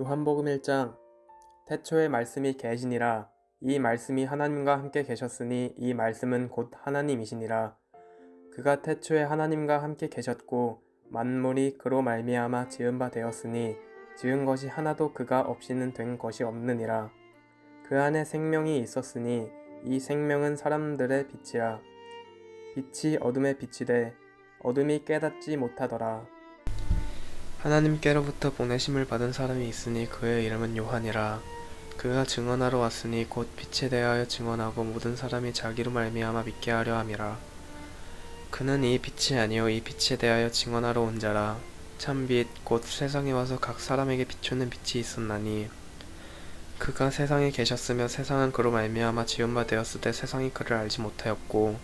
요한복음 1장 태초에 말씀이 계시니라. 이 말씀이 하나님과 함께 계셨으니 이 말씀은 곧 하나님이시니라. 그가 태초에 하나님과 함께 계셨고 만물이 그로 말미암아 지은 바 되었으니 지은 것이 하나도 그가 없이는 된 것이 없느니라. 그 안에 생명이 있었으니 이 생명은 사람들의 빛이라. 빛이 어둠에 비치되 어둠이 깨닫지 못하더라. 하나님께로부터 보내심을 받은 사람이 있으니 그의 이름은 요한이라. 그가 증언하러 왔으니 곧 빛에 대하여 증언하고 모든 사람이 자기로 말미암아 믿게 하려 함이라. 그는 이 빛이 아니요 이 빛에 대하여 증언하러 온 자라. 참빛 곧 세상에 와서 각 사람에게 비추는 빛이 있었나니 그가 세상에 계셨으며 세상은 그로 말미암아 지은 바 되었을 때 세상이 그를 알지 못하였고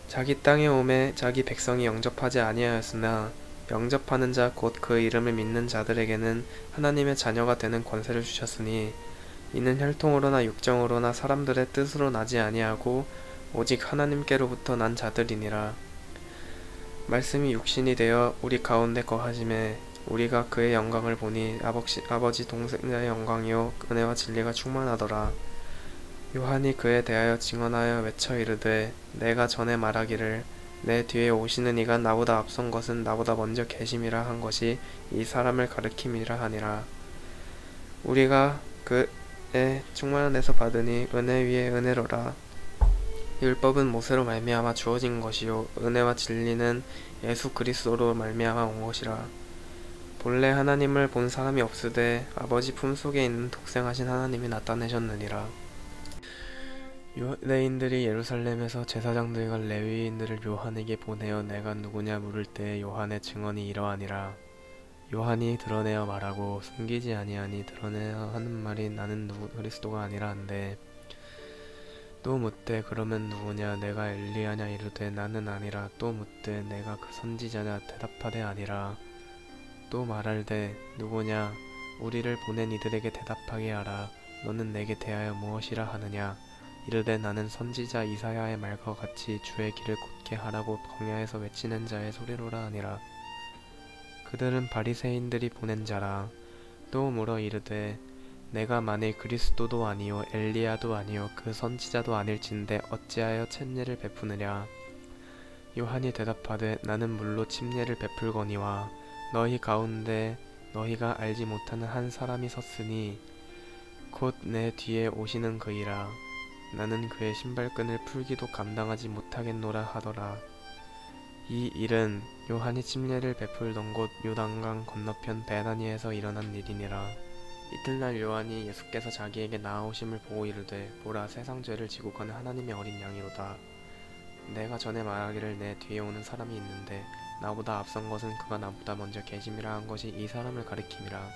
자기 땅에 오매 자기 백성이 영접하지 아니하였으나 영접하는 자 곧 그 이름을 믿는 자들에게는 하나님의 자녀가 되는 권세를 주셨으니 이는 혈통으로나 육정으로나 사람들의 뜻으로 나지 아니하고 오직 하나님께로부터 난 자들이니라. 말씀이 육신이 되어 우리 가운데 거하심에 우리가 그의 영광을 보니 아버지 동생자의 영광이요 은혜와 진리가 충만하더라. 요한이 그에 대하여 증언하여 외쳐 이르되 내가 전에 말하기를 내 뒤에 오시는 이가 나보다 앞선 것은 나보다 먼저 계심이라 한 것이 이 사람을 가리킴이라 하니라. 우리가 그의 충만함에서 받으니 은혜 위에 은혜로라. 율법은 모세로 말미암아 주어진 것이요 은혜와 진리는 예수 그리스도로 말미암아 온 것이라. 본래 하나님을 본 사람이 없으되 아버지 품속에 있는 독생하신 하나님이 나타내셨느니라. 유대인들이 예루살렘에서 제사장들과 레위인들을 요한에게 보내어 내가 누구냐 물을 때 요한의 증언이 이러하니라. 요한이 드러내어 말하고 숨기지 아니하니 드러내어 하는 말이 나는 그리스도가 아니라 한데 또 묻되 그러면 누구냐 내가 엘리야냐 이르되 나는 아니라 또 묻되 내가 그 선지자냐 대답하되 아니라 또 말할되 누구냐 우리를 보낸 이들에게 대답하게 하라. 너는 내게 대하여 무엇이라 하느냐 이르되 나는 선지자 이사야의 말과 같이 주의 길을 곧게 하라고 광야에서 외치는 자의 소리로라 하니라. 그들은 바리새인들이 보낸 자라. 또 물어 이르되 내가 만일 그리스도도 아니요 엘리야도 아니요 그 선지자도 아닐진데 어찌하여 침례를 베푸느냐. 요한이 대답하되 나는 물로 침례를 베풀거니와 너희 가운데 너희가 알지 못하는 한 사람이 섰으니 곧 내 뒤에 오시는 그이라. 나는 그의 신발끈을 풀기도 감당하지 못하겠노라 하더라. 이 일은 요한이 침례를 베풀던 곳 요단강 건너편 베다니에서 일어난 일이니라. 이튿날 요한이 예수께서 자기에게 나아오심을 보고 이르되 보라 세상 죄를 지고 가는 하나님의 어린 양이로다. 내가 전에 말하기를 내 뒤에 오는 사람이 있는데 나보다 앞선 것은 그가 나보다 먼저 계심이라 한 것이 이 사람을 가리킴이라.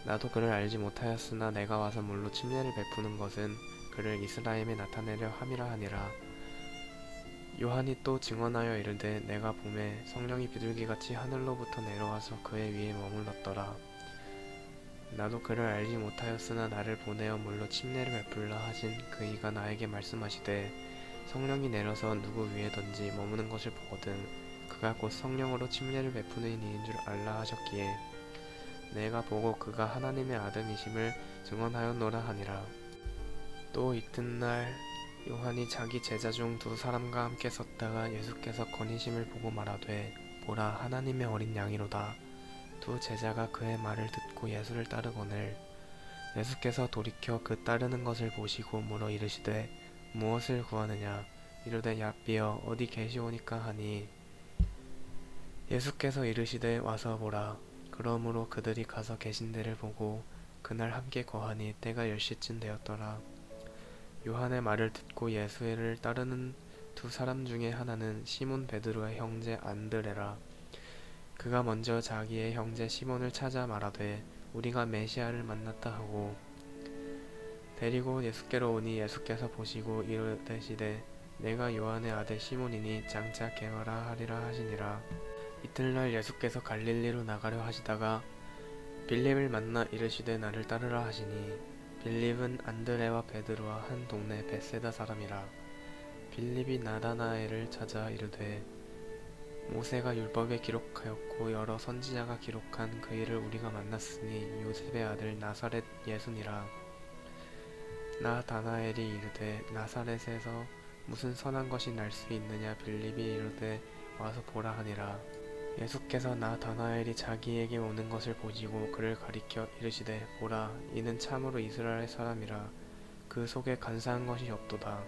나도 그를 알지 못하였으나 내가 와서 물로 침례를 베푸는 것은 그를 이스라엘에 나타내려 함이라 하니라. 요한이 또 증언하여 이르되 내가 보매 성령이 비둘기같이 하늘로부터 내려와서 그의 위에 머물렀더라. 나도 그를 알지 못하였으나 나를 보내어 물로 침례를 베풀라 하신 그이가 나에게 말씀하시되 성령이 내려서 누구 위에든지 머무는 것을 보거든 그가 곧 성령으로 침례를 베푸는 이인 줄 알라 하셨기에 내가 보고 그가 하나님의 아들이심을 증언하였노라 하니라. 또 이튿날 요한이 자기 제자 중 두 사람과 함께 섰다가 예수께서 거니심을 보고 말하되 보라 하나님의 어린 양이로다. 두 제자가 그의 말을 듣고 예수를 따르거늘 예수께서 돌이켜 그 따르는 것을 보시고 물어 이르시되 무엇을 구하느냐 이르되 랍비여 어디 계시오니까 하니 예수께서 이르시되 와서 보라. 그러므로 그들이 가서 계신 데를 보고 그날 함께 거하니 때가 10시쯤 되었더라. 요한의 말을 듣고 예수를 따르는 두 사람 중에 하나는 시몬 베드로의 형제 안드레라. 그가 먼저 자기의 형제 시몬을 찾아 말하되 우리가 메시아를 만났다 하고 데리고 예수께로 오니 예수께서 보시고 이르시되 내가 요한의 아들 시몬이니 장차 깨어라 하리라 하시니라. 이튿날 예수께서 갈릴리로 나가려 하시다가 빌립을 만나 이르시되 나를 따르라 하시니 빌립은 안드레와 베드로와 한 동네 벳세다 사람이라. 빌립이 나다나엘을 찾아 이르되 모세가 율법에 기록하였고 여러 선지자가 기록한 그 일을 우리가 만났으니 요셉의 아들 나사렛 예수니라. 나다나엘이 이르되 나사렛에서 무슨 선한 것이 날 수 있느냐. 빌립이 이르되 와서 보라 하니라. 예수께서 나다나엘이 자기에게 오는 것을 보시고 그를 가리켜 이르시되 보라, 이는 참으로 이스라엘 사람이라. 그 속에 간사한 것이 없도다.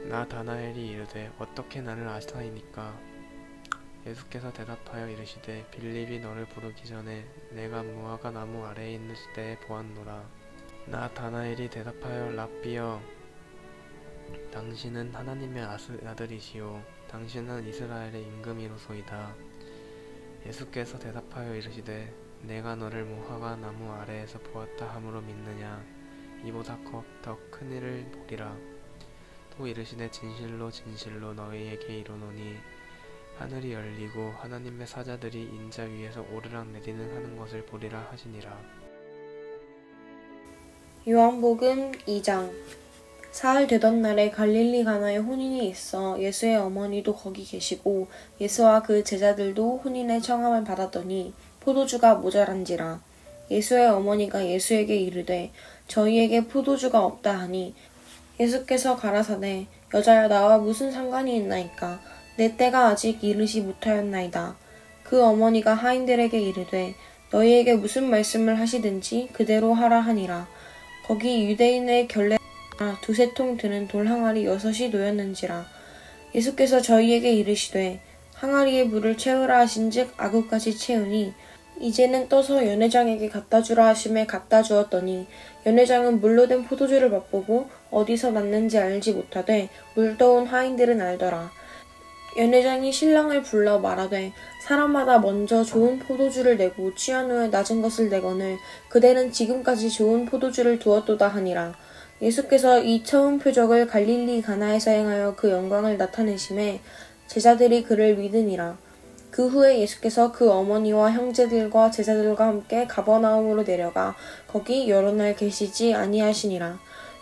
나다나엘이 이르되 어떻게 나를 아시나이까. 예수께서 대답하여 이르시되 빌립이 너를 부르기 전에 내가 무화과 나무 아래에 있을 때 보았노라. 나다나엘이 대답하여 랍비여, 당신은 하나님의 아들이시요 당신은 이스라엘의 임금이로소이다. 예수께서 대답하여 이르시되 내가 너를 무화과 나무 아래에서 보았다 함으로 믿느냐. 이보다 더 큰 일을 보리라. 또 이르시되 진실로 진실로 너희에게 이르노니 하늘이 열리고 하나님의 사자들이 인자 위에서 오르락내리는 하는 것을 보리라 하시니라. 요한복음 2장. 사흘 되던 날에 갈릴리 가나에 혼인이 있어 예수의 어머니도 거기 계시고 예수와 그 제자들도 혼인의 청함을 받았더니 포도주가 모자란지라. 예수의 어머니가 예수에게 이르되 저희에게 포도주가 없다 하니 예수께서 가라사대 여자야, 나와 무슨 상관이 있나이까. 내 때가 아직 이르지 못하였나이다. 그 어머니가 하인들에게 이르되 너희에게 무슨 말씀을 하시든지 그대로 하라 하니라. 거기 유대인의 결례 두세 통 드는 돌 항아리 6이 놓였는지라. 예수께서 저희에게 이르시되 항아리에 물을 채우라 하신즉 아구까지 채우니 이제는 떠서 연회장에게 갖다 주라 하심에 갖다 주었더니 연회장은 물로 된 포도주를 맛보고 어디서 났는지 알지 못하되 물떠온 하인들은 알더라. 연회장이 신랑을 불러 말하되 사람마다 먼저 좋은 포도주를 내고 취한 후에 낮은 것을 내거늘 그대는 지금까지 좋은 포도주를 두었도다 하니라. 예수께서 이 처음 표적을 갈릴리 가나에서 행하여 그 영광을 나타내심에 제자들이 그를 믿으니라. 그 후에 예수께서 그 어머니와 형제들과 제자들과 함께 가버나움으로 내려가 거기 여러 날 계시지 아니하시니라.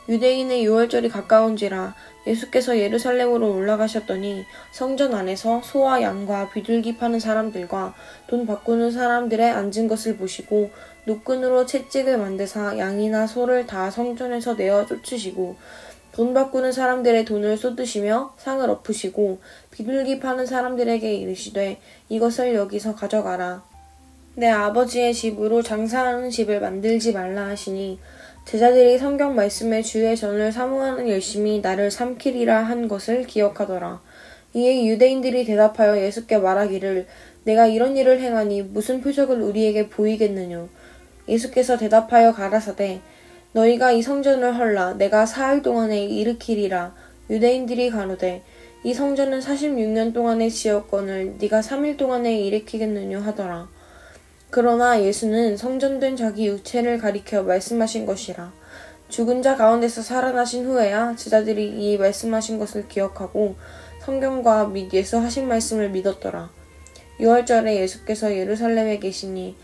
유대인의 유월절이 가까운지라. 예수께서 예루살렘으로 올라가셨더니 성전 안에서 소와 양과 비둘기 파는 사람들과 돈 바꾸는 사람들의 앉은 것을 보시고 노끈으로 채찍을 만드사 양이나 소를 다 성전에서 내어 쫓으시고 돈 바꾸는 사람들의 돈을 쏟으시며 상을 엎으시고 비둘기 파는 사람들에게 이르시되 이것을 여기서 가져가라. 내 아버지의 집으로 장사하는 집을 만들지 말라 하시니 제자들이 성경 말씀에 주의 전을 사모하는 열심히 나를 삼키리라 한 것을 기억하더라. 이에 유대인들이 대답하여 예수께 말하기를 내가 이런 일을 행하니 무슨 표적을 우리에게 보이겠느냐. 예수께서 대답하여 가라사대 너희가 이 성전을 헐라 내가 4일 동안에 일으키리라. 유대인들이 가로되 이 성전은 46년 동안에 지었거늘 네가 3일 동안에 일으키겠느냐 하더라. 그러나 예수는 성전된 자기 육체를 가리켜 말씀하신 것이라. 죽은 자 가운데서 살아나신 후에야 제자들이 이 말씀하신 것을 기억하고 성경과 및 예수 하신 말씀을 믿었더라. 유월절에 예수께서 예루살렘에 계시니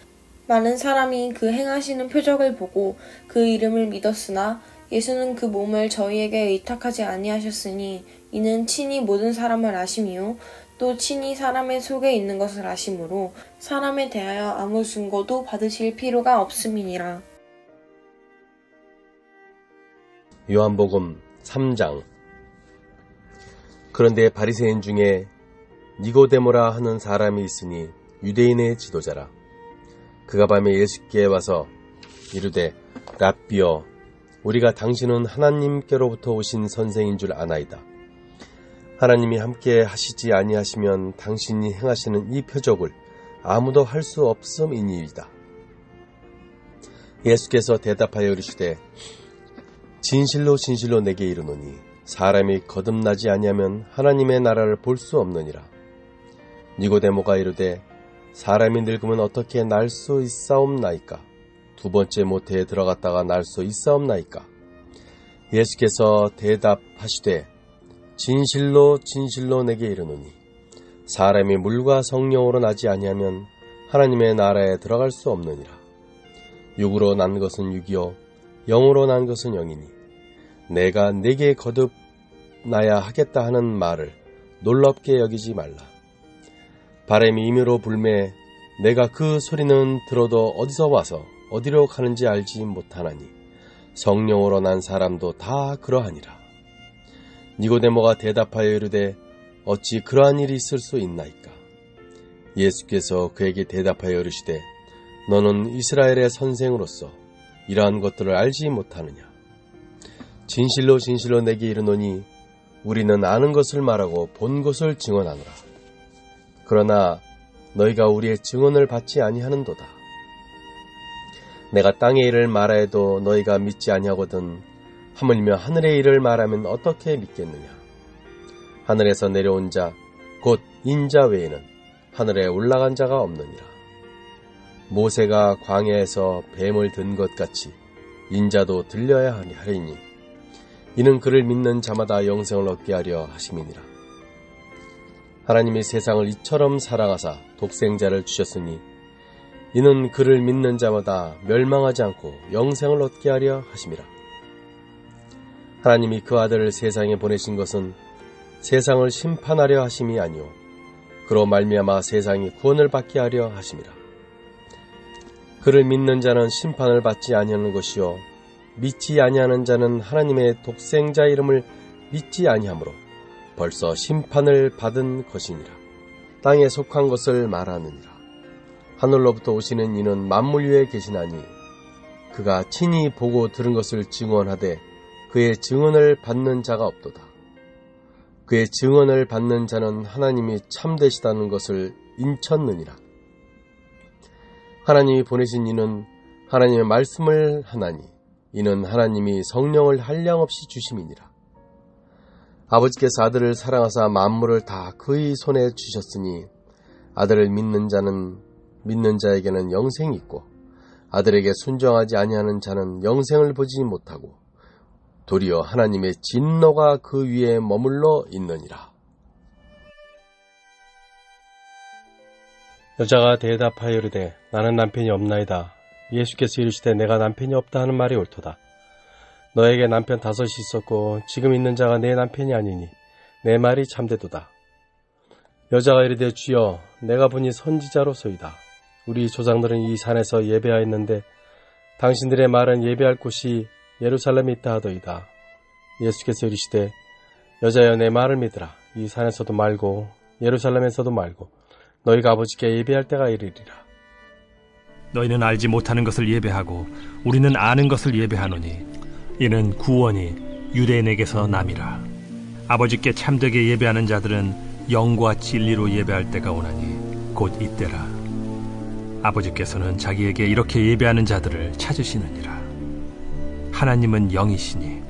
많은 사람이 그 행하시는 표적을 보고 그 이름을 믿었으나 예수는 그 몸을 저희에게 의탁하지 아니하셨으니 이는 친히 모든 사람을 아심이요 또 친히 사람의 속에 있는 것을 아심으로 사람에 대하여 아무 증거도 받으실 필요가 없음이니라. 요한복음 3장. 그런데 바리새인 중에 니고데모라 하는 사람이 있으니 유대인의 지도자라. 그가 밤에 예수께 와서 이르되 랍비여, 우리가 당신은 하나님께로부터 오신 선생인 줄 아나이다. 하나님이 함께 하시지 아니하시면 당신이 행하시는 이 표적을 아무도 할 수 없음이니이다. 예수께서 대답하여 이르시되 진실로 진실로 내게 이르노니 사람이 거듭나지 아니하면 하나님의 나라를 볼 수 없느니라. 니고데모가 이르되 사람이 늙으면 어떻게 날 수 있사옵나이까? 두 번째 모태에 들어갔다가 날 수 있사옵나이까? 예수께서 대답하시되 진실로 진실로 내게 이르노니 사람이 물과 성령으로 나지 아니하면 하나님의 나라에 들어갈 수 없느니라. 육으로 난 것은 육이요 영으로 난 것은 영이니 내가 네게 거듭나야 하겠다 하는 말을 놀랍게 여기지 말라. 바람이 임의로 불매 내가 그 소리는 들어도 어디서 와서 어디로 가는지 알지 못하나니 성령으로 난 사람도 다 그러하니라. 니고데모가 대답하여 이르되 어찌 그러한 일이 있을 수 있나이까? 예수께서 그에게 대답하여 이르시되 너는 이스라엘의 선생으로서 이러한 것들을 알지 못하느냐? 진실로 진실로 내게 이르노니 우리는 아는 것을 말하고 본 것을 증언하노라. 그러나 너희가 우리의 증언을 받지 아니하는도다. 내가 땅의 일을 말하여도 너희가 믿지 아니하거든 하물며 하늘의 일을 말하면 어떻게 믿겠느냐? 하늘에서 내려온 자 곧 인자 외에는 하늘에 올라간 자가 없느니라. 모세가 광야에서 뱀을 든 것 같이 인자도 들려야 하리니 이는 그를 믿는 자마다 영생을 얻게 하려 하심이니라. 하나님이 세상을 이처럼 사랑하사 독생자를 주셨으니 이는 그를 믿는 자마다 멸망하지 않고 영생을 얻게 하려 하심이라. 하나님이 그 아들을 세상에 보내신 것은 세상을 심판하려 하심이 아니요 그로 말미암아 세상이 구원을 받게 하려 하심이라. 그를 믿는 자는 심판을 받지 아니하는 것이요 믿지 아니하는 자는 하나님의 독생자 이름을 믿지 아니하므로 벌써 심판을 받은 것이니라. 땅에 속한 것을 말하느니라. 하늘로부터 오시는 이는 만물 위에 계시나니 그가 친히 보고 들은 것을 증언하되 그의 증언을 받는 자가 없도다. 그의 증언을 받는 자는 하나님이 참되시다는 것을 인쳤느니라. 하나님이 보내신 이는 하나님의 말씀을 하나니 이는 하나님이 성령을 한량없이 주심이니라. 아버지께서 아들을 사랑하사 만물을 다 그의 손에 주셨으니 아들을 믿는 자에게는 영생이 있고 아들에게 순종하지 아니하는 자는 영생을 보지 못하고 도리어 하나님의 진노가 그 위에 머물러 있느니라. 여자가 대답하여 이르되 나는 남편이 없나이다. 예수께서 이르시되 내가 남편이 없다 하는 말이 옳도다. 너에게 남편 5이 있었고 지금 있는 자가 내 남편이 아니니 내 말이 참되도다. 여자가 이르되 주여 내가 보니 선지자로소이다. 우리 조상들은 이 산에서 예배하였는데 당신들의 말은 예배할 곳이 예루살렘에 있다 하더이다. 예수께서 이르시되 여자여 내 말을 믿으라. 이 산에서도 말고 예루살렘에서도 말고 너희가 아버지께 예배할 때가 이르리라. 너희는 알지 못하는 것을 예배하고 우리는 아는 것을 예배하노니 이는 구원이 유대인에게서 남이라. 아버지께 참되게 예배하는 자들은 영과 진리로 예배할 때가 오나니 곧 이때라. 아버지께서는 자기에게 이렇게 예배하는 자들을 찾으시느니라. 하나님은 영이시니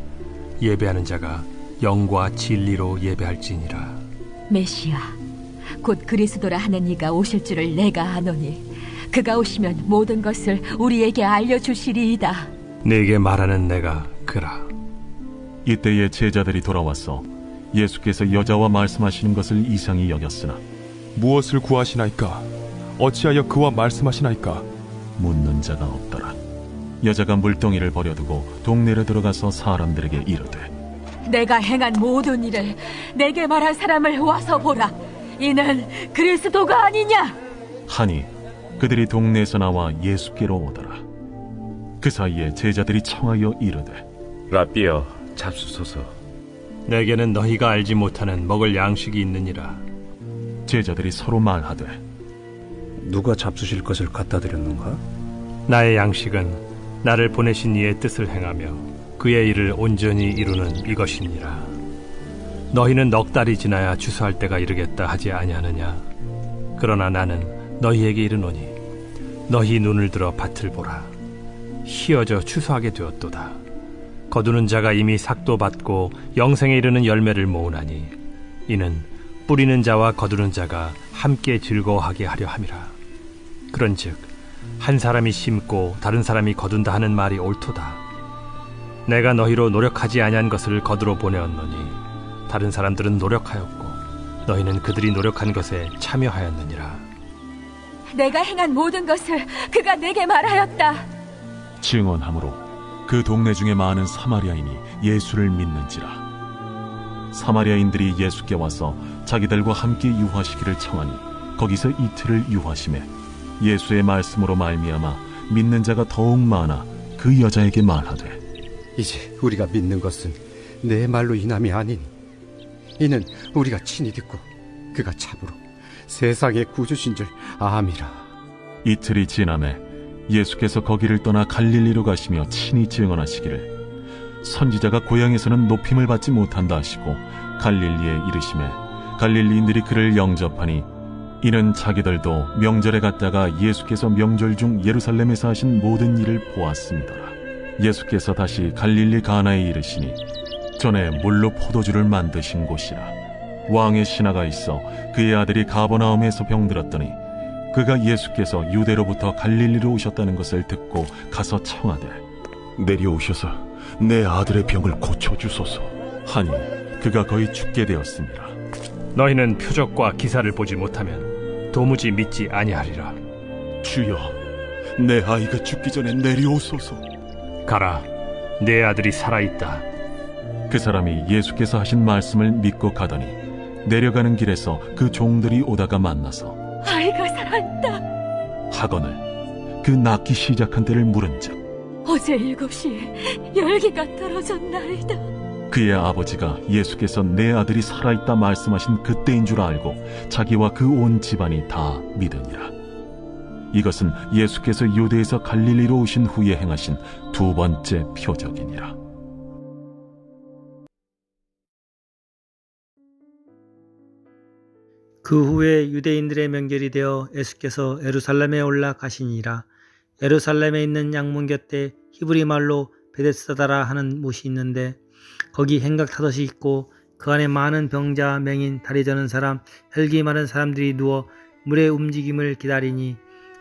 예배하는 자가 영과 진리로 예배할지니라. 메시아 곧 그리스도라 하는 이가 오실 줄을 내가 아노니 그가 오시면 모든 것을 우리에게 알려주시리이다. 네게 말하는 내가 그라. 이때에 제자들이 돌아와서 예수께서 여자와 말씀하시는 것을 이상히 여겼으나 무엇을 구하시나이까? 어찌하여 그와 말씀하시나이까? 묻는 자가 없더라. 여자가 물동이를 버려두고 동네로 들어가서 사람들에게 이르되 내가 행한 모든 일을 내게 말한 사람을 와서 보라. 이는 그리스도가 아니냐? 하니 그들이 동네에서 나와 예수께로 오더라. 그 사이에 제자들이 청하여 이르되 라삐여 잡수소서. 내게는 너희가 알지 못하는 먹을 양식이 있느니라. 제자들이 서로 말하되 누가 잡수실 것을 갖다 드렸는가? 나의 양식은 나를 보내신 이의 뜻을 행하며 그의 일을 온전히 이루는 이것이니라. 너희는 넉 달이 지나야 추수할 때가 이르겠다 하지 아니하느냐? 그러나 나는 너희에게 이르노니 너희 눈을 들어 밭을 보라. 희어져 추수하게 되었도다. 거두는 자가 이미 삭도 받고 영생에 이르는 열매를 모으나니 이는 뿌리는 자와 거두는 자가 함께 즐거워하게 하려 함이라. 그런즉 한 사람이 심고 다른 사람이 거둔다 하는 말이 옳도다. 내가 너희로 노력하지 아니한 것을 거두러 보내었노니 다른 사람들은 노력하였고 너희는 그들이 노력한 것에 참여하였느니라. 내가 행한 모든 것을 그가 내게 말하였다. 증언함으로 그 동네 중에 많은 사마리아인이 예수를 믿는지라. 사마리아인들이 예수께 와서 자기들과 함께 유하시기를 청하니 거기서 이틀을 유하심에 예수의 말씀으로 말미암아 믿는 자가 더욱 많아 그 여자에게 말하되 이제 우리가 믿는 것은 내 말로 인함이 아니니 이는 우리가 친히 듣고 그가 참으로 세상의 구주신 줄 암이라. 이틀이 지남에 예수께서 거기를 떠나 갈릴리로 가시며 친히 증언하시기를 선지자가 고향에서는 높임을 받지 못한다 하시고 갈릴리에 이르시매 갈릴리인들이 그를 영접하니 이는 자기들도 명절에 갔다가 예수께서 명절 중 예루살렘에서 하신 모든 일을 보았습니다라. 예수께서 다시 갈릴리 가나에 이르시니 전에 물로 포도주를 만드신 곳이라. 왕의 신하가 있어 그의 아들이 가버나움에서 병들었더니 그가 예수께서 유대로부터 갈릴리로 오셨다는 것을 듣고 가서 청하되 내려오셔서 내 아들의 병을 고쳐주소서 하니 그가 거의 죽게 되었습니다. 너희는 표적과 기사를 보지 못하면 도무지 믿지 아니하리라. 주여, 내 아이가 죽기 전에 내려오소서. 가라, 내 아들이 살아있다. 그 사람이 예수께서 하신 말씀을 믿고 가더니 내려가는 길에서 그 종들이 오다가 만나서 아이가 살아있다 하거늘 그 낳기 시작한 때를 물은즉 어제 7시에 열기가 떨어졌나이다. 그의 아버지가 예수께서 내 아들이 살아있다 말씀하신 그때인 줄 알고 자기와 그 온 집안이 다 믿으니라. 이것은 예수께서 유대에서 갈릴리로 오신 후에 행하신 두 번째 표적이니라. 그 후에 유대인들의 명절이 되어 예수께서 예루살렘에 올라가시니라. 예루살렘에 있는 양문 곁에 히브리 말로 베데스다라 하는 못이 있는데 거기 행각타덧이 있고 그 안에 많은 병자, 맹인, 다리 저는 사람, 혈기 많은 사람들이 누워 물의 움직임을 기다리니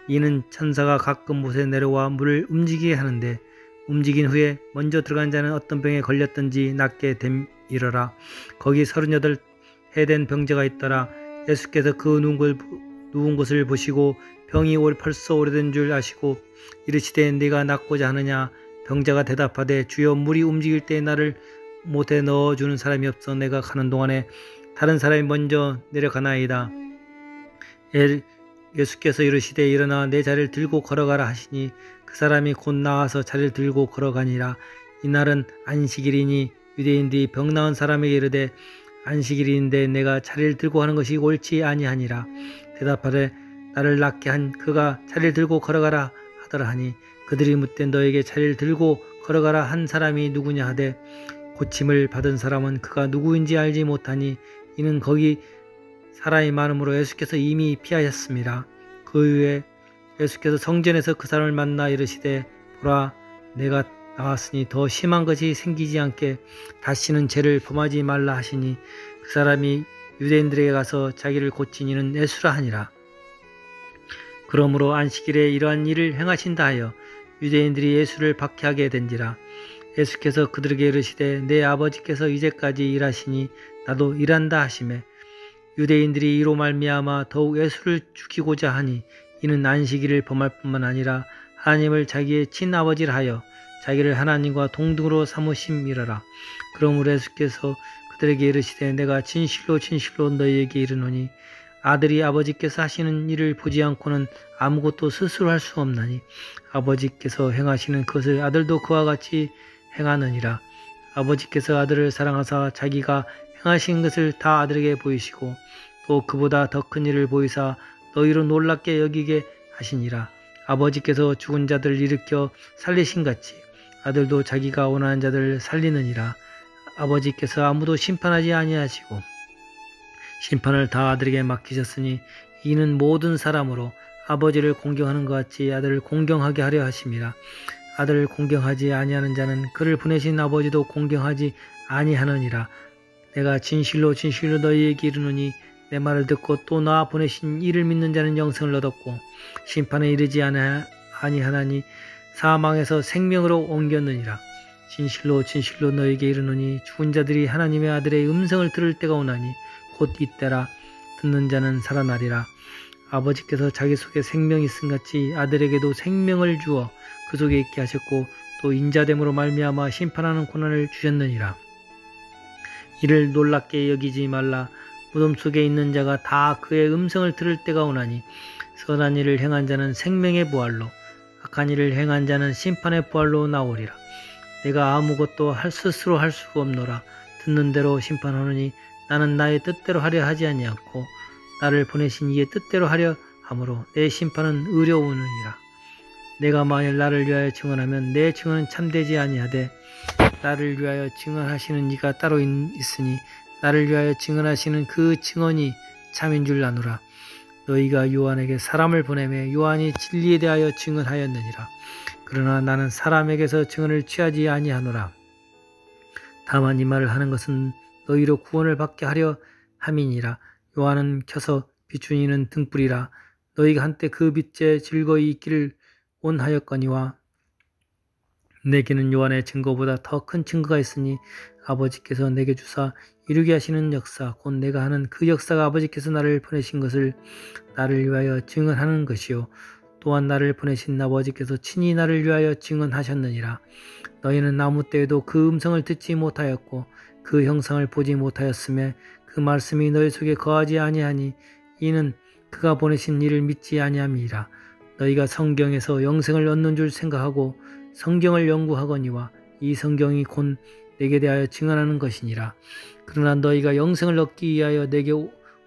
이는 천사가 가끔 못에 내려와 물을 움직이게 하는데 움직인 후에 먼저 들어간 자는 어떤 병에 걸렸든지 낫게 됨이러라. 거기 38해 된 병자가 있더라. 예수께서 그 누운 것을 보시고 병이 벌써 오래된 줄 아시고 이르시되 네가 낫고자 하느냐. 병자가 대답하되 주여 물이 움직일 때 나를 못에 넣어주는 사람이 없어 내가 가는 동안에 다른 사람이 먼저 내려가나이다. 예수께서 이르시되 일어나 내 자리를 들고 걸어가라 하시니 그 사람이 곧 나와서 자리를 들고 걸어가니라. 이날은 안식일이니 유대인들이 병 나은 사람에게 이르되 안식일인데 내가 자리를 들고 하는 것이 옳지 아니하니라. 대답하되 나를 낫게 한 그가 자리를 들고 걸어가라 하더라 하니 그들이 묻되 너에게 자리를 들고 걸어가라 한 사람이 누구냐 하되 고침을 받은 사람은 그가 누구인지 알지 못하니 이는 거기 사람이 많음으로 예수께서 이미 피하셨습니다. 그 후에 예수께서 성전에서 그 사람을 만나 이르시되 보라 내가 나왔으니 더 심한 것이 생기지 않게 다시는 죄를 범하지 말라 하시니 그 사람이 유대인들에게 가서 자기를 고친 이는 예수라 하니라. 그러므로 안식일에 이러한 일을 행하신다 하여 유대인들이 예수를 박해하게 된지라. 예수께서 그들에게 이르시되 내 아버지께서 이제까지 일하시니 나도 일한다 하시매 유대인들이 이로 말미암아 더욱 예수를 죽이고자 하니 이는 안식일을 범할 뿐만 아니라 하나님을 자기의 친아버지라 하여 자기를 하나님과 동등으로 삼으심이라라. 그러므로 예수께서 그들에게 이르시되 내가 진실로 진실로 너희에게 이르노니 아들이 아버지께서 하시는 일을 보지 않고는 아무것도 스스로 할 수 없나니 아버지께서 행하시는 것을 아들도 그와 같이 행하느니라. 아버지께서 아들을 사랑하사 자기가 행하신 것을 다 아들에게 보이시고 또 그보다 더 큰 일을 보이사 너희로 놀랍게 여기게 하시니라. 아버지께서 죽은 자들을 일으켜 살리신 같이 아들도 자기가 원하는 자들을 살리느니라. 아버지께서 아무도 심판하지 아니하시고 심판을 다 아들에게 맡기셨으니 이는 모든 사람으로 아버지를 공경하는 것 같이 아들을 공경하게 하려 하심이라. 아들을 공경하지 아니하는 자는 그를 보내신 아버지도 공경하지 아니하느니라. 내가 진실로 진실로 너희에게 이르노니 내 말을 듣고 또 나 보내신 이를 믿는 자는 영생을 얻었고 심판에 이르지 아니하나니 사망에서 생명으로 옮겼느니라. 진실로 진실로 너희에게 이르노니 죽은 자들이 하나님의 아들의 음성을 들을 때가 오나니 곧 이때라. 듣는 자는 살아나리라. 아버지께서 자기 속에 생명이 있음 같이 아들에게도 생명을 주어 그 속에 있게 하셨고 또 인자됨으로 말미암아 심판하는 고난을 주셨느니라. 이를 놀랍게 여기지 말라. 무덤 속에 있는 자가 다 그의 음성을 들을 때가 오나니 선한 일을 행한 자는 생명의 부활로 악한 일을 행한 자는 심판의 부활로 나오리라. 내가 아무것도 스스로 할 수가 없노라. 듣는 대로 심판하노니 나는 나의 뜻대로 하려 하지 아니하고 나를 보내신 이의 뜻대로 하려 하므로 내 심판은 의로우느니라. 내가 만일 나를 위하여 증언하면 내 증언은 참되지 아니하되 나를 위하여 증언하시는 이가 따로 있으니 나를 위하여 증언하시는 그 증언이 참인 줄 아노라. 너희가 요한에게 사람을 보내매 요한이 진리에 대하여 증언하였느니라. 그러나 나는 사람에게서 증언을 취하지 아니하노라. 다만 이 말을 하는 것은 너희로 구원을 받게 하려 함이니라. 요한은 켜서 비춘 이는 등불이라. 너희가 한때 그 빛에 즐거이 있기를 원하였거니와 내게는 요한의 증거보다 더 큰 증거가 있으니 아버지께서 내게 주사 이루게 하시는 역사 곧 내가 하는 그 역사가 아버지께서 나를 보내신 것을 나를 위하여 증언하는 것이요 또한 나를 보내신 아버지께서 친히 나를 위하여 증언하셨느니라. 너희는 아무 때에도 그 음성을 듣지 못하였고 그 형상을 보지 못하였으며 그 말씀이 너희 속에 거하지 아니하니 이는 그가 보내신 이를 믿지 아니함이라. 너희가 성경에서 영생을 얻는 줄 생각하고 성경을 연구하거니와 이 성경이 곧 내게 대하여 증언하는 것이니라. 그러나 너희가 영생을 얻기 위하여 내게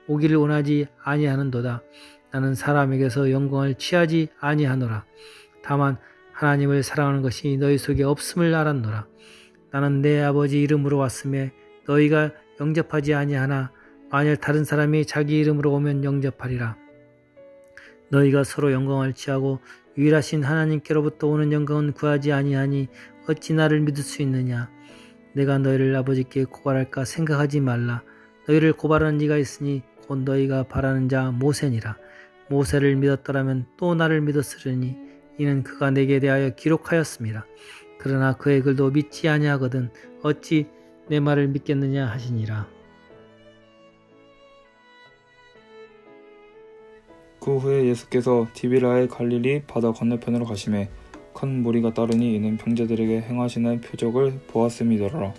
오기를 원하지 아니하는도다. 나는 사람에게서 영광을 취하지 아니하노라. 다만 하나님을 사랑하는 것이 너희 속에 없음을 알았노라. 나는 내 아버지 이름으로 왔으며 너희가 영접하지 아니하나 만일 다른 사람이 자기 이름으로 오면 영접하리라. 너희가 서로 영광을 취하고 유일하신 하나님께로부터 오는 영광은 구하지 아니하니 어찌 나를 믿을 수 있느냐. 내가 너희를 아버지께 고발할까 생각하지 말라. 너희를 고발하는 이가 있으니 곧 너희가 바라는 자 모세니라. 모세를 믿었더라면 또 나를 믿었으리니 이는 그가 내게 대하여 기록하였습니다. 그러나 그의 글도 믿지 아니하거든 어찌 내 말을 믿겠느냐 하시니라. 그 후에 예수께서 디비라의 갈릴리 바다 건너편으로 가시매 큰 무리가 따르니 이는 병자들에게 행하시는 표적을 보았음이더라.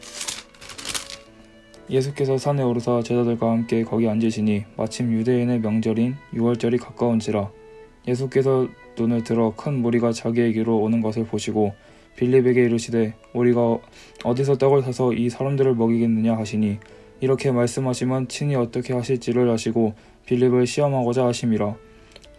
예수께서 산에 오르사 제자들과 함께 거기 앉으시니 마침 유대인의 명절인 유월절이 가까운지라. 예수께서 눈을 들어 큰 무리가 자기에게로 오는 것을 보시고 빌립에게 이르시되 우리가 어디서 떡을 사서 이 사람들을 먹이겠느냐 하시니 이렇게 말씀하시면 친히 어떻게 하실지를 아시고 빌립을 시험하고자 하심이라.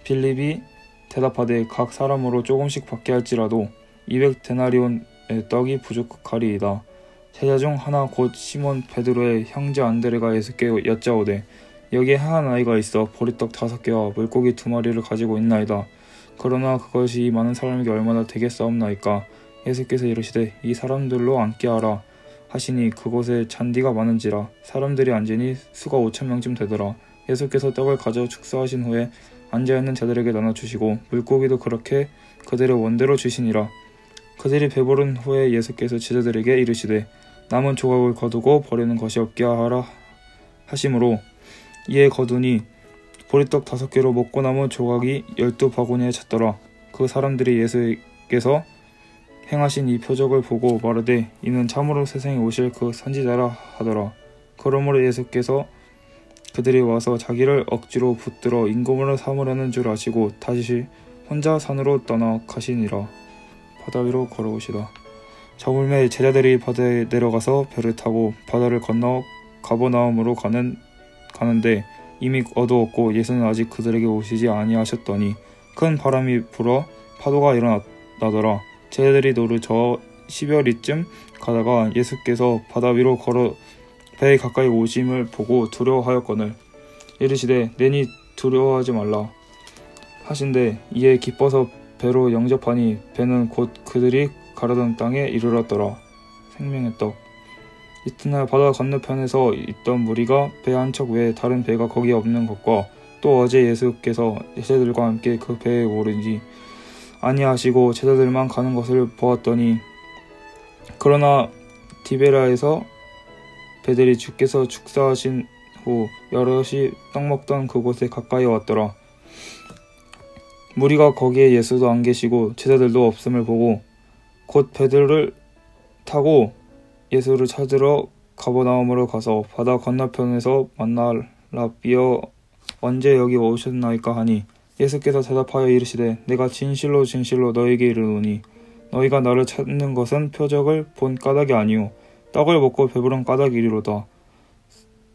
빌립이 대답하되 각 사람으로 조금씩 받게 할지라도 200데나리온의 떡이 부족하리이다. 제자 중 하나 곧 시몬 베드로의 형제 안드레가 예수께 여짜오되 여기에 한 아이가 있어 보리떡 5개와 물고기 2마리를 가지고 있나이다. 그러나 그것이 이 많은 사람에게 얼마나 되겠사옵나이까. 예수께서 이르시되 이 사람들로 앉게 하라 하시니 그곳에 잔디가 많은지라 사람들이 앉으니 수가 5,000명쯤 되더라. 예수께서 떡을 가져 축사하신 후에 앉아있는 자들에게 나눠주시고 물고기도 그렇게 그들의 원대로 주시니라. 그들이 배부른 후에 예수께서 제자들에게 이르시되 남은 조각을 거두고 버리는 것이 없게 하라 하심으로 이에 거두니 보리떡 5개로 먹고 남은 조각이 12바구니에 찼더라. 그 사람들이 예수께서 행하신 이 표적을 보고 말하되 이는 참으로 세상에 오실 그 선지자라 하더라. 그러므로 예수께서 그들이 와서 자기를 억지로 붙들어 임금으로 삼으려는 줄 아시고 다시 혼자 산으로 떠나 가시니라. 바다 위로 걸어오시다. 저물매 제자들이 바다에 내려가서 배를 타고 바다를 건너 가버나움으로 가는데 이미 어두웠고 예수는 아직 그들에게 오시지 아니하셨더니 큰 바람이 불어 파도가 일어나더라. 제자들이 노루 저 10여리쯤 가다가 예수께서 바다 위로 걸어 배에 가까이 오심을 보고 두려워하였거늘 이르시되 내니 두려워하지 말라 하신대 이에 기뻐서 배로 영접하니 배는 곧 그들이 가려던 땅에 이르렀더라. 생명의 떡. 이튿날 바다 건너편에서 있던 무리가 배 한 척 외에 다른 배가 거기 없는 것과 또 어제 예수께서 제자들과 함께 그 배에 오르지 아니하시고 제자들만 가는 것을 보았더니 그러나 디베라에서 배들이 주께서 축사하신 후 여럿이 떡 먹던 그곳에 가까이 왔더라. 무리가 거기에 예수도 안 계시고 제자들도 없음을 보고 곧 배들을 타고 예수를 찾으러 가버나움으로 가서 바다 건너편에서 라비여 언제 여기 오셨나이까 하니 예수께서 대답하여 이르시되 내가 진실로 진실로 너에게 이르노니 너희가 나를 찾는 것은 표적을 본 까닭이 아니요 떡을 먹고 배부른 까닭이리로다.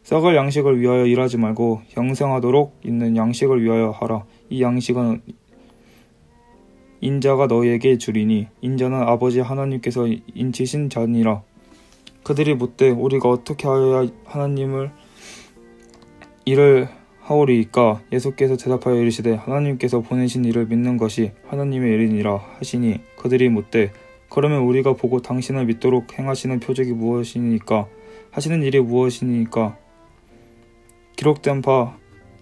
썩을 양식을 위하여 일하지 말고 영생하도록 있는 양식을 위하여 하라. 이 양식은 인자가 너희에게 주리니 인자는 아버지 하나님께서 인치신 자니라. 그들이 묻되 우리가 어떻게 하여야 하나님을 일을 하오리이까? 예수께서 대답하여 이르시되 하나님께서 보내신 이를 믿는 것이 하나님의 일이니라 하시니 그들이 묻되 그러면 우리가 보고 당신을 믿도록 행하시는 표적이 무엇이니까? 하시는 일이 무엇이니까? 기록된 바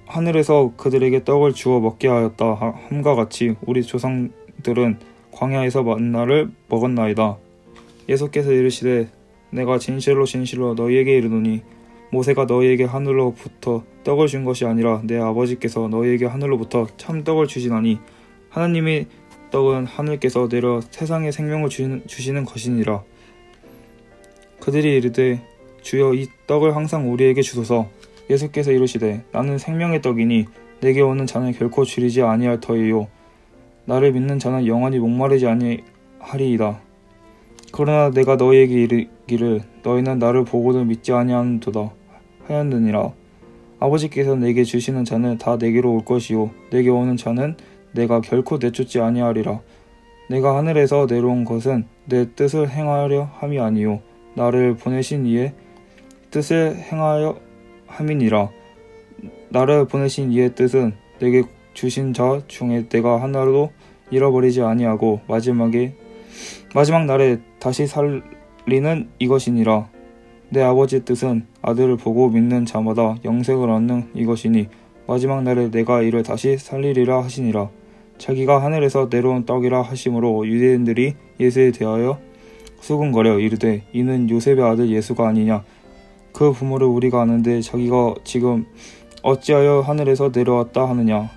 하늘에서 그들에게 떡을 주어 먹게 하였다 함과 같이 우리 조상들은 광야에서 만나를 먹었나이다. 예수께서 이르시되 내가 진실로 진실로 너희에게 이르노니 모세가 너희에게 하늘로부터 떡을 준 것이 아니라 내 아버지께서 너희에게 하늘로부터 참떡을 주시나니 하나님의 떡은 하늘께서 내려 세상에 생명을 주시는 것이니라. 그들이 이르되 주여 이 떡을 항상 우리에게 주소서. 예수께서 이르시되 나는 생명의 떡이니 내게 오는 자는 결코 줄이지 아니할 터이요 나를 믿는 자는 영원히 목마르지 아니하리이다. 그러나 내가 너희에게 이르기를 너희는 나를 보고도 믿지 아니하는도다 하였느니라. 아버지께서 내게 주시는 자는 다 내게로 올 것이요 내게 오는 자는 내가 결코 내쫓지 아니하리라. 내가 하늘에서 내려온 것은 내 뜻을 행하려 함이 아니요 나를 보내신 이의 뜻을 행하여 함이니라. 나를 보내신 이의 뜻은 내게 주신 자 중에 내가 하나도 잃어버리지 아니하고 마지막 날에 다시 살리는 이것이니라. 내 아버지의 뜻은 아들을 보고 믿는 자마다 영생을 얻는 이것이니 마지막 날에 내가 이를 다시 살리리라 하시니라. 자기가 하늘에서 내려온 떡이라 하심으로 유대인들이 예수에 대하여 수군거려 이르되 이는 요셉의 아들 예수가 아니냐. 그 부모를 우리가 아는데 자기가 지금 어찌하여 하늘에서 내려왔다 하느냐.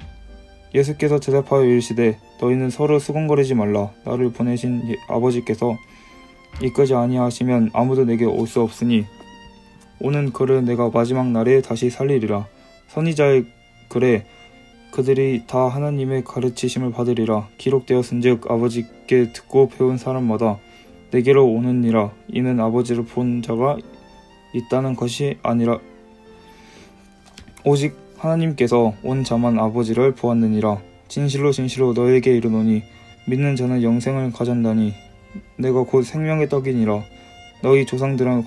예수께서 대답하여 이르시되 너희는 서로 수군거리지 말라. 나를 보내신 아버지께서 이끄지 아니하시면 아무도 내게 올 수 없으니 오는 그를 내가 마지막 날에 다시 살리리라. 선지자의 글에 그들이 다 하나님의 가르치심을 받으리라. 기록되었은즉 아버지께 듣고 배운 사람마다 내게로 오느니라. 이는 아버지를 본 자가 있다는 것이 아니라 오직 하나님께서 온 자만 아버지를 보았느니라. 진실로 진실로 너에게 이르노니 믿는 자는 영생을 가졌나니 내가 곧 생명의 떡이니라. 너희 조상들은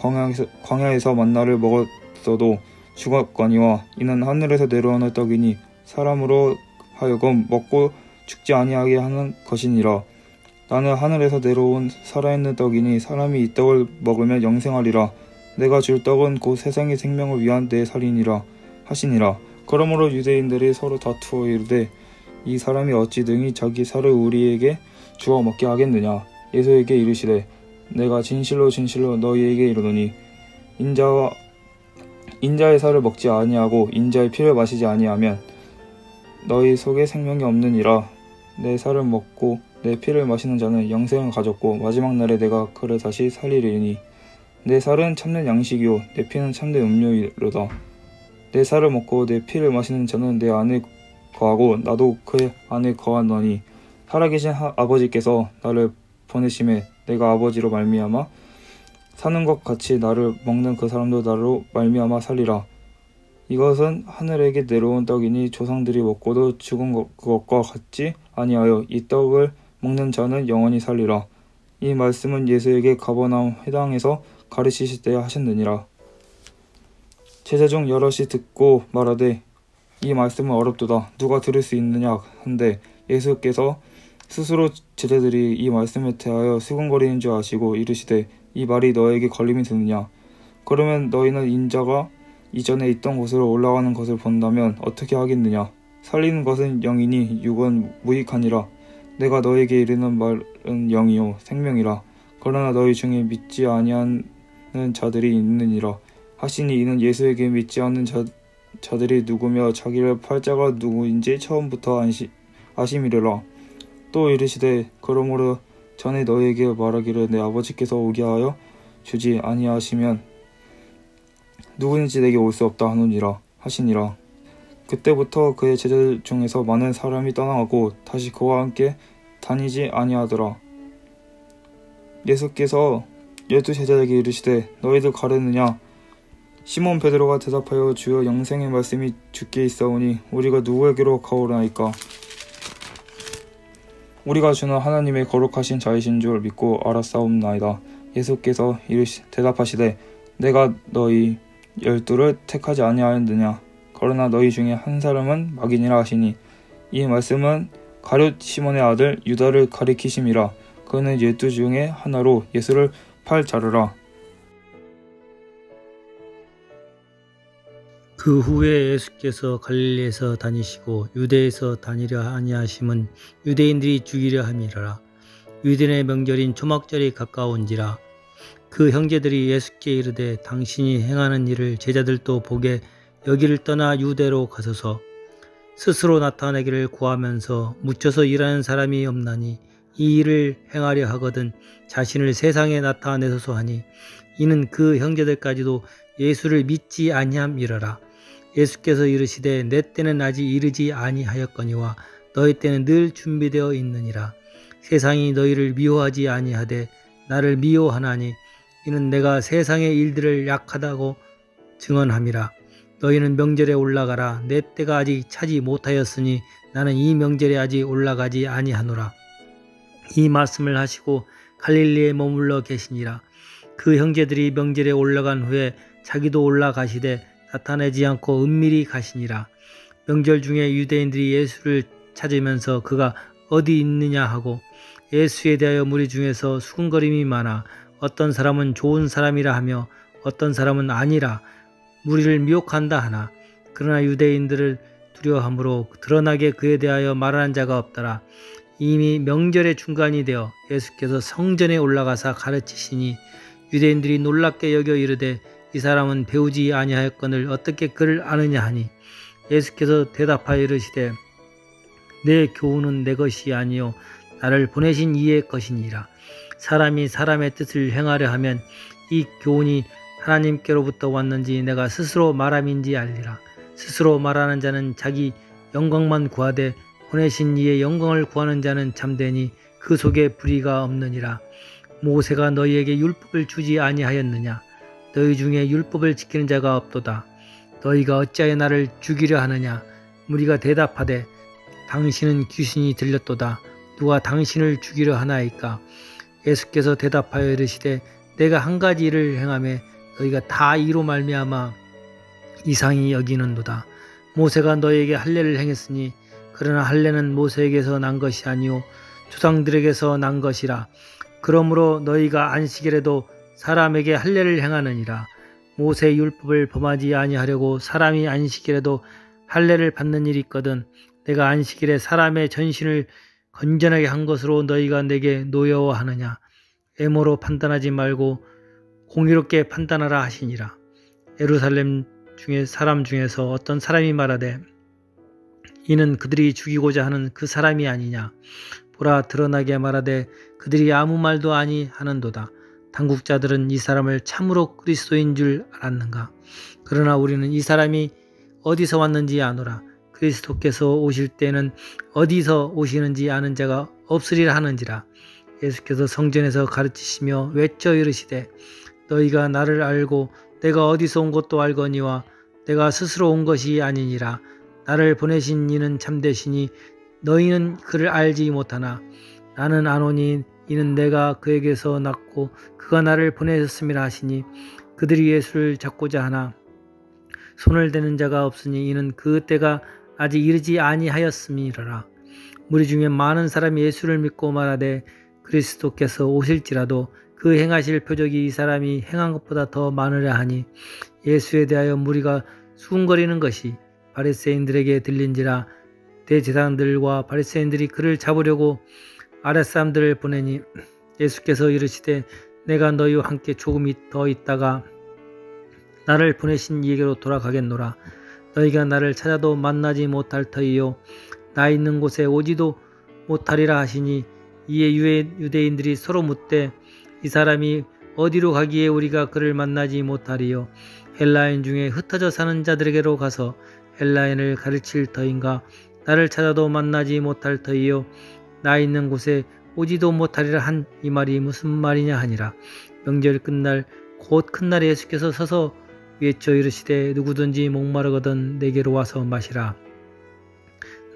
광야에서 만나를 먹었어도 죽었거니와 이는 하늘에서 내려오는 떡이니 사람으로 하여금 먹고 죽지 아니하게 하는 것이니라. 나는 하늘에서 내려온 살아있는 떡이니 사람이 이 떡을 먹으면 영생하리라. 내가 줄 떡은 곧 세상의 생명을 위한 내 살이니라 하시니라. 그러므로 유대인들이 서로 다투어 이르되 이 사람이 어찌 능히 자기 살을 우리에게 주어 먹게 하겠느냐. 예수에게 이르시되 내가 진실로 진실로 너희에게 이르노니 인자의 살을 먹지 아니하고 인자의 피를 마시지 아니하면 너희 속에 생명이 없느니라. 내 살을 먹고 내 피를 마시는 자는 영생을 가졌고 마지막 날에 내가 그를 다시 살리리니 내 살은 참된 양식이요 내 피는 참된 음료이로다. 내 살을 먹고 내 피를 마시는 자는 내 안에 거하고 나도 그 안에 거하노니 살아계신 아버지께서 나를 보내심에 내가 아버지로 말미암아 사는 것 같이 나를 먹는 그 사람도 나로 말미암아 살리라. 이것은 하늘에게 내려온 떡이니 조상들이 먹고도 죽은 그것과 같지 아니하여 이 떡을 먹는 자는 영원히 살리라. 이 말씀은 예수에게 가버나움 회당에서 가르치실 때 하셨느니라. 제자 중 여럿이 듣고 말하되 이 말씀은 어렵도다. 누가 들을 수 있느냐 한데 예수께서 스스로 제자들이 이 말씀에 대하여 수군거리는 줄 아시고 이르시되 이 말이 너에게 걸림이 드느냐. 그러면 너희는 인자가 이전에 있던 곳으로 올라가는 것을 본다면 어떻게 하겠느냐. 살리는 것은 영이니 육은 무익하니라. 내가 너에게 이르는 말은 영이요 생명이라. 그러나 너희 중에 믿지 아니하는 자들이 있느니라 하시니 이는 예수에게 믿지 않는 자들이 누구며 자기를 팔 자가 누구인지 처음부터 아심이려라. 또 이르시되 그러므로 전에 너희에게 말하기를 내 아버지께서 오게 하여 주지 아니하시면 누구든지 내게 올 수 없다 하노니라. 하시니라. 그때부터 그의 제자들 중에서 많은 사람이 떠나가고 다시 그와 함께 다니지 아니하더라. 예수께서 12제자에게 이르시되 너희들 가려느냐? 시몬 베드로가 대답하여 주여 영생의 말씀이 주께 있사오니 우리가 누구에게로 가오라나이까? 우리가 주는 하나님의 거룩하신 자이신 줄 믿고 알았사옵나이다. 예수께서 대답하시되 내가 너희 12를 택하지 아니하였느냐? 그러나 너희 중에 한 사람은 마귀니라 하시니 이 말씀은 가룟 시몬의 아들 유다를 가리키심이라. 그는 12 중에 하나로 예수를 팔 자르라. 그 후에 예수께서 갈릴리에서 다니시고 유대에서 다니려 아니하심은 유대인들이 죽이려 함이라. 유대인의 명절인 초막절이 가까운지라. 그 형제들이 예수께 이르되 당신이 행하는 일을 제자들도 보게 여기를 떠나 유대로 가소서. 스스로 나타내기를 구하면서 묻혀서 일하는 사람이 없나니 이 일을 행하려 하거든 자신을 세상에 나타내소서 하니 이는 그 형제들까지도 예수를 믿지 아니함이러라. 예수께서 이르시되 내 때는 아직 이르지 아니하였거니와 너희 때는 늘 준비되어 있느니라. 세상이 너희를 미워하지 아니하되 나를 미워하나니 이는 내가 세상의 일들을 약하다고 증언함이라. 너희는 명절에 올라가라. 내 때가 아직 차지 못하였으니 나는 이 명절에 아직 올라가지 아니하노라. 이 말씀을 하시고 갈릴리에 머물러 계시니라. 그 형제들이 명절에 올라간 후에 자기도 올라가시되 나타내지 않고 은밀히 가시니라. 명절 중에 유대인들이 예수를 찾으면서 그가 어디 있느냐 하고 예수에 대하여 무리 중에서 수군거림이 많아 어떤 사람은 좋은 사람이라 하며 어떤 사람은 아니라 무리를 미혹한다 하나 그러나 유대인들을 두려워함으로 드러나게 그에 대하여 말하는 자가 없더라. 이미 명절의 중간이 되어 예수께서 성전에 올라가사 가르치시니 유대인들이 놀랍게 여겨 이르되 이 사람은 배우지 아니하였거늘 어떻게 그를 아느냐 하니 예수께서 대답하여 이르시되 내 교훈은 내 것이 아니요 나를 보내신 이의 것이니라. 사람이 사람의 뜻을 행하려 하면 이 교훈이 하나님께로부터 왔는지 내가 스스로 말함인지 알리라. 스스로 말하는 자는 자기 영광만 구하되 보내신 이의 영광을 구하는 자는 잠되니 그 속에 불의가 없느니라. 모세가 너희에게 율법을 주지 아니하였느냐? 너희 중에 율법을 지키는 자가 없도다. 너희가 어찌하여 나를 죽이려 하느냐? 무리가 대답하되 당신은 귀신이 들렸도다. 누가 당신을 죽이려 하나이까? 예수께서 대답하여 이르시되 내가 한 가지 일을 행하매 너희가 다 이로 말미암아 이상히 여기는도다. 모세가 너희에게 할례를 행했으니 그러나 할례는 모세에게서 난 것이 아니요 조상들에게서 난 것이라. 그러므로 너희가 안식일에도 사람에게 할례를 행하느니라. 모세의 율법을 범하지 아니하려고 사람이 안식일에도 할례를 받는 일이 있거든 내가 안식일에 사람의 전신을 건전하게 한 것으로 너희가 내게 노여워하느냐. 애모로 판단하지 말고 공의롭게 판단하라 하시니라. 예루살렘 중에 사람 중에서 어떤 사람이 말하되 이는 그들이 죽이고자 하는 그 사람이 아니냐. 보라 드러나게 말하되 그들이 아무 말도 아니하는도다. 당국자들은 이 사람을 참으로 그리스도인 줄 알았는가. 그러나 우리는 이 사람이 어디서 왔는지 아노라. 그리스도께서 오실 때는 어디서 오시는지 아는 자가 없으리라 하는지라. 예수께서 성전에서 가르치시며 외쳐 이르시되 너희가 나를 알고 내가 어디서 온 것도 알거니와 내가 스스로 온 것이 아니니라. 나를 보내신 이는 참되시니 너희는 그를 알지 못하나 나는 아노니 이는 내가 그에게서 났고 그가 나를 보내셨음이라 하시니 그들이 예수를 잡고자 하나 손을 대는 자가 없으니 이는 그 때가 아직 이르지 아니하였음이라. 무리 중에 많은 사람이 예수를 믿고 말하되 그리스도께서 오실지라도 그 행하실 표적이 이 사람이 행한 것보다 더 많으려 하니 예수에 대하여 무리가 수군거리는 것이 바리새인들에게 들린지라. 대제사장들과 바리새인들이 그를 잡으려고 아랫사람들을 보내니 예수께서 이르시되 내가 너희와 함께 조금 더 있다가 나를 보내신 이에게로 돌아가겠노라. 너희가 나를 찾아도 만나지 못할 터이요 나 있는 곳에 오지도 못하리라 하시니 이에 유대인들이 서로 묻되 이 사람이 어디로 가기에 우리가 그를 만나지 못하리요. 헬라인 중에 흩어져 사는 자들에게로 가서 헬라인을 가르칠 터인가? 나를 찾아도 만나지 못할 터이요 나 있는 곳에 오지도 못하리라 한 이 말이 무슨 말이냐 하니라. 명절 끝날 곧 큰날에 예수께서 서서 외쳐 이르시되 누구든지 목마르거든 내게로 와서 마시라.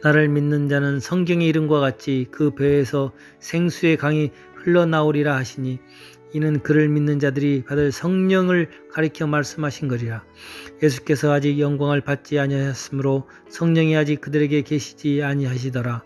나를 믿는 자는 성경의 이름과 같이 그 배에서 생수의 강이 흘러나오리라 하시니 이는 그를 믿는 자들이 받을 성령을 가리켜 말씀하신 거리라. 예수께서 아직 영광을 받지 아니하였으므로 성령이 아직 그들에게 계시지 아니하시더라.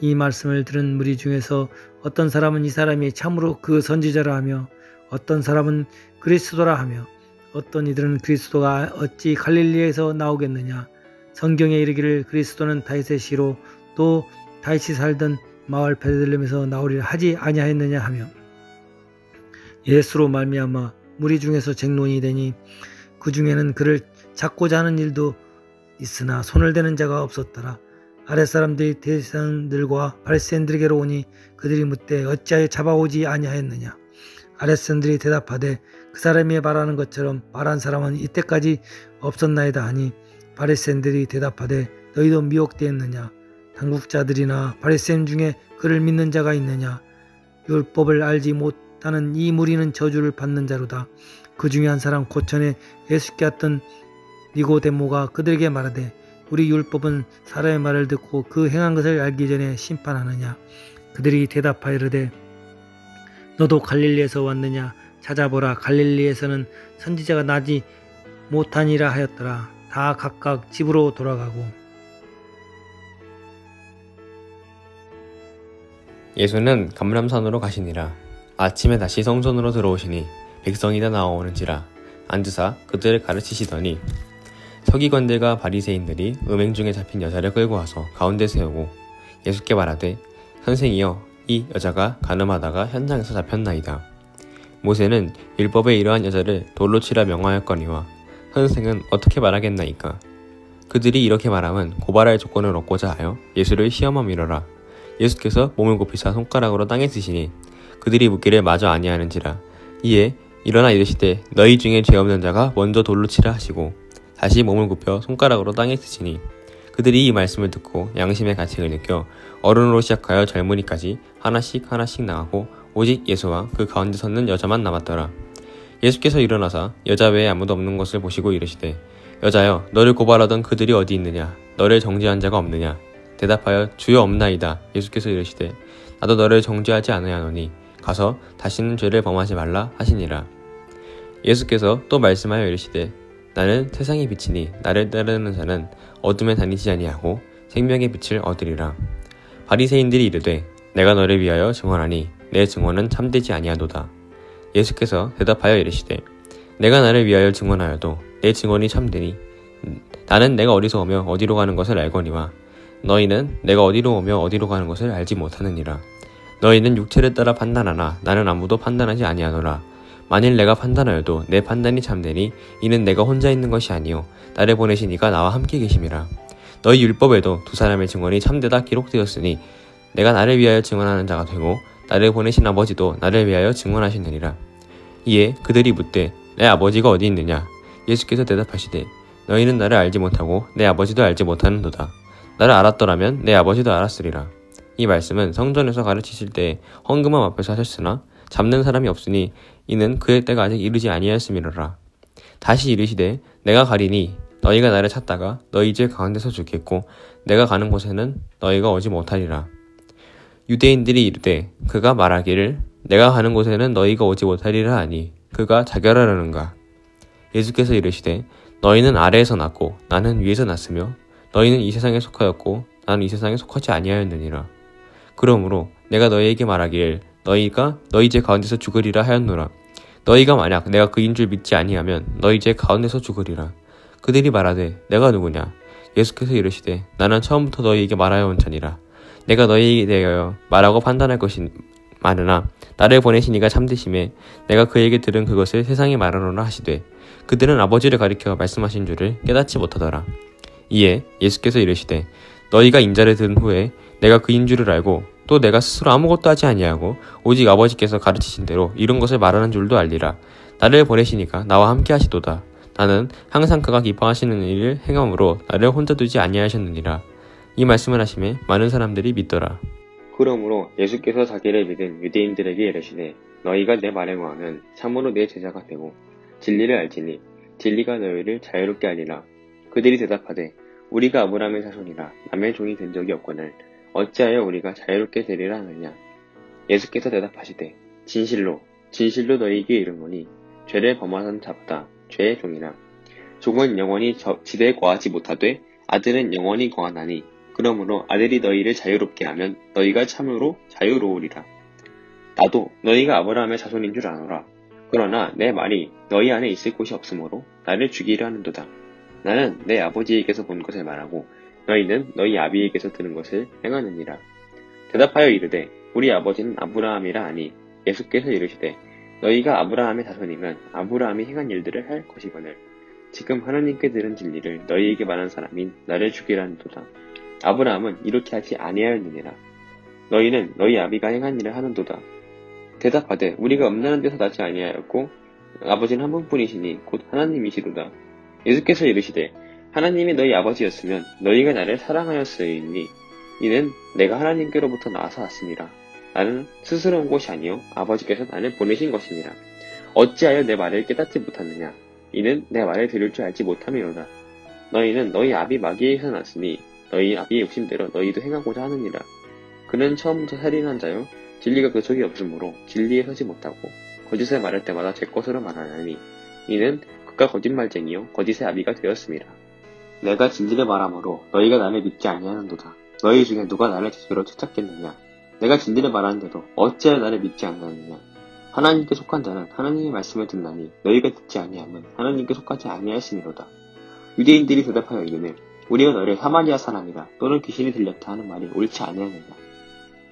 이 말씀을 들은 무리 중에서 어떤 사람은 이 사람이 참으로 그 선지자라 하며 어떤 사람은 그리스도라 하며 어떤 이들은 그리스도가 어찌 갈릴리에서 나오겠느냐. 성경에 이르기를 그리스도는 다윗의 씨로 또 다윗이 살던 마을 베들레헴에서 나오리라 하지 아니하였느냐 하며 예수로 말미암아 무리 중에서 쟁론이 되니 그 중에는 그를 잡고자 하는 일도 있으나 손을 대는 자가 없었더라. 아랫사람들이 대사들과 바리새인들에게로 오니 그들이 묻되 어찌하여 잡아오지 아니하였느냐. 아랫사람들이 대답하되 그 사람이 말하는 것처럼 말한 사람은 이때까지 없었나이다 하니 바리새인들이 대답하되 너희도 미혹되었느냐. 당국자들이나 바리새인 중에 그를 믿는 자가 있느냐. 율법을 알지 못하는 이 무리는 저주를 받는 자로다. 그 중에 한 사람 고천에 예수께 왔던 니고데모가 그들에게 말하되 우리 율법은 사람의 말을 듣고 그 행한 것을 알기 전에 심판하느냐. 그들이 대답하여 이르되 너도 갈릴리에서 왔느냐. 찾아보라. 갈릴리에서는 선지자가 나지 못하니라 하였더라. 다 각각 집으로 돌아가고. 예수는 감람산으로 가시니라. 아침에 다시 성전으로 들어오시니 백성이 다 나오는지라. 앉으사 그들을 가르치시더니 서기관들과 바리새인들이 음행 중에 잡힌 여자를 끌고 와서 가운데 세우고 예수께 말하되 선생이여 이 여자가 간음하다가 현장에서 잡혔나이다. 모세는 율법에 이러한 여자를 돌로 치라 명하였거니와 선생은 어떻게 말하겠나이까. 그들이 이렇게 말하면 고발할 조건을 얻고자 하여 예수를 시험함이로라. 예수께서 몸을 굽히사 손가락으로 땅에 쓰시니 그들이 묻기를 마저 아니하는지라. 이에 일어나 이르시되 너희 중에 죄 없는 자가 먼저 돌로 치라 하시고 다시 몸을 굽혀 손가락으로 땅에 쓰시니 그들이 이 말씀을 듣고 양심의 가책을 느껴 어른으로 시작하여 젊은이까지 하나씩 나가고 오직 예수와 그 가운데 섰는 여자만 남았더라. 예수께서 일어나사 여자 외에 아무도 없는 것을 보시고 이르시되 여자여 너를 고발하던 그들이 어디 있느냐. 너를 정죄한 자가 없느냐. 대답하여 주여 없나이다. 예수께서 이르시되 나도 너를 정죄하지 아니하노니 가서 다시는 죄를 범하지 말라 하시니라. 예수께서 또 말씀하여 이르시되 나는 세상의 빛이니 나를 따르는 자는 어둠에 다니지 아니하고 생명의 빛을 얻으리라. 바리새인들이 이르되 내가 너를 위하여 증언하니 내 증언은 참되지 아니하도다. 예수께서 대답하여 이르시되 내가 나를 위하여 증언하여도 내 증언이 참되니 나는 내가 어디서 오며 어디로 가는 것을 알거니와 너희는 내가 어디로 오며 어디로 가는 것을 알지 못하느니라. 너희는 육체를 따라 판단하나 나는 아무도 판단하지 아니하노라. 만일 내가 판단하여도 내 판단이 참되니 이는 내가 혼자 있는 것이 아니요 나를 보내신 이가 나와 함께 계심이라. 너희 율법에도 두 사람의 증언이 참되다 기록되었으니 내가 나를 위하여 증언하는 자가 되고 나를 보내신 아버지도 나를 위하여 증언하시느니라. 이에 그들이 묻되 내 아버지가 어디 있느냐. 예수께서 대답하시되 너희는 나를 알지 못하고 내 아버지도 알지 못하는도다. 나를 알았더라면 내 아버지도 알았으리라. 이 말씀은 성전에서 가르치실 때 헌금함 앞에서 하셨으나 잡는 사람이 없으니 이는 그의 때가 아직 이르지 아니하였음이로라. 다시 이르시되 내가 가리니 너희가 나를 찾다가 너희 집 가운데서 죽겠고 내가 가는 곳에는 너희가 오지 못하리라. 유대인들이 이르되 그가 말하기를 내가 가는 곳에는 너희가 오지 못하리라 하니 그가 자결하려는가. 예수께서 이르시되 너희는 아래에서 났고 나는 위에서 났으며 너희는 이 세상에 속하였고 나는 이 세상에 속하지 아니하였느니라. 그러므로 내가 너희에게 말하기를 너희가 너희 제 가운데서 죽으리라 하였노라. 너희가 만약 내가 그인 줄 믿지 아니하면 너희 제 가운데서 죽으리라. 그들이 말하되 내가 누구냐. 예수께서 이르시되 나는 처음부터 너희에게 말하여 온 자니라. 내가 너희에게 대하여 말하고 판단할 것이 많으나 나를 보내신 이가 참되심에 내가 그에게 들은 그것을 세상에 말하노라 하시되 그들은 아버지를 가리켜 말씀하신 줄을 깨닫지 못하더라. 이에 예수께서 이르시되 너희가 인자를 들은 후에 내가 그인 줄을 알고 또 내가 스스로 아무것도 하지 아니하고 오직 아버지께서 가르치신 대로 이런 것을 말하는 줄도 알리라. 나를 보내시니까 나와 함께 하시도다. 나는 항상 그가 기뻐하시는 일을 행함으로 나를 혼자 두지 아니하셨느니라. 이 말씀을 하심에 많은 사람들이 믿더라. 그러므로 예수께서 자기를 믿은 유대인들에게 이르시되 너희가 내 말에 응하면 참으로 내 제자가 되고 진리를 알지니 진리가 너희를 자유롭게 하리라. 그들이 대답하되 우리가 아브라함의 자손이라 남의 종이 된 적이 없거늘 어찌하여 우리가 자유롭게 되리라 하느냐. 예수께서 대답하시되 진실로 진실로 너희에게 이르노니 죄를 범하던 자보다 죄의 종이라. 종은 영원히 지대에 거하지 못하되 아들은 영원히 거하나니 그러므로 아들이 너희를 자유롭게 하면 너희가 참으로 자유로우리라. 나도 너희가 아브라함의 자손인 줄 아노라. 그러나 내 말이 너희 안에 있을 곳이 없으므로 나를 죽이려 하는도다. 나는 내 아버지에게서 본 것을 말하고 너희는 너희 아비에게서 들은 것을 행하느니라. 대답하여 이르되 우리 아버지는 아브라함이라 하니 예수께서 이르시되 너희가 아브라함의 자손이면 아브라함이 행한 일들을 할 것이거늘 지금 하나님께 들은 진리를 너희에게 말한 사람인 나를 죽이려 하는도다. 아브라함은 이렇게 하지 아니하였느니라. 너희는 너희 아비가 행한 일을 하는도다. 대답하되 우리가 음란한 데서 나지 아니하였고 아버지는 한 분뿐이시니 곧 하나님이시로다. 예수께서 이르시되 하나님이 너희 아버지였으면 너희가 나를 사랑하였으리니 이는 내가 하나님께로부터 나와서 왔습니다. 나는 스스로 온 것이 아니요 아버지께서 나를 보내신 것이니라. 어찌하여 내 말을 깨닫지 못하느냐. 이는 내 말을 들을 줄 알지 못함이로다. 너희는 너희 아비 마귀에서 났으니 너희 아비의 욕심대로 너희도 행하고자 하느니라. 그는 처음부터 살인한 자요 진리가 그 속에 없으므로 진리에 서지 못하고 거짓을 말할 때마다 제 것으로 말하나니 이는 그가 거짓말쟁이요 거짓의 아비가 되었습니다. 내가 진리를 말하므로 너희가 나를 믿지 아니하는도다. 너희 중에 누가 나를 제대로 채찍겠느냐. 내가 진리를 말하는데도 어찌하여 나를 믿지 않느냐. 하나님께 속한 자는 하나님의 말씀을 듣나니 너희가 듣지 아니하면 하나님께 속하지 아니하였으미로다. 유대인들이 대답하여 이르되 우리가 너를 사마리아 사람이라 또는 귀신이 들렸다 하는 말이 옳지 아니하느냐.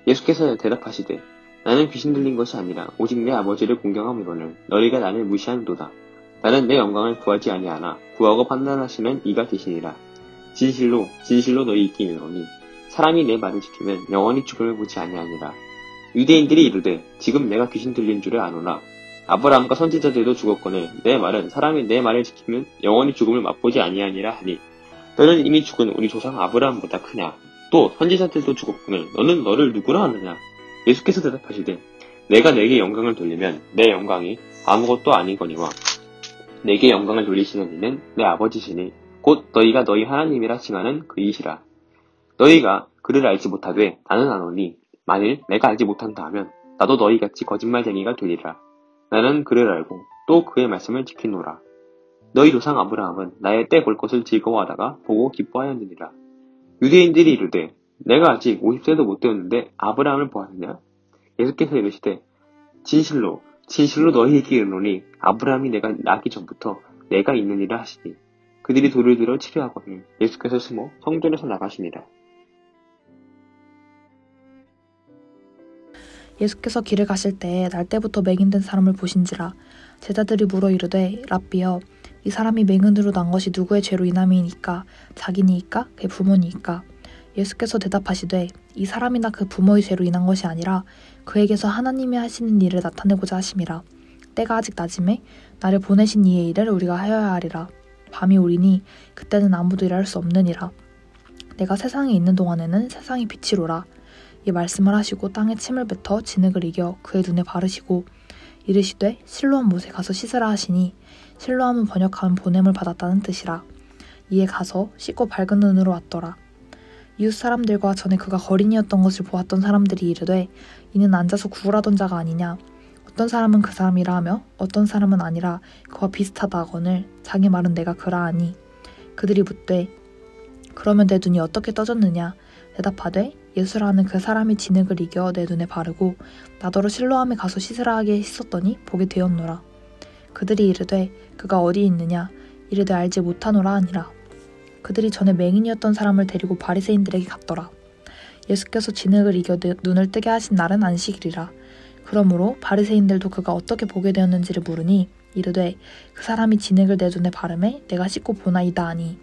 예수께서 대답하시되 나는 귀신 들린 것이 아니라 오직 내 아버지를 공경함이로는 너희가 나를 무시하는도다. 나는 내 영광을 구하지 아니하나 구하고 판단하시는 이가 계시니라. 진실로 진실로 너희에게 이르노니 사람이 내 말을 지키면 영원히 죽음을 보지 아니하니라. 유대인들이 이르되 지금 내가 귀신 들린 줄을 아노라. 아브라함과 선지자들도 죽었거늘 내 말은 사람이 내 말을 지키면 영원히 죽음을 맛보지 아니하니라 하니 너는 이미 죽은 우리 조상 아브라함보다 크냐. 또 선지자들도 죽었거늘 너는 너를 누구라 하느냐. 예수께서 대답하시되 내가 내게 영광을 돌리면 내 영광이 아무것도 아니거니와 내게 영광을 돌리시는 이는 내 아버지시니 곧 너희가 너희 하나님이라 칭하는 그이시라. 너희가 그를 알지 못하되 나는 아노니 만일 내가 알지 못한다 하면 나도 너희같이 거짓말쟁이가 되리라. 나는 그를 알고 또 그의 말씀을 지키노라. 너희 조상 아브라함은 나의 때 볼 것을 즐거워하다가 보고 기뻐하였느니라. 유대인들이 이르되 내가 아직 50세도 못 되었는데 아브라함을 보았느냐. 예수께서 이르시되 진실로 진실로 너희에게 이르노니 아브라함이 내가 나기 전부터 내가 있느니라 하시니 그들이 돌을 들어 치려하거늘 예수께서 숨어 성전에서 나가시니라. 예수께서 길을 가실 때에 날때부터 맹인된 사람을 보신지라. 제자들이 물어 이르되 랍비여 이 사람이 맹인으로 난 것이 누구의 죄로 인함이니까 자기니이까 그의 부모니이까. 예수께서 대답하시되 이 사람이나 그 부모의 죄로 인한 것이 아니라 그에게서 하나님이 하시는 일을 나타내고자 하심이라. 때가 아직 낮음에 나를 보내신 이의 일을 우리가 하여야 하리라. 밤이 오리니 그때는 아무도 일할 수 없느니라. 내가 세상에 있는 동안에는 세상이 빛이로라. 이 말씀을 하시고 땅에 침을 뱉어 진흙을 이겨 그의 눈에 바르시고 이르시되 실로암 못에 가서 씻으라 하시니 실로암은 번역하면 보냄을 받았다는 뜻이라. 이에 가서 씻고 밝은 눈으로 왔더라. 이웃 사람들과 전에 그가 거린이었던 것을 보았던 사람들이 이르되 이는 앉아서 구걸하던 자가 아니냐. 어떤 사람은 그 사람이라 하며 어떤 사람은 아니라 그와 비슷하다 하거늘 자기 말은 내가 그라 하니 그들이 묻되 그러면 내 눈이 어떻게 떠졌느냐. 대답하되 예수라는 그 사람이 진흙을 이겨 내 눈에 바르고 나더러 실로암에 가서 씻으라 하게 씻었더니 보게 되었노라. 그들이 이르되 그가 어디 있느냐. 이르되 알지 못하노라 하니라. 그들이 전에 맹인이었던 사람을 데리고 바리새인들에게 갔더라. 예수께서 진흙을 이겨 눈을 뜨게 하신 날은 안식일이라. 그러므로 바리새인들도 그가 어떻게 보게 되었는지를 물으니 이르되 그 사람이 진흙을 내 눈에 바르매 내가 씻고 보나이다 하니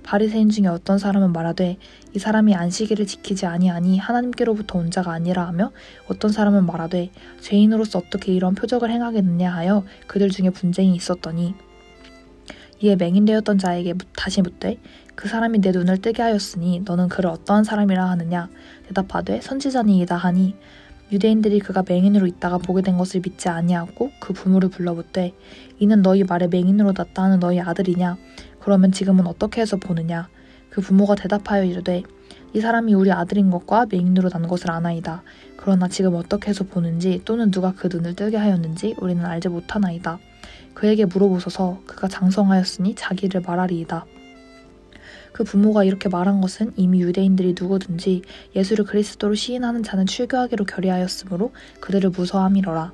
바리새인 중에 어떤 사람은 말하되 이 사람이 안식일을 지키지 아니하니 하나님께로부터 온 자가 아니라 하며 어떤 사람은 말하되 죄인으로서 어떻게 이런 표적을 행하겠느냐 하여 그들 중에 분쟁이 있었더니 이에 맹인되었던 자에게 다시 묻되 그 사람이 내 눈을 뜨게 하였으니 너는 그를 어떠한 사람이라 하느냐. 대답하되 선지자니이다 하니 유대인들이 그가 맹인으로 있다가 보게 된 것을 믿지 아니하고 그 부모를 불러묻되 이는 너희 말에 맹인으로 났다 하는 너희 아들이냐. 그러면 지금은 어떻게 해서 보느냐. 그 부모가 대답하여 이르되 이 사람이 우리 아들인 것과 맹인으로 난 것을 아나이다. 그러나 지금 어떻게 해서 보는지 또는 누가 그 눈을 뜨게 하였는지 우리는 알지 못하나이다. 그에게 물어보소서. 그가 장성하였으니 자기를 말하리이다. 그 부모가 이렇게 말한 것은 이미 유대인들이 누구든지 예수를 그리스도로 시인하는 자는 출교하기로 결의하였으므로 그들을 무서워함이로라.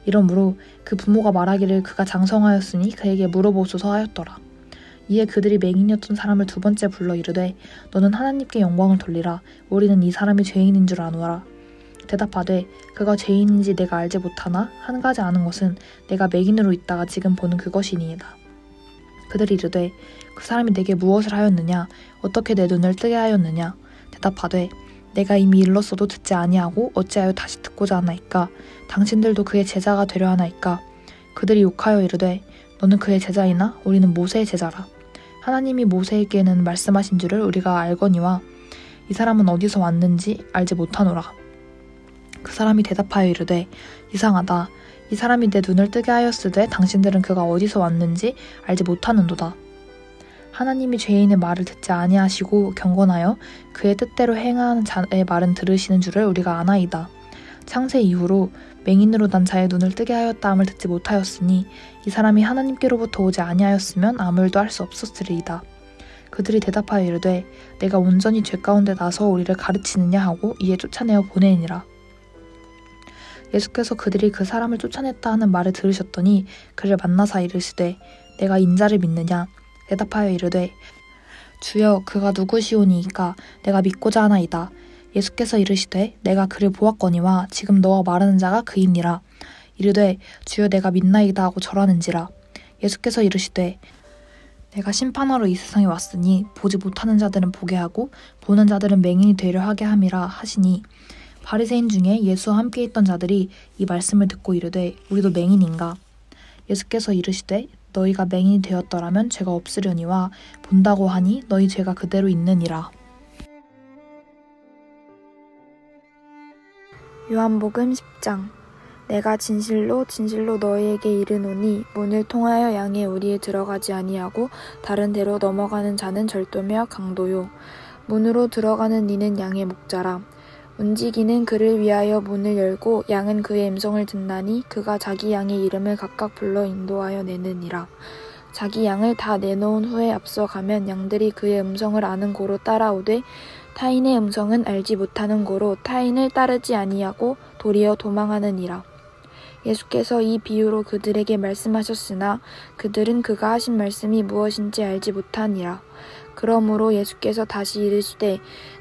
이러므로 그 부모가 말하기를 그가 장성하였으니 그에게 물어보소서 하였더라. 이에 그들이 맹인이었던 사람을 두 번째 불러 이르되 너는 하나님께 영광을 돌리라. 우리는 이 사람이 죄인인 줄 아노라. 대답하되 그가 죄인인지 내가 알지 못하나 한 가지 아는 것은 내가 맹인으로 있다가 지금 보는 그것이니이다. 그들이 이르되 그 사람이 내게 무엇을 하였느냐. 어떻게 내 눈을 뜨게 하였느냐. 대답하되 내가 이미 일렀어도 듣지 아니하고 어찌하여 다시 듣고자 하나이까. 당신들도 그의 제자가 되려 하나이까. 그들이 욕하여 이르되 너는 그의 제자이나 우리는 모세의 제자라. 하나님이 모세에게는 말씀하신 줄을 우리가 알거니와 이 사람은 어디서 왔는지 알지 못하노라. 그 사람이 대답하여 이르되 이상하다. 이 사람이 내 눈을 뜨게 하였으되 당신들은 그가 어디서 왔는지 알지 못하는도다. 하나님이 죄인의 말을 듣지 아니하시고 경건하여 그의 뜻대로 행하는 자의 말은 들으시는 줄을 우리가 아나이다. 창세 이후로 맹인으로 난 자의 눈을 뜨게 하였다 함을 듣지 못하였으니 이 사람이 하나님께로부터 오지 아니하였으면 아무 일도 할 수 없었으리이다. 그들이 대답하여 이르되 내가 온전히 죄 가운데 나서 우리를 가르치느냐 하고 이에 쫓아내어 보내니라. 예수께서 그들이 그 사람을 쫓아냈다 하는 말을 들으셨더니 그를 만나사 이르시되 내가 인자를 믿느냐. 대답하여 이르되 주여 그가 누구시오니이까. 내가 믿고자 하나이다. 예수께서 이르시되 내가 그를 보았거니와 지금 너와 말하는 자가 그이니라. 이르되 주여 내가 믿나이다 하고 절하는지라. 예수께서 이르시되 내가 심판하러 이 세상에 왔으니 보지 못하는 자들은 보게 하고 보는 자들은 맹인이 되려 하게 함이라 하시니 바리새인 중에 예수와 함께 있던 자들이 이 말씀을 듣고 이르되 우리도 맹인인가. 예수께서 이르시되 너희가 맹인이 되었더라면 죄가 없으려니와 본다고 하니 너희 죄가 그대로 있느니라. 요한복음 10장. 내가 진실로 진실로 너희에게 이르노니 문을 통하여 양의 우리에 들어가지 아니하고 다른 데로 넘어가는 자는 절도며 강도요. 문으로 들어가는 이는 양의 목자라. 운지기는 그를 위하여 문을 열고 양은 그의 음성을 듣나니 그가 자기 양의 이름을 각각 불러 인도하여 내느니라. 자기 양을 다 내놓은 후에 앞서가면 양들이 그의 음성을 아는 고로 따라오되 타인의 음성은 알지 못하는 고로 타인을 따르지 아니하고 도리어 도망하느니라. 예수께서 이 비유로 그들에게 말씀하셨으나 그들은 그가 하신 말씀이 무엇인지 알지 못하니라. 그러므로 예수께서 다시 이르시되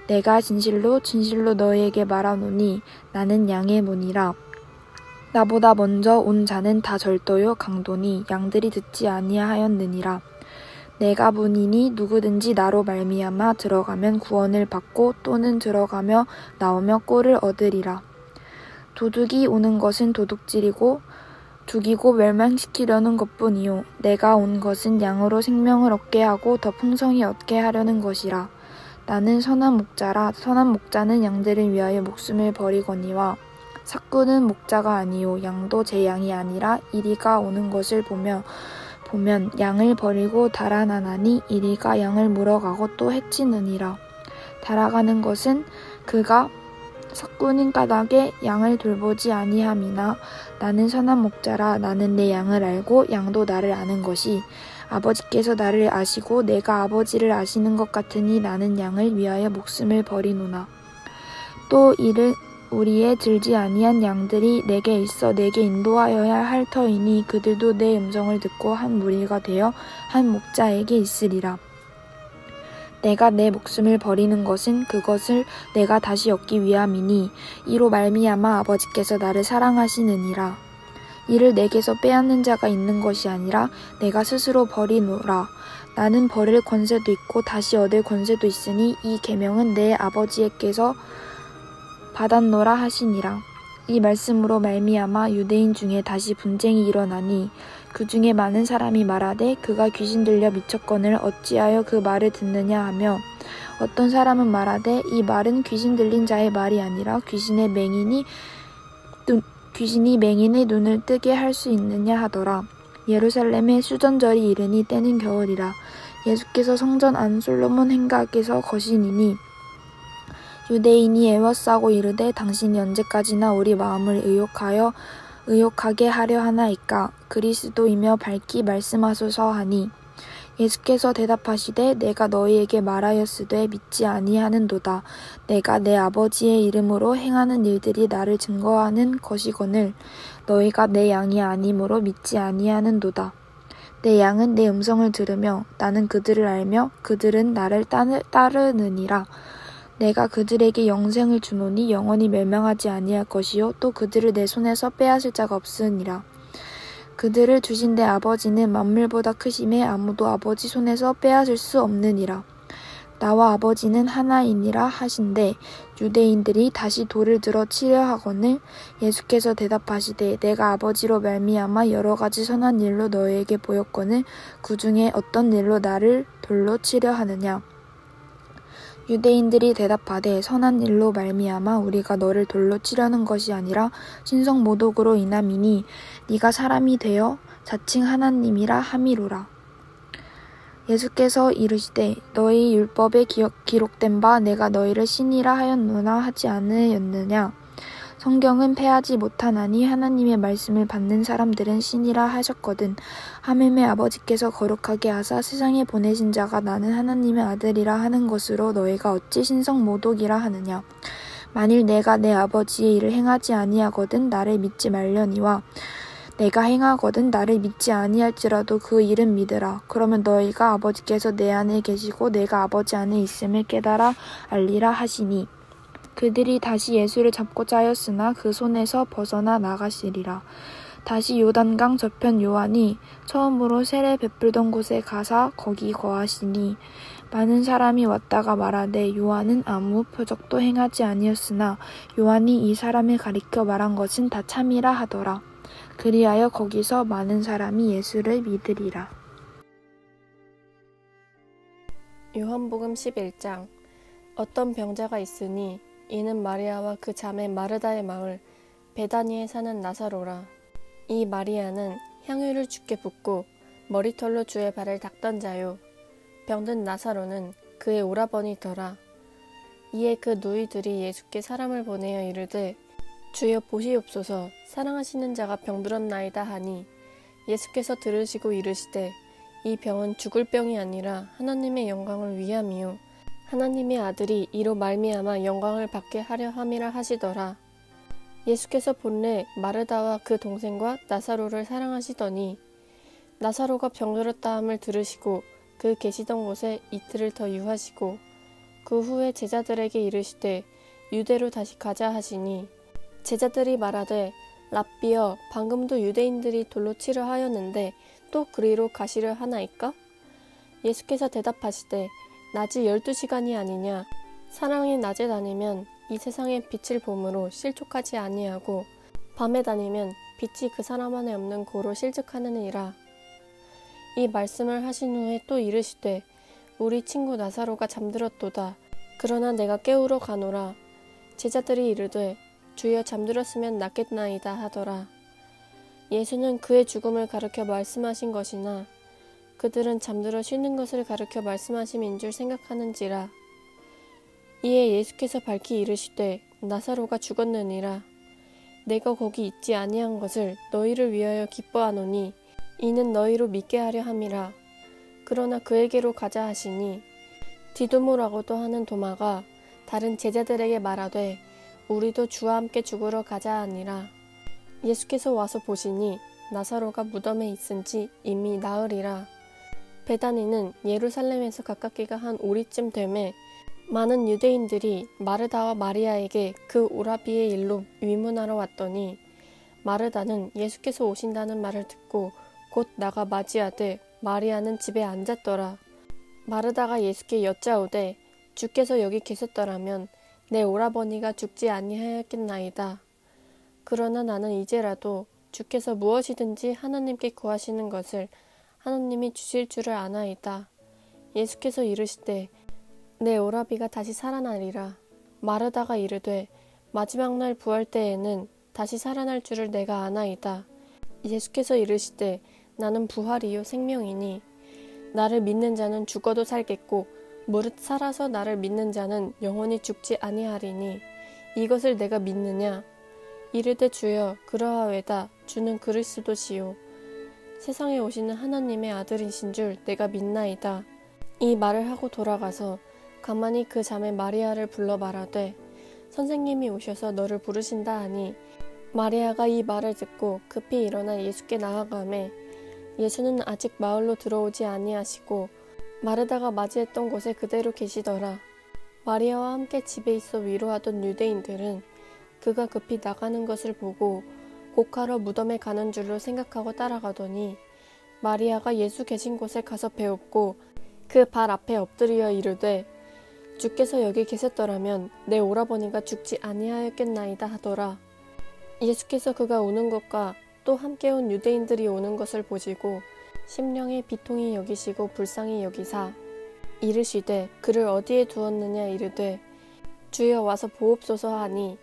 내가 진실로 진실로 너희에게 말하노니 나는 양의 문이라. 나보다 먼저 온 자는 다 절도요 강도니 양들이 듣지 아니하였느니라. 내가 문이니 누구든지 나로 말미암아 들어가면 구원을 받고 또는 들어가며 나오며 꼴을 얻으리라. 도둑이 오는 것은 도둑질이고 죽이고 멸망시키려는 것뿐이요 내가 온 것은 양으로 생명을 얻게 하고 더 풍성히 얻게 하려는 것이라. 나는 선한 목자라. 선한 목자는 양들을 위하여 목숨을 버리거니와 삭구는 목자가 아니요 양도 제 양이 아니라 이리가 오는 것을 보면 양을 버리고 달아나나니 이리가 양을 물어가고 또 해치느니라. 달아가는 것은 그가 삭구는 까닭에 양을 돌보지 아니함이나 나는 선한 목자라. 나는 내 양을 알고 양도 나를 아는 것이 아버지께서 나를 아시고 내가 아버지를 아시는 것 같으니 나는 양을 위하여 목숨을 버리노나. 또 이를 우리의 들지 아니한 양들이 내게 있어 내게 인도하여야 할 터이니 그들도 내 음성을 듣고 한 무리가 되어 한 목자에게 있으리라. 내가 내 목숨을 버리는 것은 그것을 내가 다시 얻기 위함이니 이로 말미암아 아버지께서 나를 사랑하시느니라. 이를 내게서 빼앗는 자가 있는 것이 아니라 내가 스스로 버리노라. 나는 버릴 권세도 있고 다시 얻을 권세도 있으니 이 계명은 내 아버지께서 받았노라 하시니라. 이 말씀으로 말미암아 유대인 중에 다시 분쟁이 일어나니 그 중에 많은 사람이 말하되 그가 귀신 들려 미쳤거늘 어찌하여 그 말을 듣느냐 하며 어떤 사람은 말하되 이 말은 귀신 들린 자의 말이 아니라 귀신이 맹인의 눈을 뜨게 할 수 있느냐 하더라. 예루살렘에 수전절이 이르니 때는 겨울이라. 예수께서 성전 안 솔로몬 행각에서 거시니니 유대인이 애워싸고 이르되 당신이 언제까지나 우리 마음을 의혹하게 하려 하나이까. 그리스도이며 밝히 말씀하소서 하니 예수께서 대답하시되 내가 너희에게 말하였으되 믿지 아니하는도다. 내가 내 아버지의 이름으로 행하는 일들이 나를 증거하는 것이거늘 너희가 내 양이 아니므로 믿지 아니하는도다. 내 양은 내 음성을 들으며 나는 그들을 알며 그들은 나를 따르느니라. 내가 그들에게 영생을 주노니 영원히 멸망하지 아니할 것이요 또 그들을 내 손에서 빼앗을 자가 없으니라. 그들을 주신 내 아버지는 만물보다 크심에 아무도 아버지 손에서 빼앗을 수 없느니라. 나와 아버지는 하나이니라 하신대 유대인들이 다시 돌을 들어 치려 하거늘 예수께서 대답하시되 내가 아버지로 말미암아 여러 가지 선한 일로 너희에게 보였거늘 그 중에 어떤 일로 나를 돌로 치려 하느냐. 유대인들이 대답하되 선한 일로 말미암아 우리가 너를 돌로 치려는 것이 아니라 신성 모독으로 인함이니 네가 사람이 되어 자칭 하나님이라 함이로라. 예수께서 이르시되 너희 율법에 기록된 바 내가 너희를 신이라 하였노나 하지 않으였느냐. 성경은 패하지 못하나니 하나님의 말씀을 받는 사람들은 신이라 하셨거든. 하물며 아버지께서 거룩하게 하사 세상에 보내신 자가 나는 하나님의 아들이라 하는 것으로 너희가 어찌 신성 모독이라 하느냐. 만일 내가 내 아버지의 일을 행하지 아니하거든 나를 믿지 말려니와 내가 행하거든 나를 믿지 아니할지라도 그 일은 믿으라. 그러면 너희가 아버지께서 내 안에 계시고 내가 아버지 안에 있음을 깨달아 알리라 하시니 그들이 다시 예수를 잡고자 하였으나 그 손에서 벗어나 나가시리라. 다시 요단강 저편 요한이 처음으로 세례 베풀던 곳에 가사 거기 거하시니 많은 사람이 왔다가 말하되 요한은 아무 표적도 행하지 아니었으나 요한이 이 사람을 가리켜 말한 것은 다 참이라 하더라. 그리하여 거기서 많은 사람이 예수를 믿으리라. 요한복음 11장. 어떤 병자가 있으니 이는 마리아와 그 자매 마르다의 마을 베다니에 사는 나사로라. 이 마리아는 향유를 주께 붓고 머리털로 주의 발을 닦던 자요. 병든 나사로는 그의 오라버니더라. 이에 그 누이들이 예수께 사람을 보내어 이르되 주여 보시옵소서 사랑하시는 자가 병들었나이다 하니 예수께서 들으시고 이르시되 이 병은 죽을 병이 아니라 하나님의 영광을 위함이요 하나님의 아들이 이로 말미암아 영광을 받게 하려 함이라 하시더라. 예수께서 본래 마르다와 그 동생과 나사로를 사랑하시더니 나사로가 병들었다 함을 들으시고 그 계시던 곳에 이틀을 더 유하시고 그 후에 제자들에게 이르시되 유대로 다시 가자 하시니 제자들이 말하되 랍비여 방금도 유대인들이 돌로 치려 하였는데 또 그리로 가시려 하나이까? 예수께서 대답하시되 낮이 12시간이 아니냐. 사랑이 낮에 다니면 이 세상의 빛을 보므로 실족하지 아니하고 밤에 다니면 빛이 그 사람 안에 없는 고로 실족하느니라. 이 말씀을 하신 후에 또 이르시되 우리 친구 나사로가 잠들었도다. 그러나 내가 깨우러 가노라. 제자들이 이르되 주여 잠들었으면 낫겠나이다 하더라. 예수는 그의 죽음을 가르쳐 말씀하신 것이나 그들은 잠들어 쉬는 것을 가르쳐 말씀하심인 줄 생각하는지라. 이에 예수께서 밝히 이르시되 나사로가 죽었느니라. 내가 거기 있지 아니한 것을 너희를 위하여 기뻐하노니 이는 너희로 믿게 하려 함이라. 그러나 그에게로 가자 하시니 디도모라고도 하는 도마가 다른 제자들에게 말하되 우리도 주와 함께 죽으러 가자 하니라. 예수께서 와서 보시니 나사로가 무덤에 있은지 이미 나으리라. 베다니는 예루살렘에서 가깝기가 한 오리쯤 되매 많은 유대인들이 마르다와 마리아에게 그 오라비의 일로 위문하러 왔더니 마르다는 예수께서 오신다는 말을 듣고 곧 나가 맞이하되 마리아는 집에 앉았더라. 마르다가 예수께 여짜오되 주께서 여기 계셨더라면 내 오라버니가 죽지 아니하였겠나이다. 그러나 나는 이제라도 주께서 무엇이든지 하나님께 구하시는 것을 하나님이 주실 줄을 아나이다. 예수께서 이르시되 내 오라비가 다시 살아나리라. 마르다가 이르되 마지막 날 부활 때에는 다시 살아날 줄을 내가 아나이다. 예수께서 이르시되 나는 부활이요 생명이니 나를 믿는 자는 죽어도 살겠고 무릇 살아서 나를 믿는 자는 영원히 죽지 아니하리니 이것을 내가 믿느냐? 이르되 주여 그러하외다. 주는 그리스도시요 세상에 오시는 하나님의 아들이신 줄 내가 믿나이다. 이 말을 하고 돌아가서 가만히 그 자매 마리아를 불러 말하되 선생님이 오셔서 너를 부르신다 하니 마리아가 이 말을 듣고 급히 일어나 예수께 나아가매 예수는 아직 마을로 들어오지 아니하시고 마르다가 맞이했던 곳에 그대로 계시더라. 마리아와 함께 집에 있어 위로하던 유대인들은 그가 급히 나가는 것을 보고 곡하러 무덤에 가는 줄로 생각하고 따라가더니 마리아가 예수 계신 곳에 가서 배웁고 그 발 앞에 엎드려 이르되 주께서 여기 계셨더라면 내 오라버니가 죽지 아니하였겠나이다 하더라. 예수께서 그가 우는 것과 또 함께 온 유대인들이 오는 것을 보시고 심령에 비통히 여기시고 불쌍히 여기사 이르시되 그를 어디에 두었느냐 이르되 주여 와서 보옵소서 하니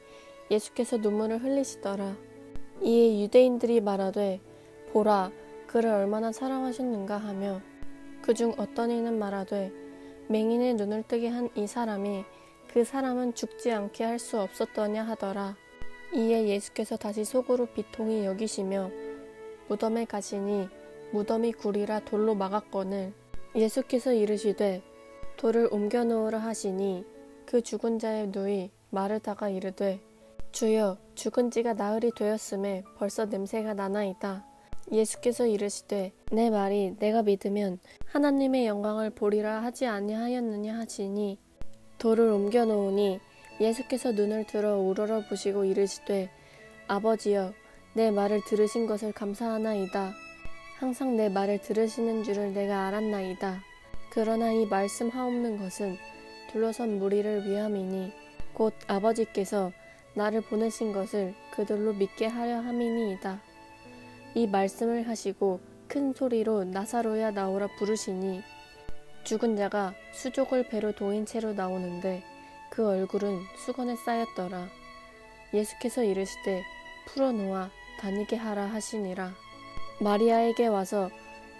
예수께서 눈물을 흘리시더라. 이에 유대인들이 말하되 보라 그를 얼마나 사랑하셨는가 하며 그중 어떤 이는 말하되 맹인의 눈을 뜨게 한 이 사람이 그 사람은 죽지 않게 할 수 없었더냐 하더라. 이에 예수께서 다시 속으로 비통히 여기시며 무덤에 가시니 무덤이 굴이라 돌로 막았거늘 예수께서 이르시되 돌을 옮겨 놓으라 하시니 그 죽은 자의 누이 마르다가 이르되 주여 죽은 지가 나흘이 되었음에 벌써 냄새가 나나이다. 예수께서 이르시되 내 말이 내가 믿으면 하나님의 영광을 보리라 하지 아니하였느냐 하시니 돌을 옮겨 놓으니 예수께서 눈을 들어 우러러 보시고 이르시되 아버지여 내 말을 들으신 것을 감사하나이다. 항상 내 말을 들으시는 줄을 내가 알았나이다. 그러나 이 말씀 하옵는 것은 둘러선 무리를 위함이니 곧 아버지께서 나를 보내신 것을 그들로 믿게 하려 함이니이다. 이 말씀을 하시고 큰 소리로 나사로야 나오라 부르시니 죽은 자가 수족을 배로 동인 채로 나오는데 그 얼굴은 수건에 쌓였더라. 예수께서 이르시되 풀어놓아 다니게 하라 하시니라. 마리아에게 와서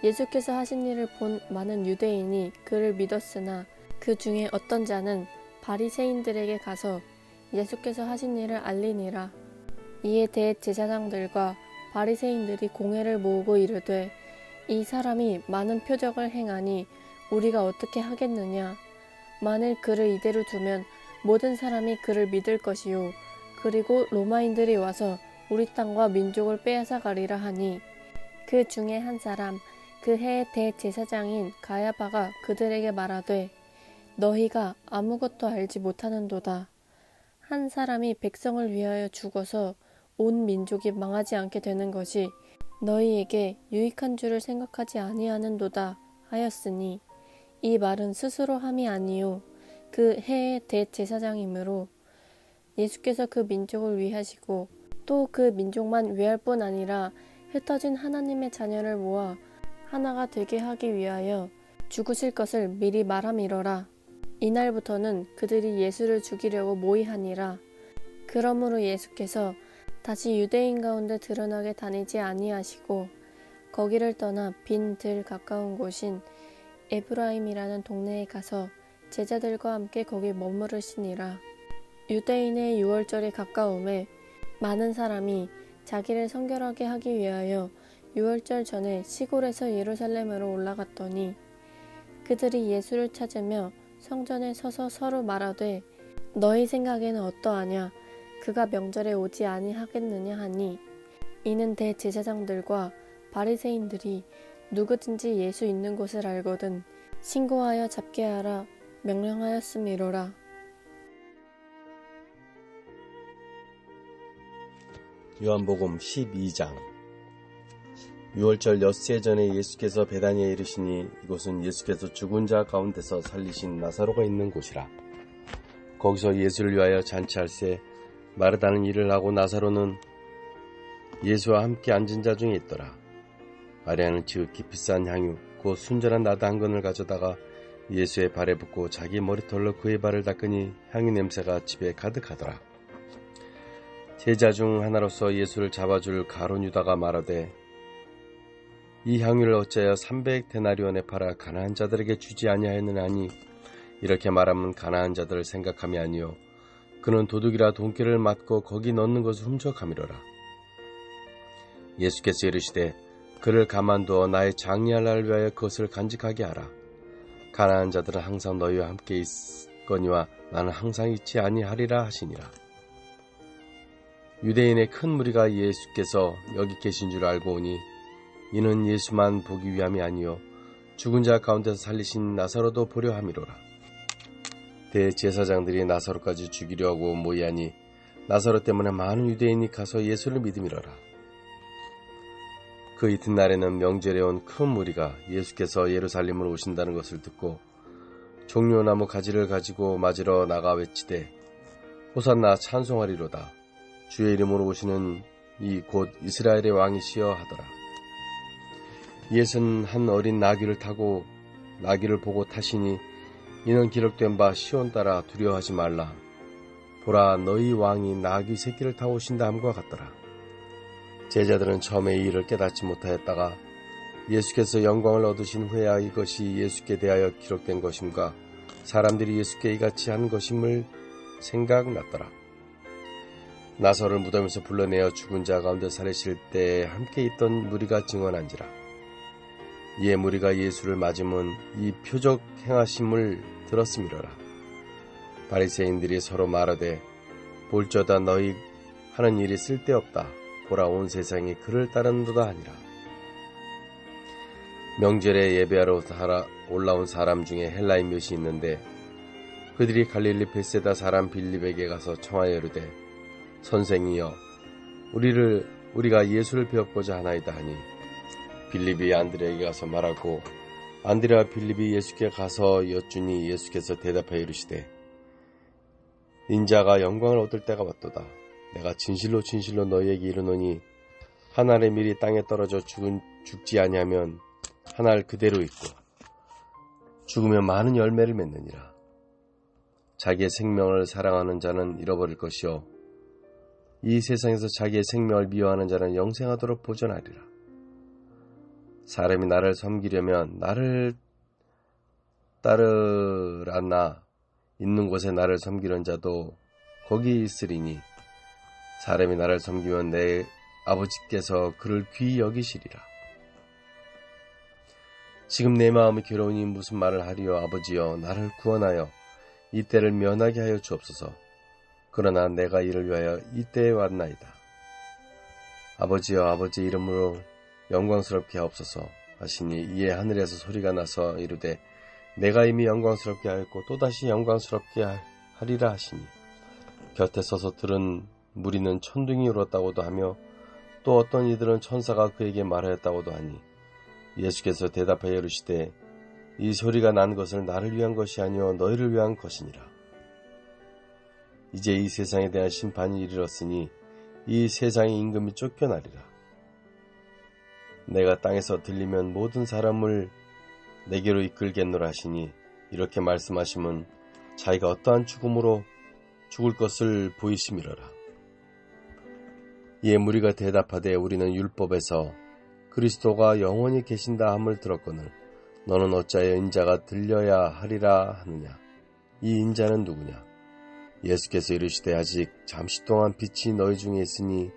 예수께서 하신 일을 본 많은 유대인이 그를 믿었으나 그 중에 어떤 자는 바리새인들에게 가서 예수께서 하신 일을 알리니라. 이에 대제사장들과 바리새인들이 공회를 모으고 이르되 이 사람이 많은 표적을 행하니 우리가 어떻게 하겠느냐. 만일 그를 이대로 두면 모든 사람이 그를 믿을 것이요 그리고 로마인들이 와서 우리 땅과 민족을 빼앗아가리라 하니 그 중에 한 사람 그 해의 대제사장인 가야바가 그들에게 말하되 너희가 아무것도 알지 못하는도다. 한 사람이 백성을 위하여 죽어서 온 민족이 망하지 않게 되는 것이 너희에게 유익한 줄을 생각하지 아니하는도다 하였으니 이 말은 스스로 함이 아니요 그 해의 대제사장이므로 예수께서 그 민족을 위하시고 또 그 민족만 위할 뿐 아니라 흩어진 하나님의 자녀를 모아 하나가 되게 하기 위하여 죽으실 것을 미리 말함이러라. 이날부터는 그들이 예수를 죽이려고 모의하니라. 그러므로 예수께서 다시 유대인 가운데 드러나게 다니지 아니하시고 거기를 떠나 빈 들 가까운 곳인 에브라임이라는 동네에 가서 제자들과 함께 거기 머무르시니라. 유대인의 유월절이 가까움에 많은 사람이 자기를 성결하게 하기 위하여 유월절 전에 시골에서 예루살렘으로 올라갔더니 그들이 예수를 찾으며 성전에 서서 서로 말하되 너희 생각에는 어떠하냐. 그가 명절에 오지 아니하겠느냐 하니 이는 대제사장들과 바리새인들이 누구든지 예수 있는 곳을 알거든 신고하여 잡게 하라 명령하였음이로라. 요한복음 12장. 유월절 엿새 전에 예수께서 베다니에 이르시니 이곳은 예수께서 죽은 자 가운데서 살리신 나사로가 있는 곳이라. 거기서 예수를 위하여 잔치할세 마르다는 일을 하고 나사로는 예수와 함께 앉은 자 중에 있더라. 마리아는 지극히 비싼 향유 곧 순전한 나드 한 건을 가져다가 예수의 발에 붓고 자기 머리털로 그의 발을 닦으니 향유 냄새가 집에 가득하더라. 제자 중 하나로서 예수를 잡아줄 가룟 유다가 말하되 이 향유를 어찌하여 300데나리온에 팔아 가난한 자들에게 주지 아니하였느냐 하니 이렇게 말하면 가난한 자들을 생각함이 아니요 그는 도둑이라 돈기를 맞고 거기 넣는 것을 훔쳐가미러라. 예수께서 이르시되 그를 가만두어 나의 장리할 날을 위하여 그것을 간직하게 하라. 가난한 자들은 항상 너희와 함께 있거니와 나는 항상 있지 아니하리라 하시니라. 유대인의 큰 무리가 예수께서 여기 계신 줄 알고 오니 이는 예수만 보기 위함이 아니요 죽은 자 가운데서 살리신 나사로도 보려 함이로라. 대제사장들이 나사로까지 죽이려 하고 모이하니 나사로 때문에 많은 유대인이 가서 예수를 믿음이로라. 그 이튿날에는 명절에 온 큰 무리가 예수께서 예루살렘으로 오신다는 것을 듣고 종려나무 가지를 가지고 맞으러 나가 외치되 호산나 찬송하리로다. 주의 이름으로 오시는 이 곧 이스라엘의 왕이시여 하더라. 예수는 한 어린 나귀를 타고 나귀를 보고 타시니 이는 기록된 바 시온 따라 두려워하지 말라. 보라 너희 왕이 나귀 새끼를 타고 오신다 함과 같더라. 제자들은 처음에 이 일을 깨닫지 못하였다가 예수께서 영광을 얻으신 후에야 이것이 예수께 대하여 기록된 것임과 사람들이 예수께 이같이 한 것임을 생각났더라. 나사로를 무덤에서 불러내어 죽은 자 가운데 살리실 때에 함께 있던 무리가 증언한지라. 이에 무리가 예수를 맞으면 이 표적 행하심을 들었음이로라. 바리새인들이 서로 말하되 볼저다 너희 하는 일이 쓸데없다. 보라 온 세상이 그를 따른도다 하니라. 명절에 예배하러 올라온 사람 중에 헬라인 몇이 있는데 그들이 갈릴리 베세다 사람 빌립에게 가서 청하여 이르되 선생이여 우리가 예수를 배워보자 하나이다 하니 빌립이 안드레에게 가서 말하고 안드레와 빌립이 예수께 가서 여쭈니 예수께서 대답하여 이르시되 인자가 영광을 얻을 때가 왔도다. 내가 진실로 진실로 너희에게 이르노니 한 알의 밀이 땅에 떨어져 죽지 아니하면 한 알 그대로 있고 죽으면 많은 열매를 맺느니라. 자기의 생명을 사랑하는 자는 잃어버릴 것이요 이 세상에서 자기의 생명을 미워하는 자는 영생하도록 보존하리라. 사람이 나를 섬기려면 나를 따르라나 있는 곳에 나를 섬기는 자도 거기 있으리니 사람이 나를 섬기면 내 아버지께서 그를 귀히 여기시리라. 지금 내 마음이 괴로우니 무슨 말을 하리요. 아버지여 나를 구원하여 이 때를 면하게 하여 주옵소서. 그러나 내가 이를 위하여 이 때에 왔나이다. 아버지여 아버지 이름으로 영광스럽게 하옵소서 하시니 이에 하늘에서 소리가 나서 이르되 내가 이미 영광스럽게 하였고 또다시 영광스럽게 하리라 하시니 곁에 서서 들은 무리는 천둥이 울었다고도 하며 또 어떤 이들은 천사가 그에게 말하였다고도 하니 예수께서 대답하여 이르시되 이 소리가 난 것을 나를 위한 것이 아니요 너희를 위한 것이니라. 이제 이 세상에 대한 심판이 이르렀으니 이 세상의 임금이 쫓겨나리라. 내가 땅에서 들리면 모든 사람을 내게로 이끌겠노라 하시니 이렇게 말씀하시면 자기가 어떠한 죽음으로 죽을 것을 보이심이로라. 이에 무리가 대답하되 우리는 율법에서 그리스도가 영원히 계신다 함을 들었거늘 너는 어찌하여 인자가 들려야 하리라 하느냐. 이 인자는 누구냐. 예수께서 이르시되 아직 잠시 동안 빛이 너희 중에 있으니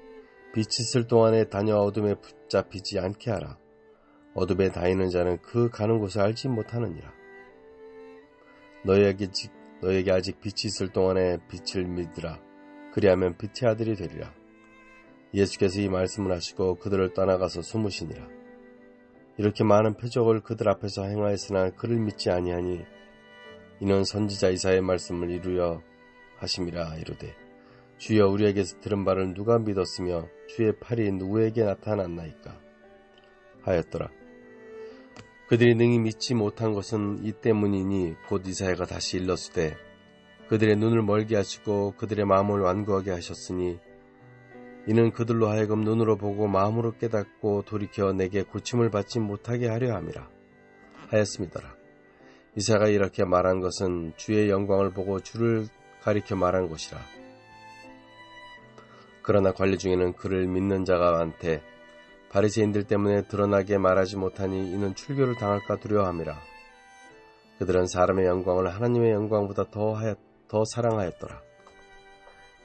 빛이 있을 동안에 다녀 어둠에 붙잡히지 않게 하라. 어둠에 다니는 자는 그 가는 곳을 알지 못하느니라. 너에게 아직 빛이 있을 동안에 빛을 믿으라. 그리하면 빛의 아들이 되리라. 예수께서 이 말씀을 하시고 그들을 떠나가서 숨으시니라. 이렇게 많은 표적을 그들 앞에서 행하였으나 그를 믿지 아니하니 이는 선지자 이사야의 말씀을 이루려 하심이라. 이르되 주여 우리에게서 들은 바를 누가 믿었으며 주의 팔이 누구에게 나타났나이까 하였더라. 그들이 능히 믿지 못한 것은 이 때문이니 곧 이사야가 다시 일렀으되 그들의 눈을 멀게 하시고 그들의 마음을 완고하게 하셨으니 이는 그들로 하여금 눈으로 보고 마음으로 깨닫고 돌이켜 내게 고침을 받지 못하게 하려 함이라 하였음이더라. 이사가 이렇게 말한 것은 주의 영광을 보고 주를 가리켜 말한 것이라. 그러나 관리 중에는 그를 믿는 자가 많되 바리새인들 때문에 드러나게 말하지 못하니 이는 출교를 당할까 두려워함이라. 그들은 사람의 영광을 하나님의 영광보다 더 사랑하였더라.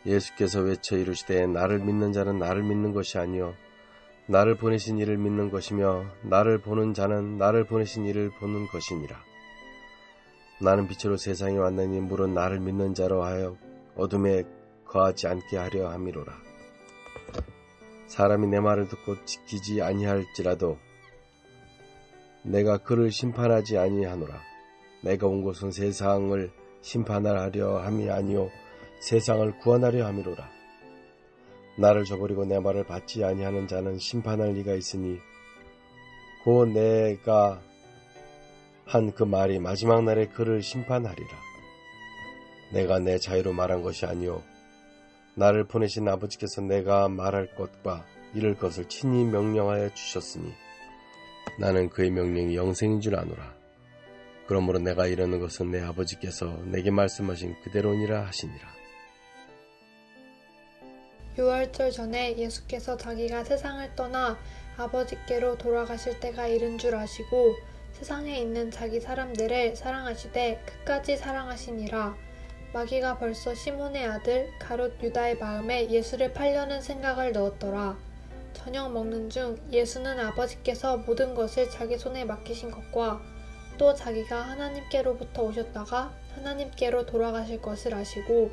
예수께서 외쳐 이르시되 나를 믿는 자는 나를 믿는 것이 아니요 나를 보내신 이를 믿는 것이며 나를 보는 자는 나를 보내신 이를 보는 것이니라. 나는 빛으로 세상에 왔나니 물은 나를 믿는 자로 하여 어둠에 거하지 않게 하려 함이로라. 사람이 내 말을 듣고 지키지 아니할지라도 내가 그를 심판하지 아니하노라. 내가 온 곳은 세상을 심판하려 함이 아니요 세상을 구원하려 함이로라. 나를 저버리고 내 말을 받지 아니하는 자는 심판할 리가 있으니 곧 내가 한 그 말이 마지막 날에 그를 심판하리라. 내가 내 자유로 말한 것이 아니요 나를 보내신 아버지께서 내가 말할 것과 이를 것을 친히 명령하여 주셨으니 나는 그의 명령이 영생인 줄 아노라. 그러므로 내가 이르는 것은 내 아버지께서 내게 말씀하신 그대로니라 하시니라. 유월절 전에 예수께서 자기가 세상을 떠나 아버지께로 돌아가실 때가 이른 줄 아시고 세상에 있는 자기 사람들을 사랑하시되 끝까지 사랑하시니라. 마귀가 벌써 시몬의 아들 가롯 유다의 마음에 예수를 팔려는 생각을 넣었더라. 저녁 먹는 중 예수는 아버지께서 모든 것을 자기 손에 맡기신 것과 또 자기가 하나님께로부터 오셨다가 하나님께로 돌아가실 것을 아시고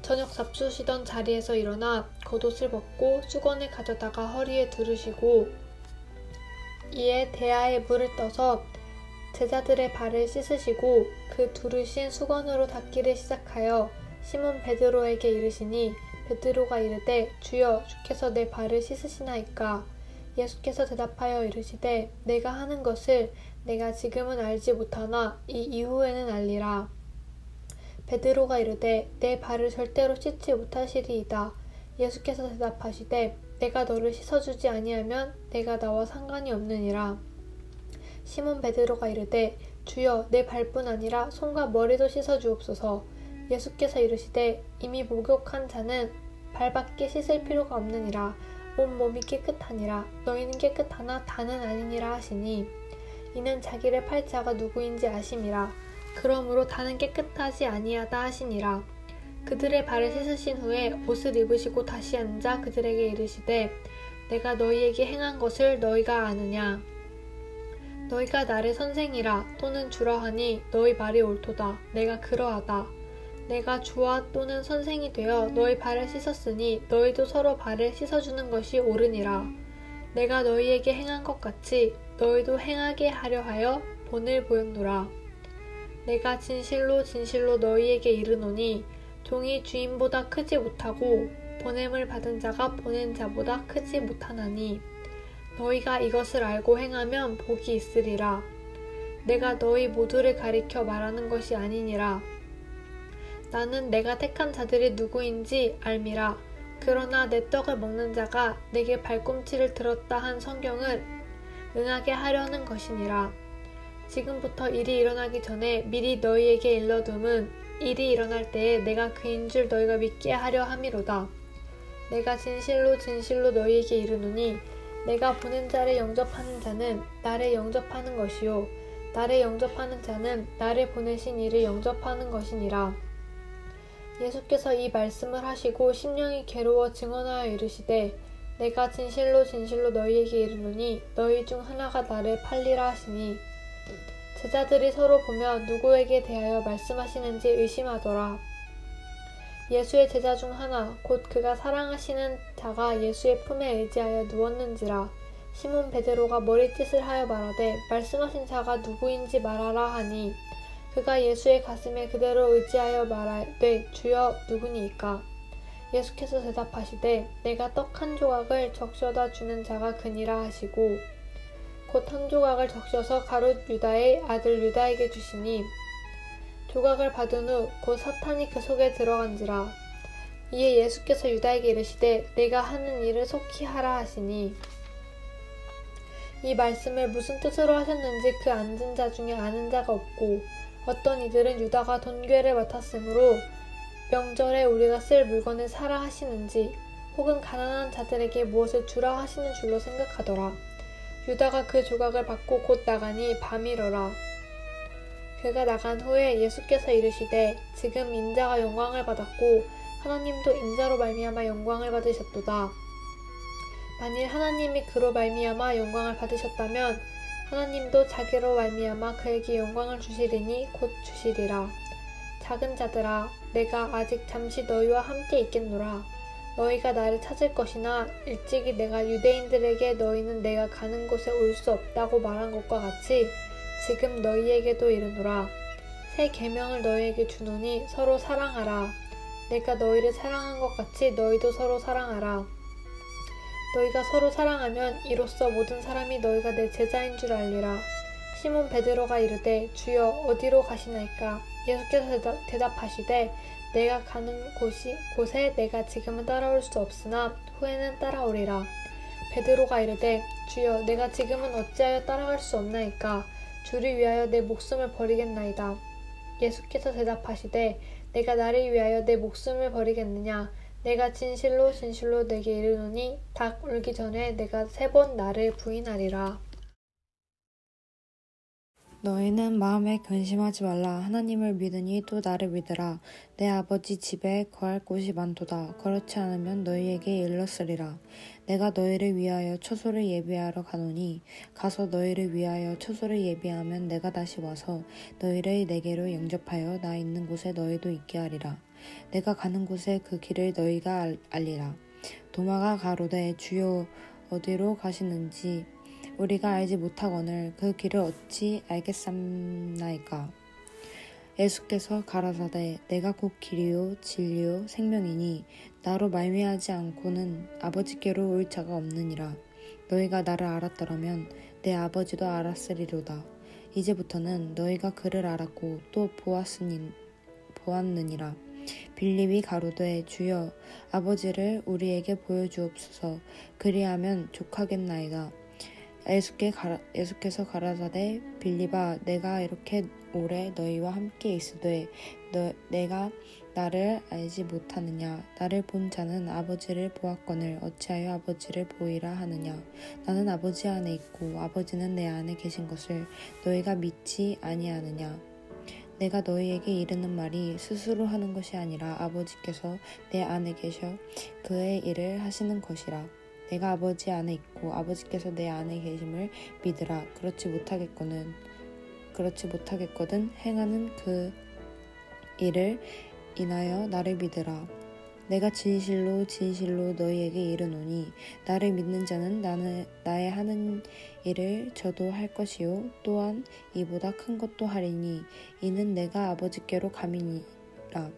저녁 잡수시던 자리에서 일어나 겉옷을 벗고 수건을 가져다가 허리에 두르시고 이에 대야에 물을 떠서 제자들의 발을 씻으시고 그 두르신 수건으로 닦기를 시작하여 시몬 베드로에게 이르시니 베드로가 이르되 주여 주께서 내 발을 씻으시나이까. 예수께서 대답하여 이르시되 내가 하는 것을 내가 지금은 알지 못하나 이 이후에는 알리라. 베드로가 이르되 내 발을 절대로 씻지 못하시리이다. 예수께서 대답하시되 내가 너를 씻어주지 아니하면 내가 나와 상관이 없느니라. 시몬 베드로가 이르되 주여 내 발뿐 아니라 손과 머리도 씻어주옵소서. 예수께서 이르시되 이미 목욕한 자는 발밖에 씻을 필요가 없느니라. 온 몸이 깨끗하니라. 너희는 깨끗하나 다는 아니니라 하시니 이는 자기를 팔 자가 누구인지 아심이라. 그러므로 다는 깨끗하지 아니하다 하시니라. 그들의 발을 씻으신 후에 옷을 입으시고 다시 앉아 그들에게 이르시되 내가 너희에게 행한 것을 너희가 아느냐. 너희가 나를 선생이라 또는 주라 하니 너희 말이 옳도다. 내가 그러하다. 내가 주와 또는 선생이 되어 너희 발을 씻었으니 너희도 서로 발을 씻어주는 것이 옳으니라. 내가 너희에게 행한 것 같이 너희도 행하게 하려 하여 본을 보였노라. 내가 진실로 진실로 너희에게 이르노니 종이 주인보다 크지 못하고 보냄을 받은 자가 보낸 자보다 크지 못하나니 너희가 이것을 알고 행하면 복이 있으리라. 내가 너희 모두를 가리켜 말하는 것이 아니니라. 나는 내가 택한 자들이 누구인지 알미라. 그러나 내 떡을 먹는 자가 내게 발꿈치를 들었다 한 성경을 응하게 하려는 것이니라. 지금부터 일이 일어나기 전에 미리 너희에게 일러둠은 일이 일어날 때에 내가 그인 줄 너희가 믿게 하려 함이로다. 내가 진실로 진실로 너희에게 이르노니 내가 보낸 자를 영접하는 자는 나를 영접하는 것이요 나를 영접하는 자는 나를 보내신 이를 영접하는 것이니라. 예수께서 이 말씀을 하시고 심령이 괴로워 증언하여 이르시되 내가 진실로 진실로 너희에게 이르노니 너희 중 하나가 나를 팔리라 하시니 제자들이 서로 보며 누구에게 대하여 말씀하시는지 의심하더라. 예수의 제자 중 하나 곧 그가 사랑하시는 자가 예수의 품에 의지하여 누웠는지라. 시몬 베드로가 머리짓을 하여 말하되 말씀하신 자가 누구인지 말하라 하니 그가 예수의 가슴에 그대로 의지하여 말하되 주여 누구니이까. 예수께서 대답하시되 내가 떡 한 조각을 적셔다 주는 자가 그니라 하시고 곧 한 조각을 적셔서 가롯 유다의 아들 유다에게 주시니 조각을 받은 후 곧 사탄이 그 속에 들어간지라. 이에 예수께서 유다에게 이르시되 내가 하는 일을 속히 하라 하시니 이 말씀을 무슨 뜻으로 하셨는지 그 앉은 자 중에 아는 자가 없고 어떤 이들은 유다가 돈괴를 맡았으므로 명절에 우리가 쓸 물건을 사라 하시는지 혹은 가난한 자들에게 무엇을 주라 하시는 줄로 생각하더라. 유다가 그 조각을 받고 곧 나가니 밤이러라. 그가 나간 후에 예수께서 이르시되 지금 인자가 영광을 받았고 하나님도 인자로 말미암아 영광을 받으셨도다. 만일 하나님이 그로 말미암아 영광을 받으셨다면 하나님도 자기로 말미암아 그에게 영광을 주시리니 곧 주시리라. 작은 자들아 내가 아직 잠시 너희와 함께 있겠노라. 너희가 나를 찾을 것이나 일찍이 내가 유대인들에게 너희는 내가 가는 곳에 올 수 없다고 말한 것과 같이 지금 너희에게도 이르노라. 새 계명을 너희에게 주노니 서로 사랑하라. 내가 너희를 사랑한 것 같이 너희도 서로 사랑하라. 너희가 서로 사랑하면 이로써 모든 사람이 너희가 내 제자인 줄 알리라. 시몬 베드로가 이르되 주여 어디로 가시나이까? 예수께서 대답하시되 내가 가는 곳에 내가 지금은 따라올 수 없으나 후에는 따라오리라. 베드로가 이르되 주여 내가 지금은 어찌하여 따라갈 수 없나이까? 주를 위하여 내 목숨을 버리겠나이다. 예수께서 대답하시되 내가 나를 위하여 내 목숨을 버리겠느냐? 내가 진실로 진실로 내게 이르노니 닭 울기 전에 내가 3번 나를 부인하리라. 너희는 마음에 근심하지 말라. 하나님을 믿으니 또 나를 믿으라. 내 아버지 집에 거할 곳이 많도다. 그렇지 않으면 너희에게 일렀으리라. 내가 너희를 위하여 처소를 예비하러 가노니 가서 너희를 위하여 처소를 예비하면 내가 다시 와서 너희를 내게로 영접하여 나 있는 곳에 너희도 있게 하리라. 내가 가는 곳에 그 길을 너희가 알리라. 도마가 가로되 주여 어디로 가시는지 우리가 알지 못하거늘 그 길을 어찌 알겠삼나이까? 예수께서 가라사대 내가 곧 길이요 진리요 생명이니 나로 말미암지 않고는 아버지께로 올 자가 없느니라. 너희가 나를 알았더라면 내 아버지도 알았으리로다. 이제부터는 너희가 그를 알았고 또 보았느니라. 빌립이 가로되 주여 아버지를 우리에게 보여주옵소서. 그리하면 족하겠나이다. 예수께서 가라사대 빌립아 내가 이렇게 오래 너희와 함께 있으되 내가 나를 알지 못하느냐? 나를 본 자는 아버지를 보았거늘 어찌하여 아버지를 보이라 하느냐? 나는 아버지 안에 있고 아버지는 내 안에 계신 것을 너희가 믿지 아니하느냐? 내가 너희에게 이르는 말이 스스로 하는 것이 아니라 아버지께서 내 안에 계셔 그의 일을 하시는 것이라. 내가 아버지 안에 있고 아버지께서 내 안에 계심을 믿으라. 그렇지 못하겠거든 행하는 그 일을 인하여 나를 믿으라. 내가 진실로 진실로 너희에게 이르노니 나를 믿는 자는 나의 하는 일을 저도 할 것이요 또한 이보다 큰 것도 하리니 이는 내가 아버지께로 감이니라.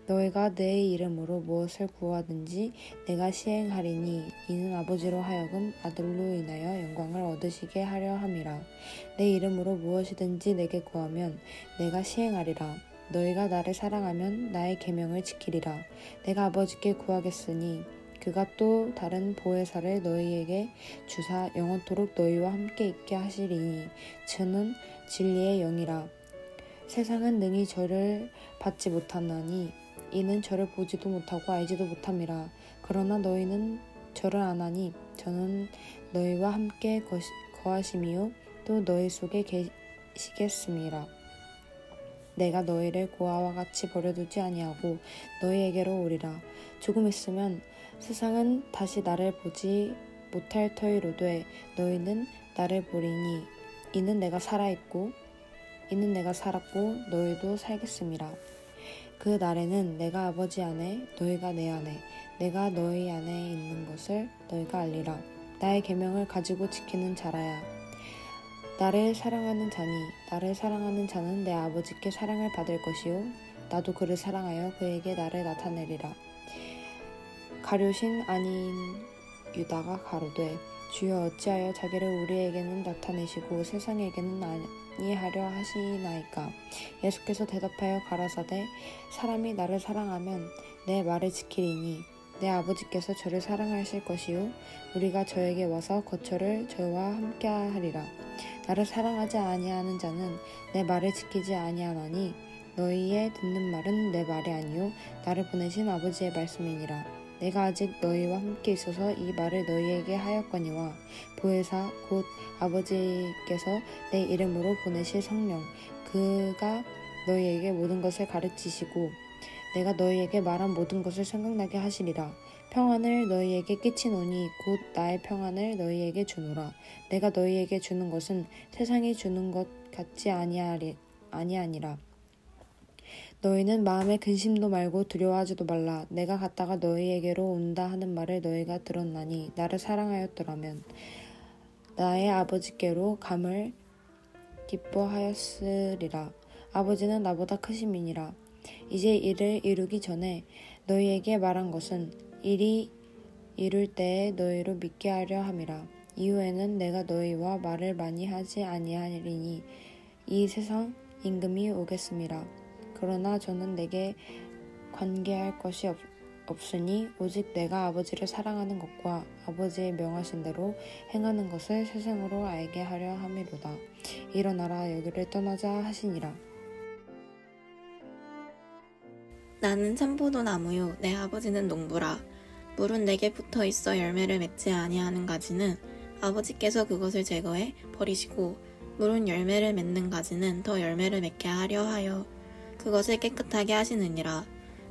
너희가 내 이름으로 무엇을 구하든지 내가 시행하리니 이는 아버지로 하여금 아들로 인하여 영광을 얻으시게 하려 함이라. 내 이름으로 무엇이든지 내게 구하면 내가 시행하리라. 너희가 나를 사랑하면 나의 계명을 지키리라. 내가 아버지께 구하겠으니 그가 또 다른 보혜사를 너희에게 주사 영원토록 너희와 함께 있게 하시리니 저는 진리의 영이라. 세상은 능히 저를 받지 못하나니 이는 저를 보지도 못하고 알지도 못함이라. 그러나 너희는 저를 아나니 저는 너희와 함께 거하심이요 또 너희 속에 계시겠음이라. 내가 너희를 고아와 같이 버려두지 아니하고 너희에게로 오리라. 조금 있으면 세상은 다시 나를 보지 못할 터이로되 너희는 나를 보리니 이는 내가 살았고 너희도 살겠음이라. 그 날에는 내가 아버지 안에 너희가 내 안에 내가 너희 안에 있는 것을 너희가 알리라. 나의 계명을 가지고 지키는 자라야. 나를 사랑하는 자는 내 아버지께 사랑을 받을 것이요 나도 그를 사랑하여 그에게 나를 나타내리라. 가룟신 아닌 유다가 가로되 주여 어찌하여 자기를 우리에게는 나타내시고 세상에게는 아니하려 하시나이까. 예수께서 대답하여 가라사대 사람이 나를 사랑하면 내 말을 지키리니 내 아버지께서 저를 사랑하실 것이요 우리가 저에게 와서 거처를 저와 함께 하리라. 나를 사랑하지 아니하는 자는 내 말을 지키지 아니하나니 너희의 듣는 말은 내 말이 아니요 나를 보내신 아버지의 말씀이니라. 내가 아직 너희와 함께 있어서 이 말을 너희에게 하였거니와 보혜사 곧 아버지께서 내 이름으로 보내실 성령 그가 너희에게 모든 것을 가르치시고 내가 너희에게 말한 모든 것을 생각나게 하시리라. 평안을 너희에게 끼치노니 곧 나의 평안을 너희에게 주노라. 내가 너희에게 주는 것은 세상이 주는 것 같지 아니하니라. 너희는 마음에 근심도 말고 두려워하지도 말라. 내가 갔다가 너희에게로 온다 하는 말을 너희가 들었나니 나를 사랑하였더라면 나의 아버지께로 감을 기뻐하였으리라. 아버지는 나보다 크심이니라. 이제 이를 이루기 전에 너희에게 말한 것은 일이 이룰 때에 너희로 믿게 하려 함이라. 이후에는 내가 너희와 말을 많이 하지 아니하리니 이 세상 임금이 오겠음이라. 그러나 저는 내게 관계할 것이 없으니 오직 내가 아버지를 사랑하는 것과 아버지의 명하신 대로 행하는 것을 세상으로 알게 하려 함이로다. 일어나라 여기를 떠나자 하시니라. 나는 참포도 나무요 내 아버지는 농부라. 물은 내게 붙어 있어 열매를 맺지 아니하는 가지는 아버지께서 그것을 제거해 버리시고 물은 열매를 맺는 가지는 더 열매를 맺게 하려 하여 그것을 깨끗하게 하시느니라.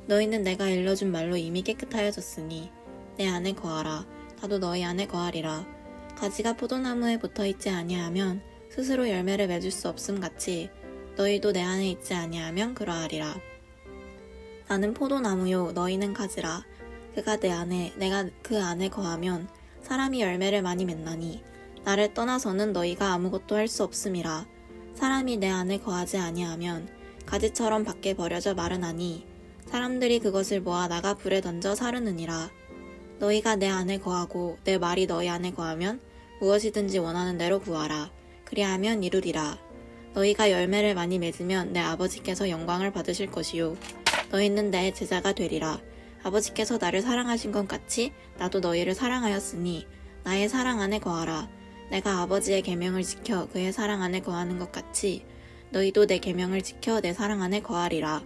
너희는 내가 일러준 말로 이미 깨끗하여졌으니 내 안에 거하라. 나도 너희 안에 거하리라. 가지가 포도나무에 붙어있지 아니하면 스스로 열매를 맺을 수 없음 같이 너희도 내 안에 있지 아니하면 그러하리라. 나는 포도나무요 너희는 가지라. 그가 내 안에 내가 그 안에 거하면 사람이 열매를 많이 맺나니 나를 떠나서는 너희가 아무것도 할 수 없음이라. 사람이 내 안에 거하지 아니하면 가지처럼 밖에 버려져 마르나니 사람들이 그것을 모아 나가 불에 던져 사르느니라. 너희가 내 안에 거하고 내 말이 너희 안에 거하면 무엇이든지 원하는 대로 구하라. 그리하면 이루리라. 너희가 열매를 많이 맺으면 내 아버지께서 영광을 받으실 것이요 너희는 내 제자가 되리라. 아버지께서 나를 사랑하신 것 같이 나도 너희를 사랑하였으니 나의 사랑 안에 거하라. 내가 아버지의 계명을 지켜 그의 사랑 안에 거하는 것 같이 너희도 내 계명을 지켜 내 사랑 안에 거하리라.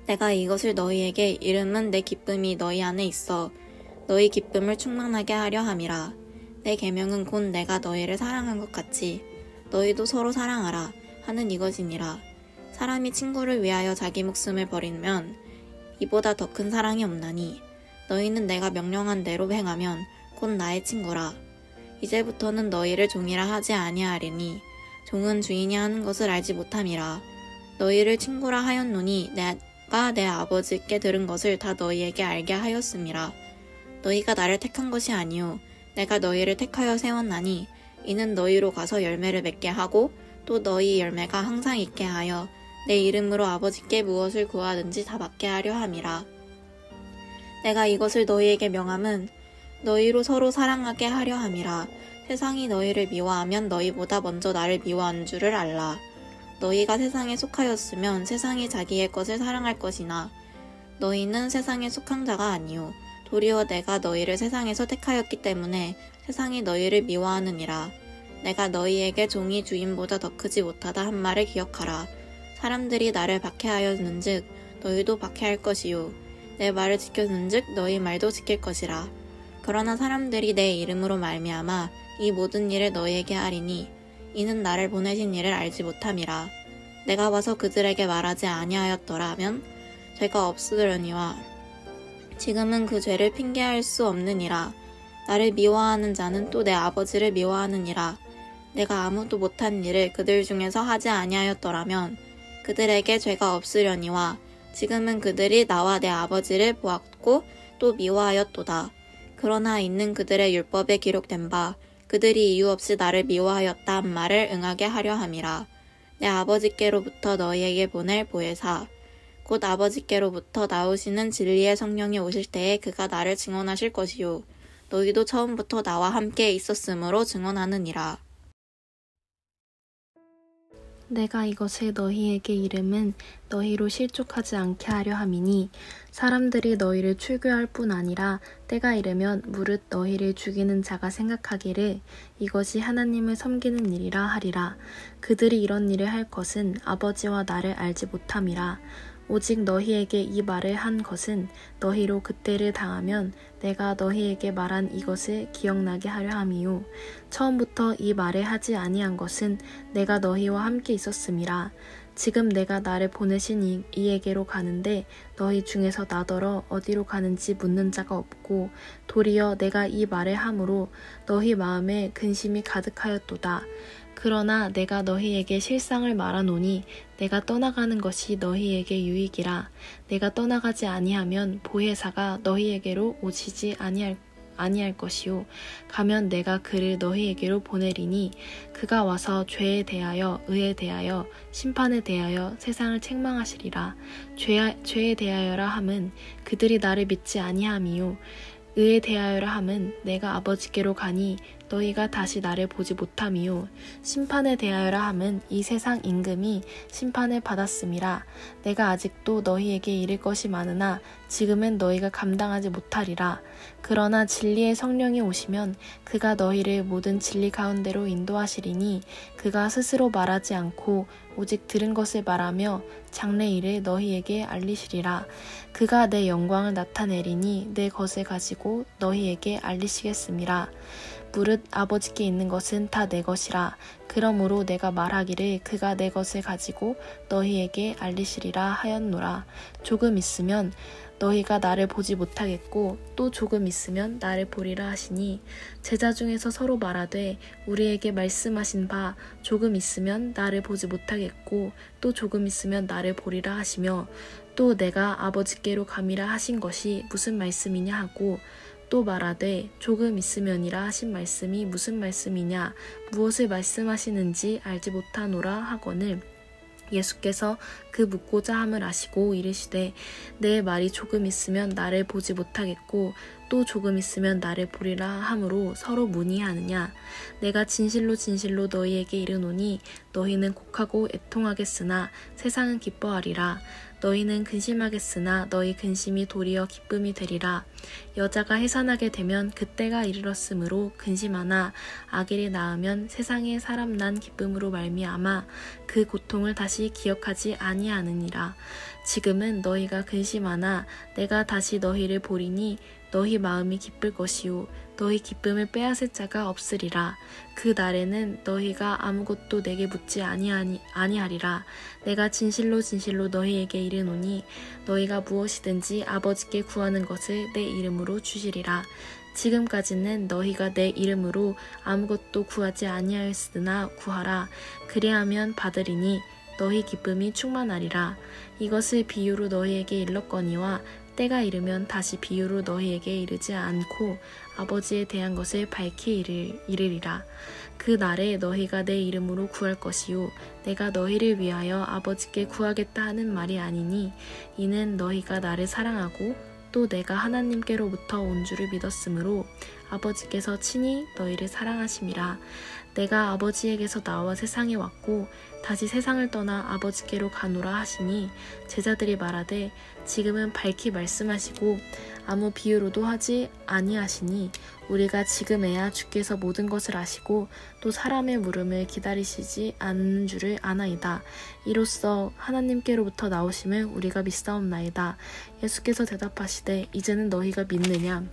내가 이것을 너희에게 이름은 내 기쁨이 너희 안에 있어 너희 기쁨을 충만하게 하려 함이라. 내 계명은 곧 내가 너희를 사랑한 것 같이 너희도 서로 사랑하라 하는 이것이니라. 사람이 친구를 위하여 자기 목숨을 버리면 이보다 더 큰 사랑이 없나니 너희는 내가 명령한 대로 행하면 곧 나의 친구라. 이제부터는 너희를 종이라 하지 아니하리니 종은 주인이 하는 것을 알지 못함이라. 너희를 친구라 하였노니 내가 내 아버지께 들은 것을 다 너희에게 알게 하였음이라. 너희가 나를 택한 것이 아니요 내가 너희를 택하여 세웠나니 이는 너희로 가서 열매를 맺게 하고 또 너희 열매가 항상 있게 하여 내 이름으로 아버지께 무엇을 구하든지 다 받게 하려 함이라. 내가 이것을 너희에게 명함은 너희로 서로 사랑하게 하려 함이라. 세상이 너희를 미워하면 너희보다 먼저 나를 미워한 줄을 알라. 너희가 세상에 속하였으면 세상이 자기의 것을 사랑할 것이나 너희는 세상에 속한 자가 아니요 도리어 내가 너희를 세상에서 택하였기 때문에 세상이 너희를 미워하느니라. 내가 너희에게 종이 주인보다 더 크지 못하다 한 말을 기억하라. 사람들이 나를 박해하였는즉 너희도 박해할 것이요 내 말을 지켰는즉 너희 말도 지킬 것이라. 그러나 사람들이 내 이름으로 말미암아 이 모든 일을 너희에게 하리니 이는 나를 보내신 이를 알지 못함이라. 내가 와서 그들에게 말하지 아니하였더라면 죄가 없으려니와 지금은 그 죄를 핑계할 수 없느니라. 나를 미워하는 자는 또 내 아버지를 미워하느니라. 내가 아무도 못한 일을 그들 중에서 하지 아니하였더라면 그들에게 죄가 없으려니와 지금은 그들이 나와 내 아버지를 보았고 또 미워하였도다. 그러나 있는 그들의 율법에 기록된 바 그들이 이유 없이 나를 미워하였다 한 말을 응하게 하려 함이라. 내 아버지께로부터 너희에게 보낼 보혜사 곧 아버지께로부터 나오시는 진리의 성령이 오실 때에 그가 나를 증언하실 것이요 너희도 처음부터 나와 함께 있었으므로 증언하느니라. 내가 이것을 너희에게 이름은 너희로 실족하지 않게 하려 함이니 사람들이 너희를 출교할 뿐 아니라 때가 이르면 무릇 너희를 죽이는 자가 생각하기를 이것이 하나님을 섬기는 일이라 하리라. 그들이 이런 일을 할 것은 아버지와 나를 알지 못함이라. 오직 너희에게 이 말을 한 것은 너희로 그때를 당하면 내가 너희에게 말한 이것을 기억나게 하려 함이요. 처음부터 이 말을 하지 아니한 것은 내가 너희와 함께 있었음이라. 지금 내가 나를 보내신 이에게로 가는데 너희 중에서 나더러 어디로 가는지 묻는 자가 없고 도리어 내가 이 말을 함으로 너희 마음에 근심이 가득하였도다. 그러나 내가 너희에게 실상을 말하노니 내가 떠나가는 것이 너희에게 유익이라. 내가 떠나가지 아니하면 보혜사가 너희에게로 오시지 아니할 것이요. 가면 내가 그를 너희에게로 보내리니 그가 와서 죄에 대하여 의에 대하여 심판에 대하여 세상을 책망하시리라. 죄에 대하여라 함은 그들이 나를 믿지 아니함이요. 의에 대하여라 함은 내가 아버지께로 가니 너희가 다시 나를 보지 못함이요. 심판에 대하여라 함은 이 세상 임금이 심판을 받았음이라. 내가 아직도 너희에게 이를 것이 많으나 지금은 너희가 감당하지 못하리라. 그러나 진리의 성령이 오시면 그가 너희를 모든 진리 가운데로 인도하시리니 그가 스스로 말하지 않고 오직 들은 것을 말하며 장래 일을 너희에게 알리시리라. 그가 내 영광을 나타내리니 내 것을 가지고 너희에게 알리시겠음이라. 무릇 아버지께 있는 것은 다 내 것이라. 그러므로 내가 말하기를 그가 내 것을 가지고 너희에게 알리시리라 하였노라. 조금 있으면 너희가 나를 보지 못하겠고 또 조금 있으면 나를 보리라 하시니 제자 중에서 서로 말하되 우리에게 말씀하신 바 조금 있으면 나를 보지 못하겠고 또 조금 있으면 나를 보리라 하시며 또 내가 아버지께로 감이라 하신 것이 무슨 말씀이냐 하고 또 말하되 조금 있으면이라 하신 말씀이 무슨 말씀이냐 무엇을 말씀하시는지 알지 못하노라 하거늘 예수께서 그 묻고자 함을 아시고 이르시되 내 말이 조금 있으면 나를 보지 못하겠고 또 조금 있으면 나를 보리라 함으로 서로 문의하느냐. 내가 진실로 진실로 너희에게 이르노니 너희는 곡하고 애통하겠으나 세상은 기뻐하리라. 너희는 근심하겠으나 너희 근심이 도리어 기쁨이 되리라. 여자가 해산하게 되면 그때가 이르렀으므로 근심하나 아기를 낳으면 세상에 사람 난 기쁨으로 말미암아 그 고통을 다시 기억하지 아니하느니라. 지금은 너희가 근심하나 내가 다시 너희를 보리니 너희 마음이 기쁠 것이요 너희 기쁨을 빼앗을 자가 없으리라. 그 날에는 너희가 아무것도 내게 묻지 아니하리라. 내가 진실로 진실로 너희에게 이르노니 너희가 무엇이든지 아버지께 구하는 것을 내 이름으로 주시리라. 지금까지는 너희가 내 이름으로 아무것도 구하지 아니하였으나 구하라. 그리하면 받으리니 너희 기쁨이 충만하리라. 이것을 비유로 너희에게 일렀거니와 때가 이르면 다시 비유로 너희에게 이르지 않고 아버지에 대한 것을 밝히 이르리라. 그 날에 너희가 내 이름으로 구할 것이요 내가 너희를 위하여 아버지께 구하겠다 하는 말이 아니니 이는 너희가 나를 사랑하고 또 내가 하나님께로부터 온 줄을 믿었으므로 아버지께서 친히 너희를 사랑하심이라. 내가 아버지에게서 나와 세상에 왔고 다시 세상을 떠나 아버지께로 가노라 하시니 제자들이 말하되 지금은 밝히 말씀하시고 아무 비유로도 하지 아니하시니 우리가 지금에야 주께서 모든 것을 아시고 또 사람의 물음을 기다리시지 않는 줄을 아나이다. 이로써 하나님께로부터 나오심을 우리가 믿사옵나이다. 예수께서 대답하시되 이제는 너희가 믿느냐?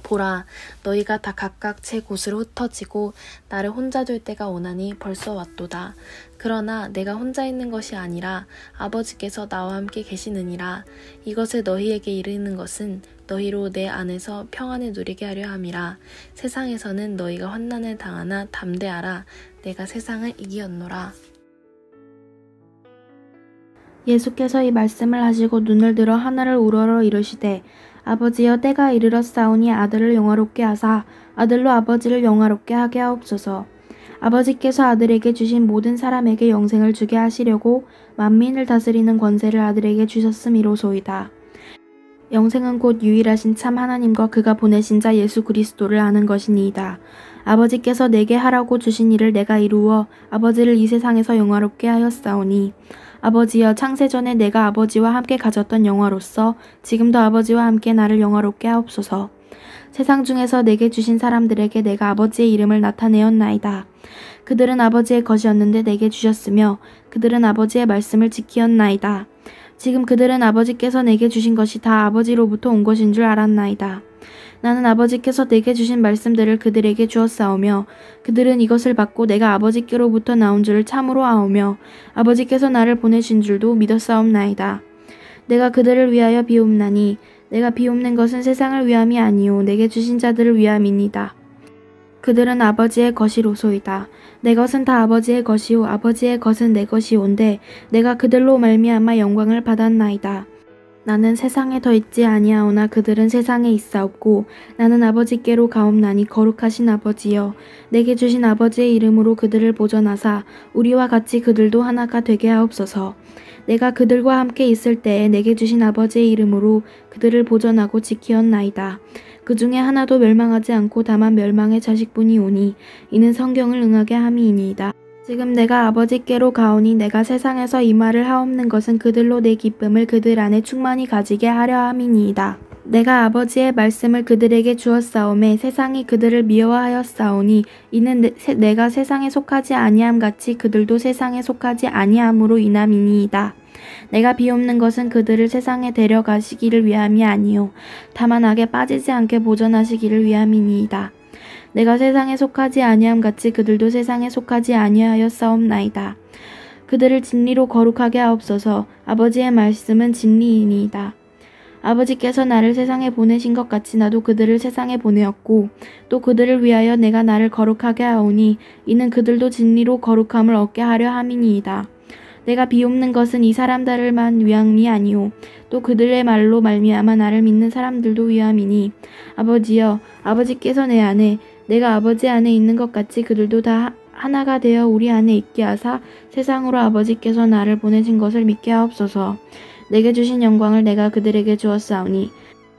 보라, 너희가 다 각각 제 곳으로 흩어지고 나를 혼자 둘 때가 오나니 벌써 왔도다. 그러나 내가 혼자 있는 것이 아니라 아버지께서 나와 함께 계시느니라. 이것을 너희에게 이르는 것은 너희로 내 안에서 평안을 누리게 하려 함이라. 세상에서는 너희가 환난을 당하나 담대하라. 내가 세상을 이기었노라. 예수께서 이 말씀을 하시고 눈을 들어 하늘을 우러러 이르시되 아버지여 때가 이르렀사오니 아들을 영화롭게 하사 아들로 아버지를 영화롭게 하게 하옵소서. 아버지께서 아들에게 주신 모든 사람에게 영생을 주게 하시려고 만민을 다스리는 권세를 아들에게 주셨음이로소이다. 영생은 곧 유일하신 참 하나님과 그가 보내신 자 예수 그리스도를 아는 것이니이다. 아버지께서 내게 하라고 주신 일을 내가 이루어 아버지를 이 세상에서 영화롭게 하였사오니 아버지여 창세전에 내가 아버지와 함께 가졌던 영화로서 지금도 아버지와 함께 나를 영화롭게 하옵소서. 세상 중에서 내게 주신 사람들에게 내가 아버지의 이름을 나타내었나이다. 그들은 아버지의 것이었는데 내게 주셨으며 그들은 아버지의 말씀을 지키었나이다. 지금 그들은 아버지께서 내게 주신 것이 다 아버지로부터 온 것인 줄 알았나이다. 나는 아버지께서 내게 주신 말씀들을 그들에게 주었사오며 그들은 이것을 받고 내가 아버지께로부터 나온 줄을 참으로 아오며 아버지께서 나를 보내신 줄도 믿었사옵나이다. 내가 그들을 위하여 비옵나니 내가 비옵는 것은 세상을 위함이 아니요 내게 주신 자들을 위함이니이다. 그들은 아버지의 것이로소이다. 내 것은 다 아버지의 것이요 아버지의 것은 내 것이온데 내가 그들로 말미암아 영광을 받았나이다. 나는 세상에 더 있지 아니하오나 그들은 세상에 있사옵고 나는 아버지께로 가옵나니 거룩하신 아버지여 내게 주신 아버지의 이름으로 그들을 보전하사 우리와 같이 그들도 하나가 되게 하옵소서. 내가 그들과 함께 있을 때에 내게 주신 아버지의 이름으로 그들을 보전하고 지키었나이다. 그 중에 하나도 멸망하지 않고 다만 멸망의 자식뿐이 오니 이는 성경을 응하게 함이니이다. 지금 내가 아버지께로 가오니 내가 세상에서 이 말을 하옵는 것은 그들로 내 기쁨을 그들 안에 충만히 가지게 하려 함이니이다. 내가 아버지의 말씀을 그들에게 주었사오매 세상이 그들을 미워하였사오니 이는 내가 세상에 속하지 아니함 같이 그들도 세상에 속하지 아니함으로 인함이니이다. 내가 비옵는 것은 그들을 세상에 데려가시기를 위함이 아니요 다만 악에 빠지지 않게 보전하시기를 위함이니이다. 내가 세상에 속하지 아니함 같이 그들도 세상에 속하지 아니하였사옵나이다. 그들을 진리로 거룩하게 하옵소서. 아버지의 말씀은 진리이니이다. 아버지께서 나를 세상에 보내신 것 같이 나도 그들을 세상에 보내었고 또 그들을 위하여 내가 나를 거룩하게 하오니 이는 그들도 진리로 거룩함을 얻게 하려 함이니이다. 내가 비옵는 것은 이 사람들만 위함이 아니오 또 그들의 말로 말미암아 나를 믿는 사람들도 위함이니 아버지여 아버지께서 내 안에 내가 아버지 안에 있는 것 같이 그들도 다 하나가 되어 우리 안에 있게 하사 세상으로 아버지께서 나를 보내신 것을 믿게 하옵소서. 내게 주신 영광을 내가 그들에게 주었사오니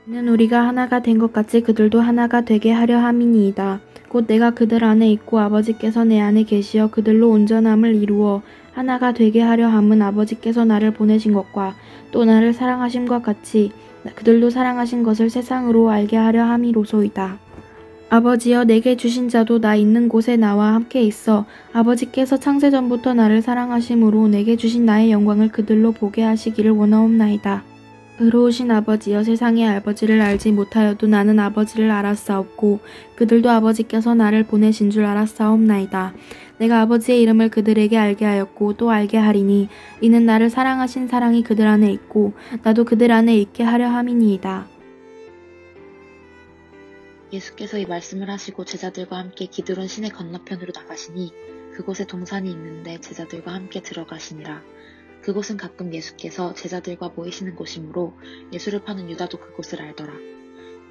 이는 우리가 하나가 된 것 같이 그들도 하나가 되게 하려 함이니이다. 곧 내가 그들 안에 있고 아버지께서 내 안에 계시어 그들로 온전함을 이루어 하나가 되게 하려 함은 아버지께서 나를 보내신 것과 또 나를 사랑하심과 같이 그들도 사랑하신 것을 세상으로 알게 하려 함이로소이다. 아버지여 내게 주신 자도 나 있는 곳에 나와 함께 있어 아버지께서 창세전부터 나를 사랑하심으로 내게 주신 나의 영광을 그들로 보게 하시기를 원하옵나이다. 의로우신 아버지여 세상의 아버지를 알지 못하여도 나는 아버지를 알았사옵고 그들도 아버지께서 나를 보내신 줄 알았사옵나이다. 내가 아버지의 이름을 그들에게 알게 하였고 또 알게 하리니 이는 나를 사랑하신 사랑이 그들 안에 있고 나도 그들 안에 있게 하려 함이니이다. 예수께서 이 말씀을 하시고 제자들과 함께 기드론 시내 건너편으로 나가시니 그곳에 동산이 있는데 제자들과 함께 들어가시니라. 그곳은 가끔 예수께서 제자들과 모이시는 곳이므로 예수를 파는 유다도 그곳을 알더라.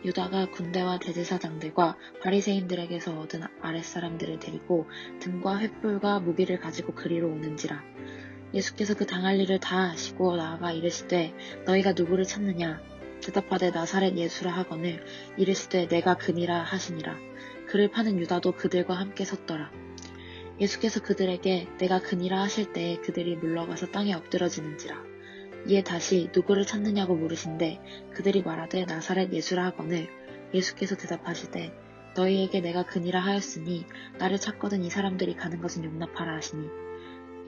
유다가 군대와 대제사장들과 바리새인들에게서 얻은 아랫사람들을 데리고 등과 횃불과 무기를 가지고 그리로 오는지라. 예수께서 그 당할 일을 다 아시고 나아가 이르시되 너희가 누구를 찾느냐? 대답하되 나사렛 예수라 하거늘 이르시되 내가 그니라 하시니라. 그를 파는 유다도 그들과 함께 섰더라. 예수께서 그들에게 내가 그니라 하실 때에 그들이 물러가서 땅에 엎드러지는지라. 이에 다시 누구를 찾느냐고 물으신데 그들이 말하되 나사렛 예수라 하거늘 예수께서 대답하시되 너희에게 내가 그니라 하였으니 나를 찾거든 이 사람들이 가는 것은 용납하라 하시니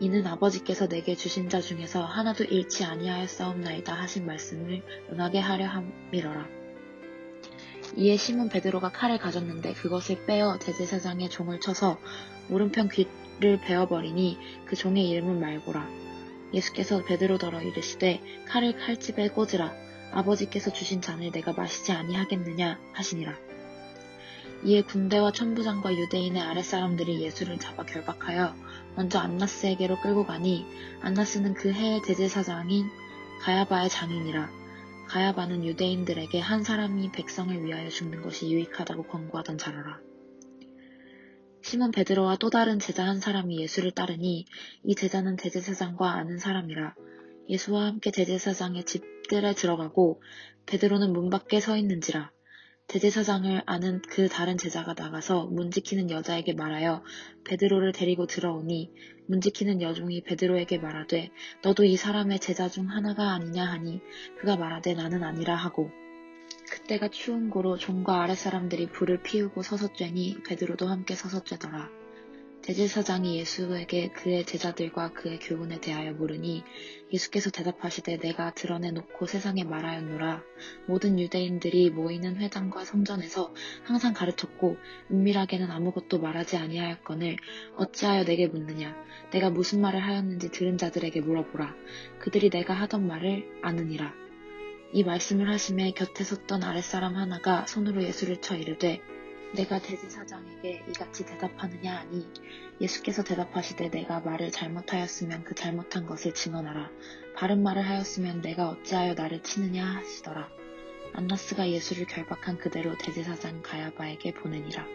이는 아버지께서 내게 주신 자 중에서 하나도 잃지 아니하였사옵나이다 하신 말씀을 응하게 하려 함이러라. 이에 시몬 베드로가 칼을 가졌는데 그것을 빼어 대제사장의 종을 쳐서 오른편 귀를 베어버리니 그 종의 이름은 말고라. 예수께서 베드로더러 이르시되 칼을 칼집에 꽂으라. 아버지께서 주신 잔을 내가 마시지 아니하겠느냐 하시니라. 이에 군대와 천부장과 유대인의 아랫사람들이 예수를 잡아 결박하여 먼저 안나스에게로 끌고 가니 안나스는 그 해의 대제사장인 가야바의 장인이라. 가야바는 유대인들에게 한 사람이 백성을 위하여 죽는 것이 유익하다고 권고하던 자라라. 시몬 베드로와 또 다른 제자 한 사람이 예수를 따르니 이 제자는 대제사장과 아는 사람이라. 예수와 함께 대제사장의 집 뜰에 들어가고 베드로는 문 밖에 서 있는지라. 대제사장을 아는 그 다른 제자가 나가서 문 지키는 여자에게 말하여 베드로를 데리고 들어오니 문 지키는 여종이 베드로에게 말하되 너도 이 사람의 제자 중 하나가 아니냐 하니 그가 말하되 나는 아니라 하고 그때가 추운 고로 종과 아랫사람들이 불을 피우고 서서 쬐니 베드로도 함께 서서 쬐더라. 대제사장이 예수에게 그의 제자들과 그의 교훈에 대하여 물으니 예수께서 대답하시되 내가 드러내놓고 세상에 말하였노라. 모든 유대인들이 모이는 회당과 성전에서 항상 가르쳤고 은밀하게는 아무것도 말하지 아니하였거늘 어찌하여 내게 묻느냐. 내가 무슨 말을 하였는지 들은 자들에게 물어보라. 그들이 내가 하던 말을 아느니라. 이 말씀을 하심에 곁에 섰던 아랫사람 하나가 손으로 예수를 쳐 이르되 내가 대제사장에게 이같이 대답하느냐 하니 예수께서 대답하시되 내가 말을 잘못하였으면 그 잘못한 것을 증언하라. 바른 말을 하였으면 내가 어찌하여 나를 치느냐 하시더라. 안나스가 예수를 결박한 그대로 대제사장 가야바에게 보내니라.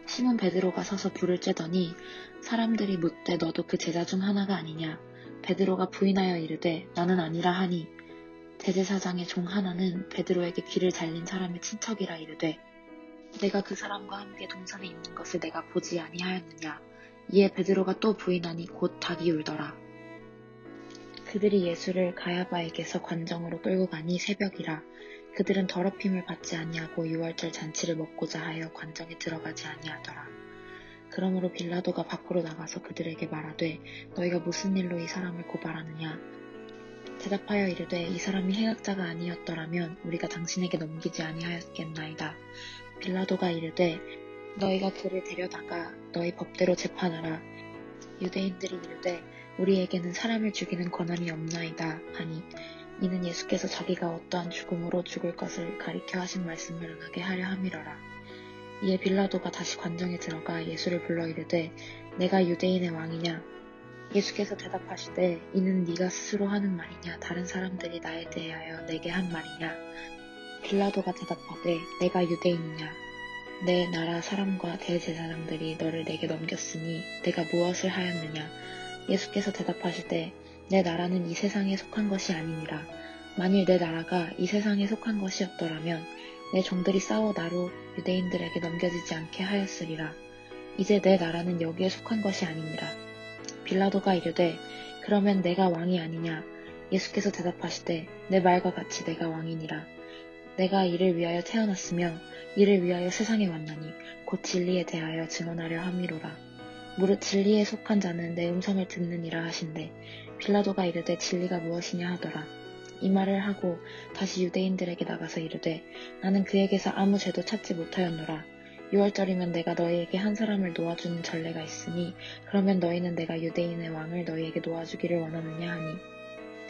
시몬 베드로가 서서 불을 쬐더니 사람들이 묻되 너도 그 제자 중 하나가 아니냐. 베드로가 부인하여 이르되 나는 아니라 하니 대제사장의 종 하나는 베드로에게 귀를 잘린 사람의 친척이라 이르되 내가 그 사람과 함께 동산에 있는 것을 내가 보지 아니하였느냐. 이에 베드로가 또 부인하니 곧 닭이 울더라. 그들이 예수를 가야바에게서 관정으로 끌고 가니 새벽이라. 그들은 더럽힘을 받지 아니하고 유월절 잔치를 먹고자 하여 관정에 들어가지 아니하더라. 그러므로 빌라도가 밖으로 나가서 그들에게 말하되 너희가 무슨 일로 이 사람을 고발하느냐. 대답하여 이르되 이 사람이 행악자가 아니었더라면 우리가 당신에게 넘기지 아니하였겠나이다. 빌라도가 이르되 너희가 그를 데려다가 너희 법대로 재판하라. 유대인들이 이르되 우리에게는 사람을 죽이는 권한이 없나이다 하니 이는 예수께서 자기가 어떠한 죽음으로 죽을 것을 가리켜 하신 말씀을 응하게 하려 함이러라. 이에 빌라도가 다시 관정에 들어가 예수를 불러 이르되 내가 유대인의 왕이냐. 예수께서 대답하시되 이는 네가 스스로 하는 말이냐 다른 사람들이 나에 대하여 내게 한 말이냐. 빌라도가 대답하되 내가 유대인이냐. 내 나라 사람과 대제사장들이 너를 내게 넘겼으니 내가 무엇을 하였느냐. 예수께서 대답하시되 내 나라는 이 세상에 속한 것이 아니니라. 만일 내 나라가 이 세상에 속한 것이었더라면 내 종들이 싸워 나로 유대인들에게 넘겨지지 않게 하였으리라. 이제 내 나라는 여기에 속한 것이 아니니라. 빌라도가 이르되 그러면 내가 왕이 아니냐. 예수께서 대답하시되 내 말과 같이 내가 왕이니라. 내가 이를 위하여 태어났으며 이를 위하여 세상에 왔나니 곧 진리에 대하여 증언하려 함이로라. 무릇 진리에 속한 자는 내 음성을 듣느니라 하신대 빌라도가 이르되 진리가 무엇이냐 하더라. 이 말을 하고 다시 유대인들에게 나가서 이르되 나는 그에게서 아무 죄도 찾지 못하였노라. 6월절이면 내가 너희에게 한 사람을 놓아주는 전례가 있으니 그러면 너희는 내가 유대인의 왕을 너희에게 놓아주기를 원하느냐 하니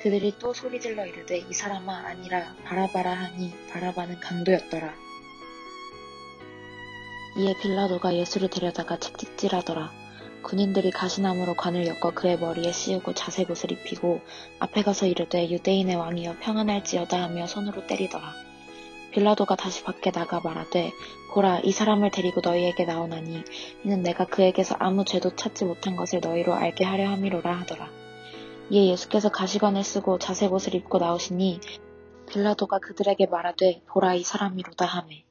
그들이 또 소리질러 이르되 이 사람아 아니라 바라바라 하니 바라바는 강도였더라. 이에 빌라도가 예수를 데려다가 채찍질하더라. 군인들이 가시나무로 관을 엮어 그의 머리에 씌우고 자색옷을 입히고 앞에 가서 이르되 유대인의 왕이여 평안할지어다 하며 손으로 때리더라. 빌라도가 다시 밖에 나가 말하되 보라 이 사람을 데리고 너희에게 나오나니 이는 내가 그에게서 아무 죄도 찾지 못한 것을 너희로 알게 하려 함이로라 하더라. 이에 예수께서 가시관을 쓰고 자색옷을 입고 나오시니 빌라도가 그들에게 말하되 보라 이 사람이로다 하매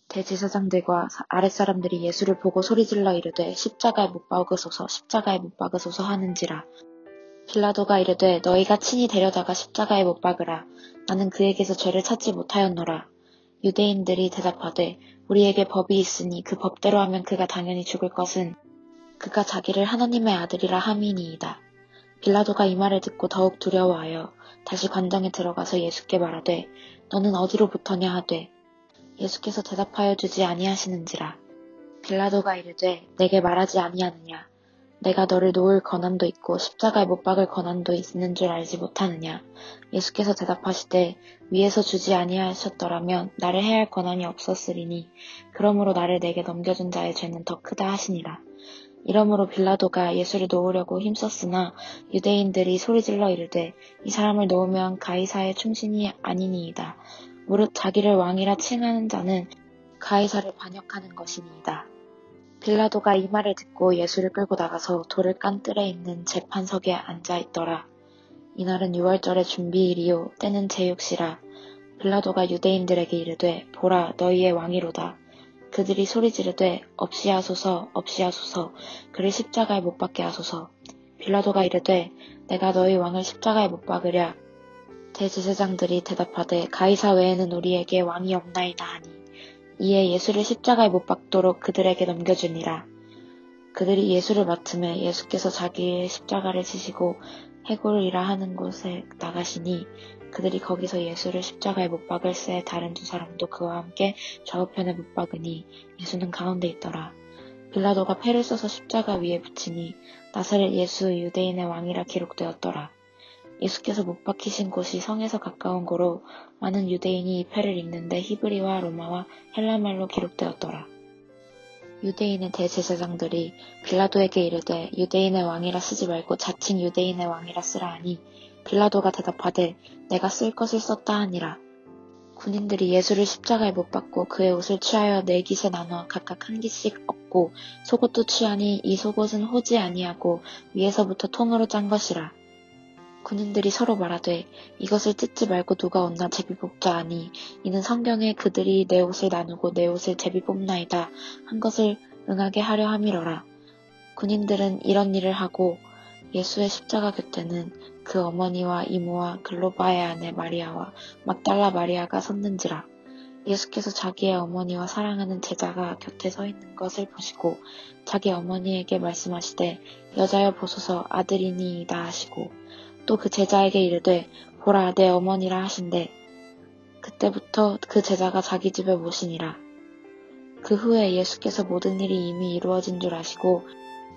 대제사장들과 아랫사람들이 예수를 보고 소리질러 이르되 십자가에 못 박으소서 십자가에 못 박으소서 하는지라. 빌라도가 이르되 너희가 친히 데려다가 십자가에 못 박으라. 나는 그에게서 죄를 찾지 못하였노라. 유대인들이 대답하되 우리에게 법이 있으니 그 법대로 하면 그가 당연히 죽을 것은 그가 자기를 하나님의 아들이라 함이니이다. 빌라도가 이 말을 듣고 더욱 두려워하여 다시 관정에 들어가서 예수께 말하되 너는 어디로부터냐 하되 예수께서 대답하여 주지 아니하시는지라. 빌라도가 이르되 내게 말하지 아니하느냐. 내가 너를 놓을 권한도 있고 십자가에 못 박을 권한도 있는 줄 알지 못하느냐. 예수께서 대답하시되 위에서 주지 아니하셨더라면 나를 해할 권한이 없었으리니 그러므로 나를 내게 넘겨준 자의 죄는 더 크다 하시니라. 이러므로 빌라도가 예수를 놓으려고 힘썼으나 유대인들이 소리질러 이르되 이 사람을 놓으면 가이사의 충신이 아니니이다. 무릇 자기를 왕이라 칭하는 자는 가이사를 반역하는 것이니이다. 빌라도가 이 말을 듣고 예수를 끌고 나가서 돌을 깐 뜰에 있는 재판석에 앉아 있더라. 이날은 유월절의 준비일이요 때는 제육시라. 빌라도가 유대인들에게 이르되 보라 너희의 왕이로다. 그들이 소리 지르되 없이하소서 없이하소서 그를 십자가에 못 박게 하소서. 빌라도가 이르되 내가 너희 왕을 십자가에 못 박으랴. 대제사장들이 대답하되 가이사 외에는 우리에게 왕이 없나이다 하니 이에 예수를 십자가에 못 박도록 그들에게 넘겨주니라. 그들이 예수를 맡음에 예수께서 자기의 십자가를 지시고 해골이라 하는 곳에 나가시니 그들이 거기서 예수를 십자가에 못 박을새 다른 두 사람도 그와 함께 좌우편에 못 박으니 예수는 가운데 있더라. 빌라도가 패를 써서 십자가 위에 붙이니 나사렛 예수 유대인의 왕이라 기록되었더라. 예수께서 못 박히신 곳이 성에서 가까운 고로 많은 유대인이 이 패를 읽는데 히브리와 로마와 헬라말로 기록되었더라. 유대인의 대제사장들이 빌라도에게 이르되 유대인의 왕이라 쓰지 말고 자칭 유대인의 왕이라 쓰라 하니 빌라도가 대답하되 내가 쓸 것을 썼다 하니라. 군인들이 예수를 십자가에 못 박고 그의 옷을 취하여 네 깃에 나눠 각각 한 깃씩 얻고 속옷도 취하니 이 속옷은 호지 아니하고 위에서부터 통으로 짠 것이라. 군인들이 서로 말하되 이것을 찢지 말고 누가 얻나 제비 뽑자 하니 이는 성경에 그들이 내 옷을 나누고 내 옷을 제비 뽑나이다 한 것을 응하게 하려 함이러라. 군인들은 이런 일을 하고 예수의 십자가 곁에는 그 어머니와 이모와 글로바의 아내 마리아와 막달라 마리아가 섰는지라. 예수께서 자기의 어머니와 사랑하는 제자가 곁에 서 있는 것을 보시고 자기 어머니에게 말씀하시되 여자여 보소서 아들이니이다 하시고 또 그 제자에게 이르되 보라 내 어머니라 하신대. 그때부터 그 제자가 자기 집에 모시니라. 그 후에 예수께서 모든 일이 이미 이루어진 줄 아시고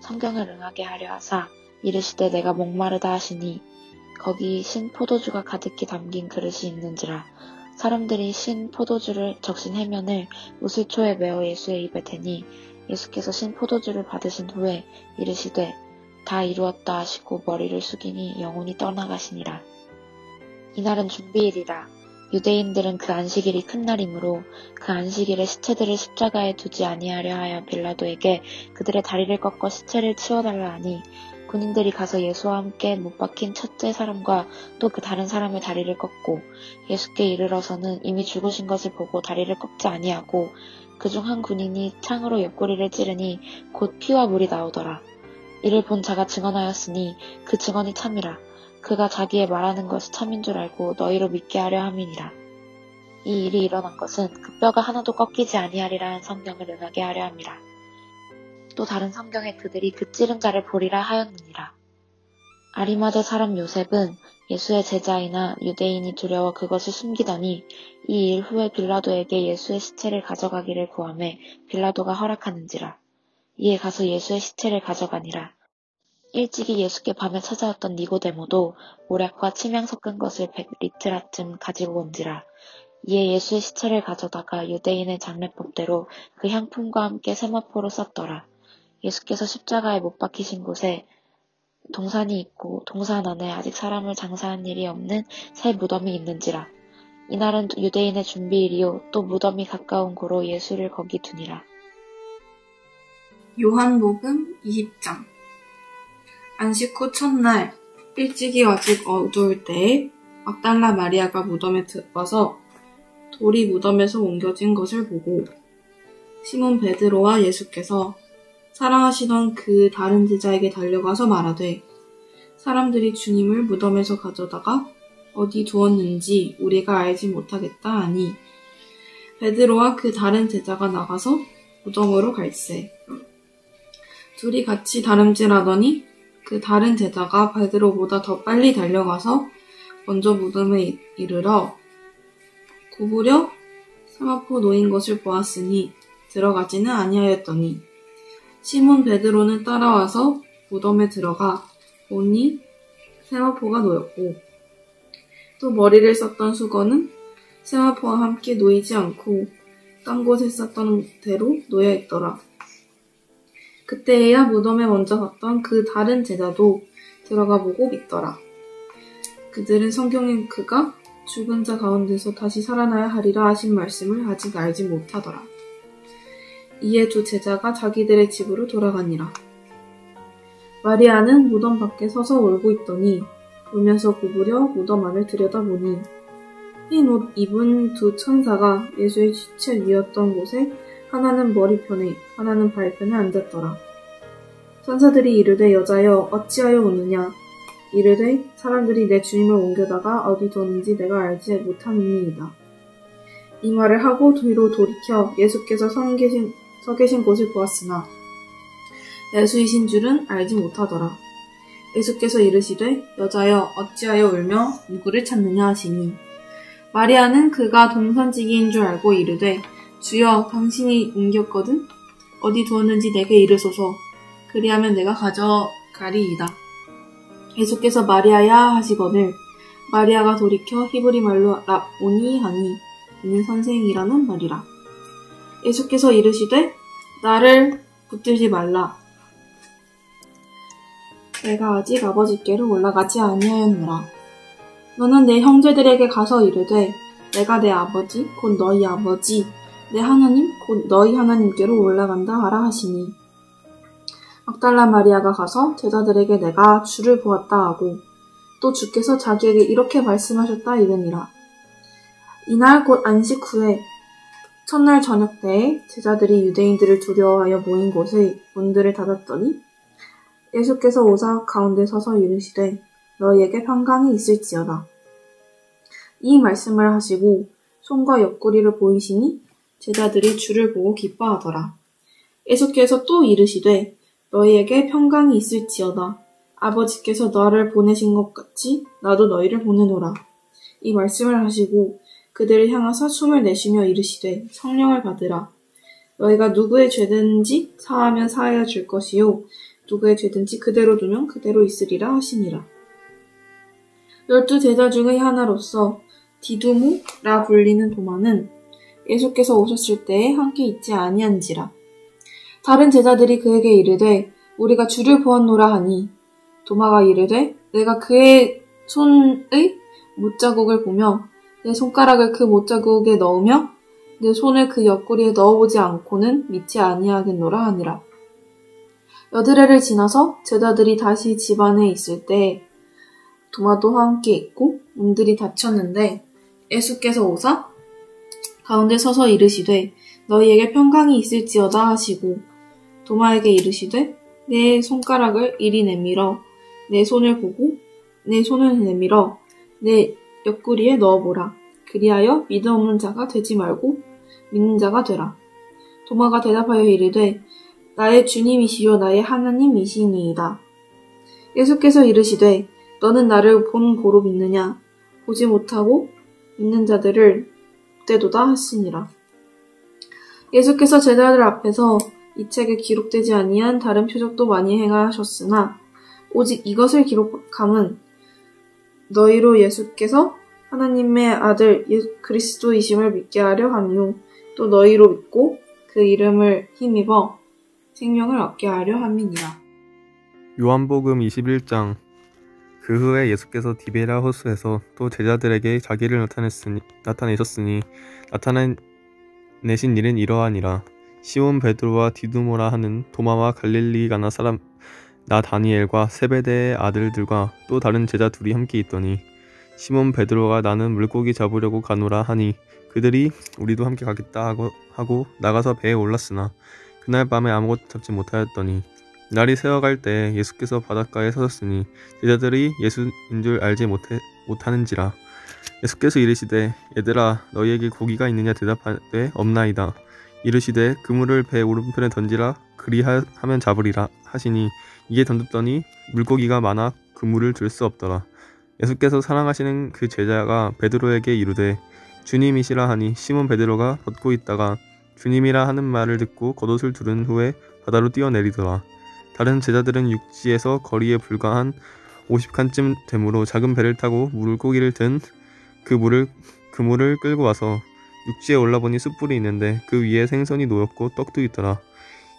성경을 응하게 하려 하사 이르시되 내가 목마르다 하시니 거기 신 포도주가 가득히 담긴 그릇이 있는지라. 사람들이 신 포도주를 적신 해면을 우슬초에 메어 예수의 입에 대니 예수께서 신 포도주를 받으신 후에 이르시되 다 이루었다 하시고 머리를 숙이니 영혼이 떠나가시니라. 이날은 준비일이라. 유대인들은 그 안식일이 큰 날이므로 그 안식일에 시체들을 십자가에 두지 아니하려 하여 빌라도에게 그들의 다리를 꺾어 시체를 치워달라 하니 군인들이 가서 예수와 함께 못 박힌 첫째 사람과 또 그 다른 사람의 다리를 꺾고 예수께 이르러서는 이미 죽으신 것을 보고 다리를 꺾지 아니하고 그중 한 군인이 창으로 옆구리를 찌르니 곧 피와 물이 나오더라. 이를 본 자가 증언하였으니 그 증언이 참이라. 그가 자기의 말하는 것이 참인 줄 알고 너희로 믿게 하려 함이니라. 이 일이 일어난 것은 그 뼈가 하나도 꺾이지 아니하리라 한 성경을 응하게 하려 함이라. 또 다른 성경에 그들이 그 찌른 자를 보리라 하였느니라. 아리마대 사람 요셉은 예수의 제자이나 유대인이 두려워 그것을 숨기더니 이 일 후에 빌라도에게 예수의 시체를 가져가기를 구하매 빌라도가 허락하는지라. 이에 가서 예수의 시체를 가져가니라. 일찍이 예수께 밤에 찾아왔던 니고데모도 모략과 침향 섞은 것을 100리트라쯤 가지고 온지라. 이에 예수의 시체를 가져다가 유대인의 장례법대로 그 향품과 함께 세마포로 쌌더라. 예수께서 십자가에 못 박히신 곳에 동산이 있고 동산 안에 아직 사람을 장사한 일이 없는 새 무덤이 있는지라. 이날은 유대인의 준비일이요 또 무덤이 가까운 고로 예수를 거기 두니라. 요한복음 20장. 안식 후 첫날 일찍이 아직 어두울 때에 막달라 마리아가 무덤에 들어와서 돌이 무덤에서 옮겨진 것을 보고 시몬 베드로와 예수께서 사랑하시던 그 다른 제자에게 달려가서 말하되 사람들이 주님을 무덤에서 가져다가 어디 두었는지 우리가 알지 못하겠다 하니 베드로와 그 다른 제자가 나가서 무덤으로 갈새. 둘이 같이 다름질하더니 그 다른 제자가 베드로보다 더 빨리 달려가서 먼저 무덤에 이르러 구부려 세마포 놓인 것을 보았으니 들어가지는 아니하였더니 시몬 베드로는 따라와서 무덤에 들어가 보니 세마포가 놓였고 또 머리를 썼던 수건은 세마포와 함께 놓이지 않고 딴 곳에 썼던 대로 놓여있더라. 그때에야 무덤에 먼저 갔던 그 다른 제자도 들어가 보고 믿더라. 그들은 성경에 그가 죽은 자 가운데서 다시 살아나야 하리라 하신 말씀을 아직 알지 못하더라. 이에 두 제자가 자기들의 집으로 돌아가니라. 마리아는 무덤 밖에 서서 울고 있더니 울면서 구부려 무덤 안을 들여다보니 흰 옷 입은 두 천사가 예수의 시체 위였던 곳에 하나는 머리편에 하나는 발편에 앉았더라. 천사들이 이르되 여자여 어찌하여 우느냐 이르되 사람들이 내 주님을 옮겨다가 어디 뒀는지 내가 알지 못함이니이다. 이 말을 하고 뒤로 돌이켜 예수께서 서 계신 곳을 보았으나 예수이신 줄은 알지 못하더라. 예수께서 이르시되 여자여 어찌하여 울며 누구를 찾느냐 하시니 마리아는 그가 동산지기인 줄 알고 이르되 주여 당신이 옮겼거든 어디 두었는지 내게 이르소서 그리하면 내가 가져가리이다. 예수께서 마리아야 하시거늘 마리아가 돌이켜 히브리 말로 라보니 하니 이는 선생이라는 말이라. 예수께서 이르시되 나를 붙들지 말라. 내가 아직 아버지께로 올라가지 아니하였노라. 너는 내 형제들에게 가서 이르되 내가 내 아버지 곧 너희 아버지 내 하나님 곧 너희 하나님께로 올라간다 하라 하시니 막달라 마리아가 가서 제자들에게 내가 주를 보았다 하고 또 주께서 자기에게 이렇게 말씀하셨다 이르니라. 이날 곧 안식 후에 첫날 저녁 때에 제자들이 유대인들을 두려워하여 모인 곳의 문들을 닫았더니 예수께서 오사 가운데 서서 이르시되 너희에게 평강이 있을지어다. 이 말씀을 하시고 손과 옆구리를 보이시니 제자들이 주를 보고 기뻐하더라. 예수께서 또 이르시되 너희에게 평강이 있을지어다. 아버지께서 나를 보내신 것 같이 나도 너희를 보내노라. 이 말씀을 하시고 그들을 향하사 숨을 내쉬며 이르시되 성령을 받으라. 너희가 누구의 죄든지 사하면 사하여 줄 것이요 누구의 죄든지 그대로 두면 그대로 있으리라 하시니라. 12 제자 중의 하나로서 디두모라 불리는 도마는 예수께서 오셨을 때에 함께 있지 아니한지라. 다른 제자들이 그에게 이르되 우리가 주를 보았노라 하니 도마가 이르되 내가 그의 손의 못자국을 보며 내 손가락을 그 못자국에 넣으며 내 손을 그 옆구리에 넣어보지 않고는 믿지 아니하겠노라 하니라. 여드레를 지나서 제자들이 다시 집 안에 있을 때 도마도 함께 있고 문들이 닫혔는데 예수께서 오사 가운데 서서 이르시되 너희에게 평강이 있을지어다 하시고 도마에게 이르시되 내 손가락을 이리 내밀어 내 손을 보고 내 손을 내밀어 내 옆구리에 넣어보라. 그리하여 믿음 없는 자가 되지 말고 믿는 자가 되라. 도마가 대답하여 이르되 나의 주님이시요 나의 하나님이시니이다. 예수께서 이르시되 너는 나를 본 고로 믿느냐 보지 못하고 믿는 자들을 때도다 하시니라. 예수께서 제자들 앞에서 이 책에 기록되지 아니한 다른 표적도 많이 행하셨으나 오직 이것을 기록함은 너희로 예수께서 하나님의 아들 그리스도이심을 믿게 하려 함이요 또 너희로 믿고 그 이름을 힘입어 생명을 얻게 하려 함이니라. 요한복음 21장. 그 후에 예수께서 디베랴 호수에서 또 제자들에게 자기를 나타내셨으니 나타내신 일은 이러하니라. 시몬 베드로와 디두모라 하는 도마와 갈릴리 가나 사람 나다니엘과 세베대의 아들들과 또 다른 제자 둘이 함께 있더니 시몬 베드로가 나는 물고기 잡으려고 가노라 하니 그들이 우리도 함께 가겠다 하고 나가서 배에 올랐으나 그날 밤에 아무것도 잡지 못하였더니 날이 새어갈 때 예수께서 바닷가에 서셨으니 제자들이 예수인 줄 알지 못하는지라. 예수께서 이르시되 얘들아 너희에게 고기가 있느냐 대답하되 없나이다. 이르시되 그물을 배 오른편에 던지라 그리하면 잡으리라 하시니 이에 던졌더니 물고기가 많아 그물을 들 수 없더라. 예수께서 사랑하시는 그 제자가 베드로에게 이르되 주님이시라 하니 시몬 베드로가 걷고 있다가 주님이라 하는 말을 듣고 겉옷을 두른 후에 바다로 뛰어내리더라. 다른 제자들은 육지에서 거리에 불과 한 50칸쯤 되므로 작은 배를 타고 물고기를 든 그물을 끌고 와서 육지에 올라보니 숯불이 있는데 그 위에 생선이 놓였고 떡도 있더라.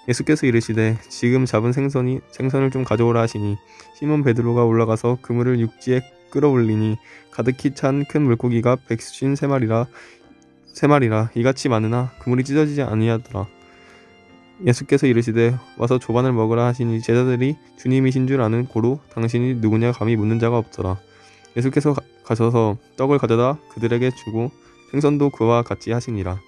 예수께서 이르시되 지금 잡은 생선을 좀 가져오라 하시니 시몬 베드로가 올라가서 그물을 육지에 끌어올리니 가득히 찬 큰 물고기가 153마리라 이같이 많으나 그물이 찢어지지 아니하더라. 예수께서 이르시되 와서 조반을 먹으라 하시니 제자들이 주님이신 줄 아는 고로 당신이 누구냐 감히 묻는 자가 없더라. 예수께서 가셔서 떡을 가져다 그들에게 주고 생선도 그와 같이 하시니라.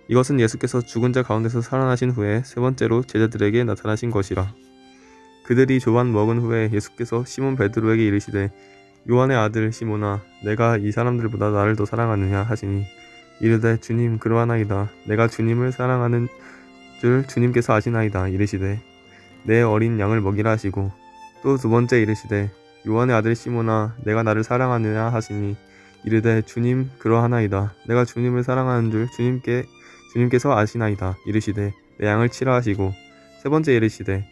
이것은 예수께서 죽은 자 가운데서 살아나신 후에 세 번째로 제자들에게 나타나신 것이라. 그들이 조반 먹은 후에 예수께서 시몬 베드로에게 이르시되 요한의 아들 시몬아 내가 이 사람들보다 나를 더 사랑하느냐 하시니 이르되 주님 그러하나이다. 내가 주님을 사랑하는 줄 주님께서 아시나이다. 이르시되 내 어린 양을 먹이라 하시고 또 두 번째 이르시되 요한의 아들 시몬아 내가 나를 사랑하느냐 하시니 이르되 주님 그러하나이다. 내가 주님을 사랑하는 줄 주님께서 아시나이다. 이르시되 내 양을 치라 하시고 세 번째 이르시되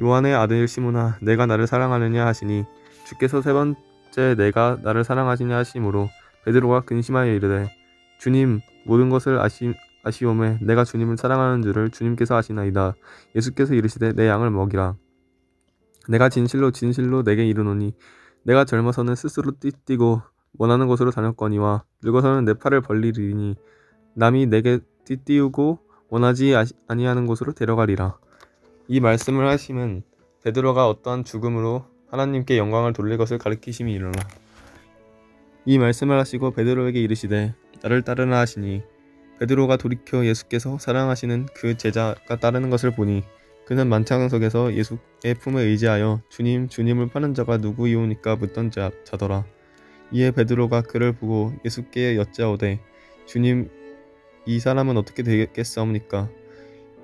요한의 아들 시몬아 내가 나를 사랑하느냐 하시니 주께서 세 번째 내가 나를 사랑하시냐 하심으로 베드로가 근심하여 이르되 주님 모든 것을 아시오매 내가 주님을 사랑하는 줄을 주님께서 아시나이다. 예수께서 이르시되 내 양을 먹이라. 내가 진실로 진실로 내게 이르노니 내가 젊어서는 스스로 띠뛰고 원하는 곳으로 다녔거니와 늙어서는 내 팔을 벌리리니 남이 내게 띠띠우고 원하지 아니하는 곳으로 데려가리라. 이 말씀을 하심은 베드로가 어떠한 죽음으로 하나님께 영광을 돌릴 것을 가리키심이 이르라. 이 말씀을 하시고 베드로에게 이르시되 나를 따르라 하시니 베드로가 돌이켜 예수께서 사랑하시는 그 제자가 따르는 것을 보니 그는 만찬석에서 예수의 품에 의지하여 주님 주님을 파는 자가 누구이오니까 묻던 자더라. 이에 베드로가 그를 보고 예수께 여짜오되 주님 이 사람은 어떻게 되겠사옵니까?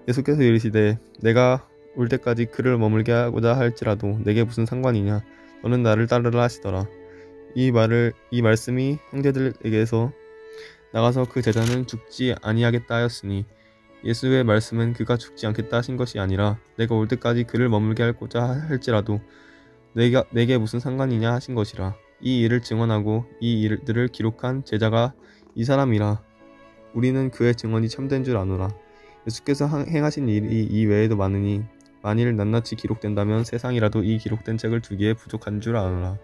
예수께서 이르시되 내가 올 때까지 그를 머물게 하고자 할지라도 내게 무슨 상관이냐? 너는 나를 따르라 하시더라. 이 말씀이 형제들에게서 나가서 그 제자는 죽지 아니하겠다 하였으니 예수의 말씀은 그가 죽지 않겠다 하신 것이 아니라 내가 올 때까지 그를 머물게 하고자 할지라도 내게 무슨 상관이냐 하신 것이라. 이 일을 증언하고 이 일들을 기록한 제자가 이 사람이라. 우리는 그의 증언이 참된 줄 아노라. 예수께서 행하신 일이 이 외에도 많으니 만일 낱낱이 기록된다면 세상이라도 이 기록된 책을 두기에 부족한 줄 아노라.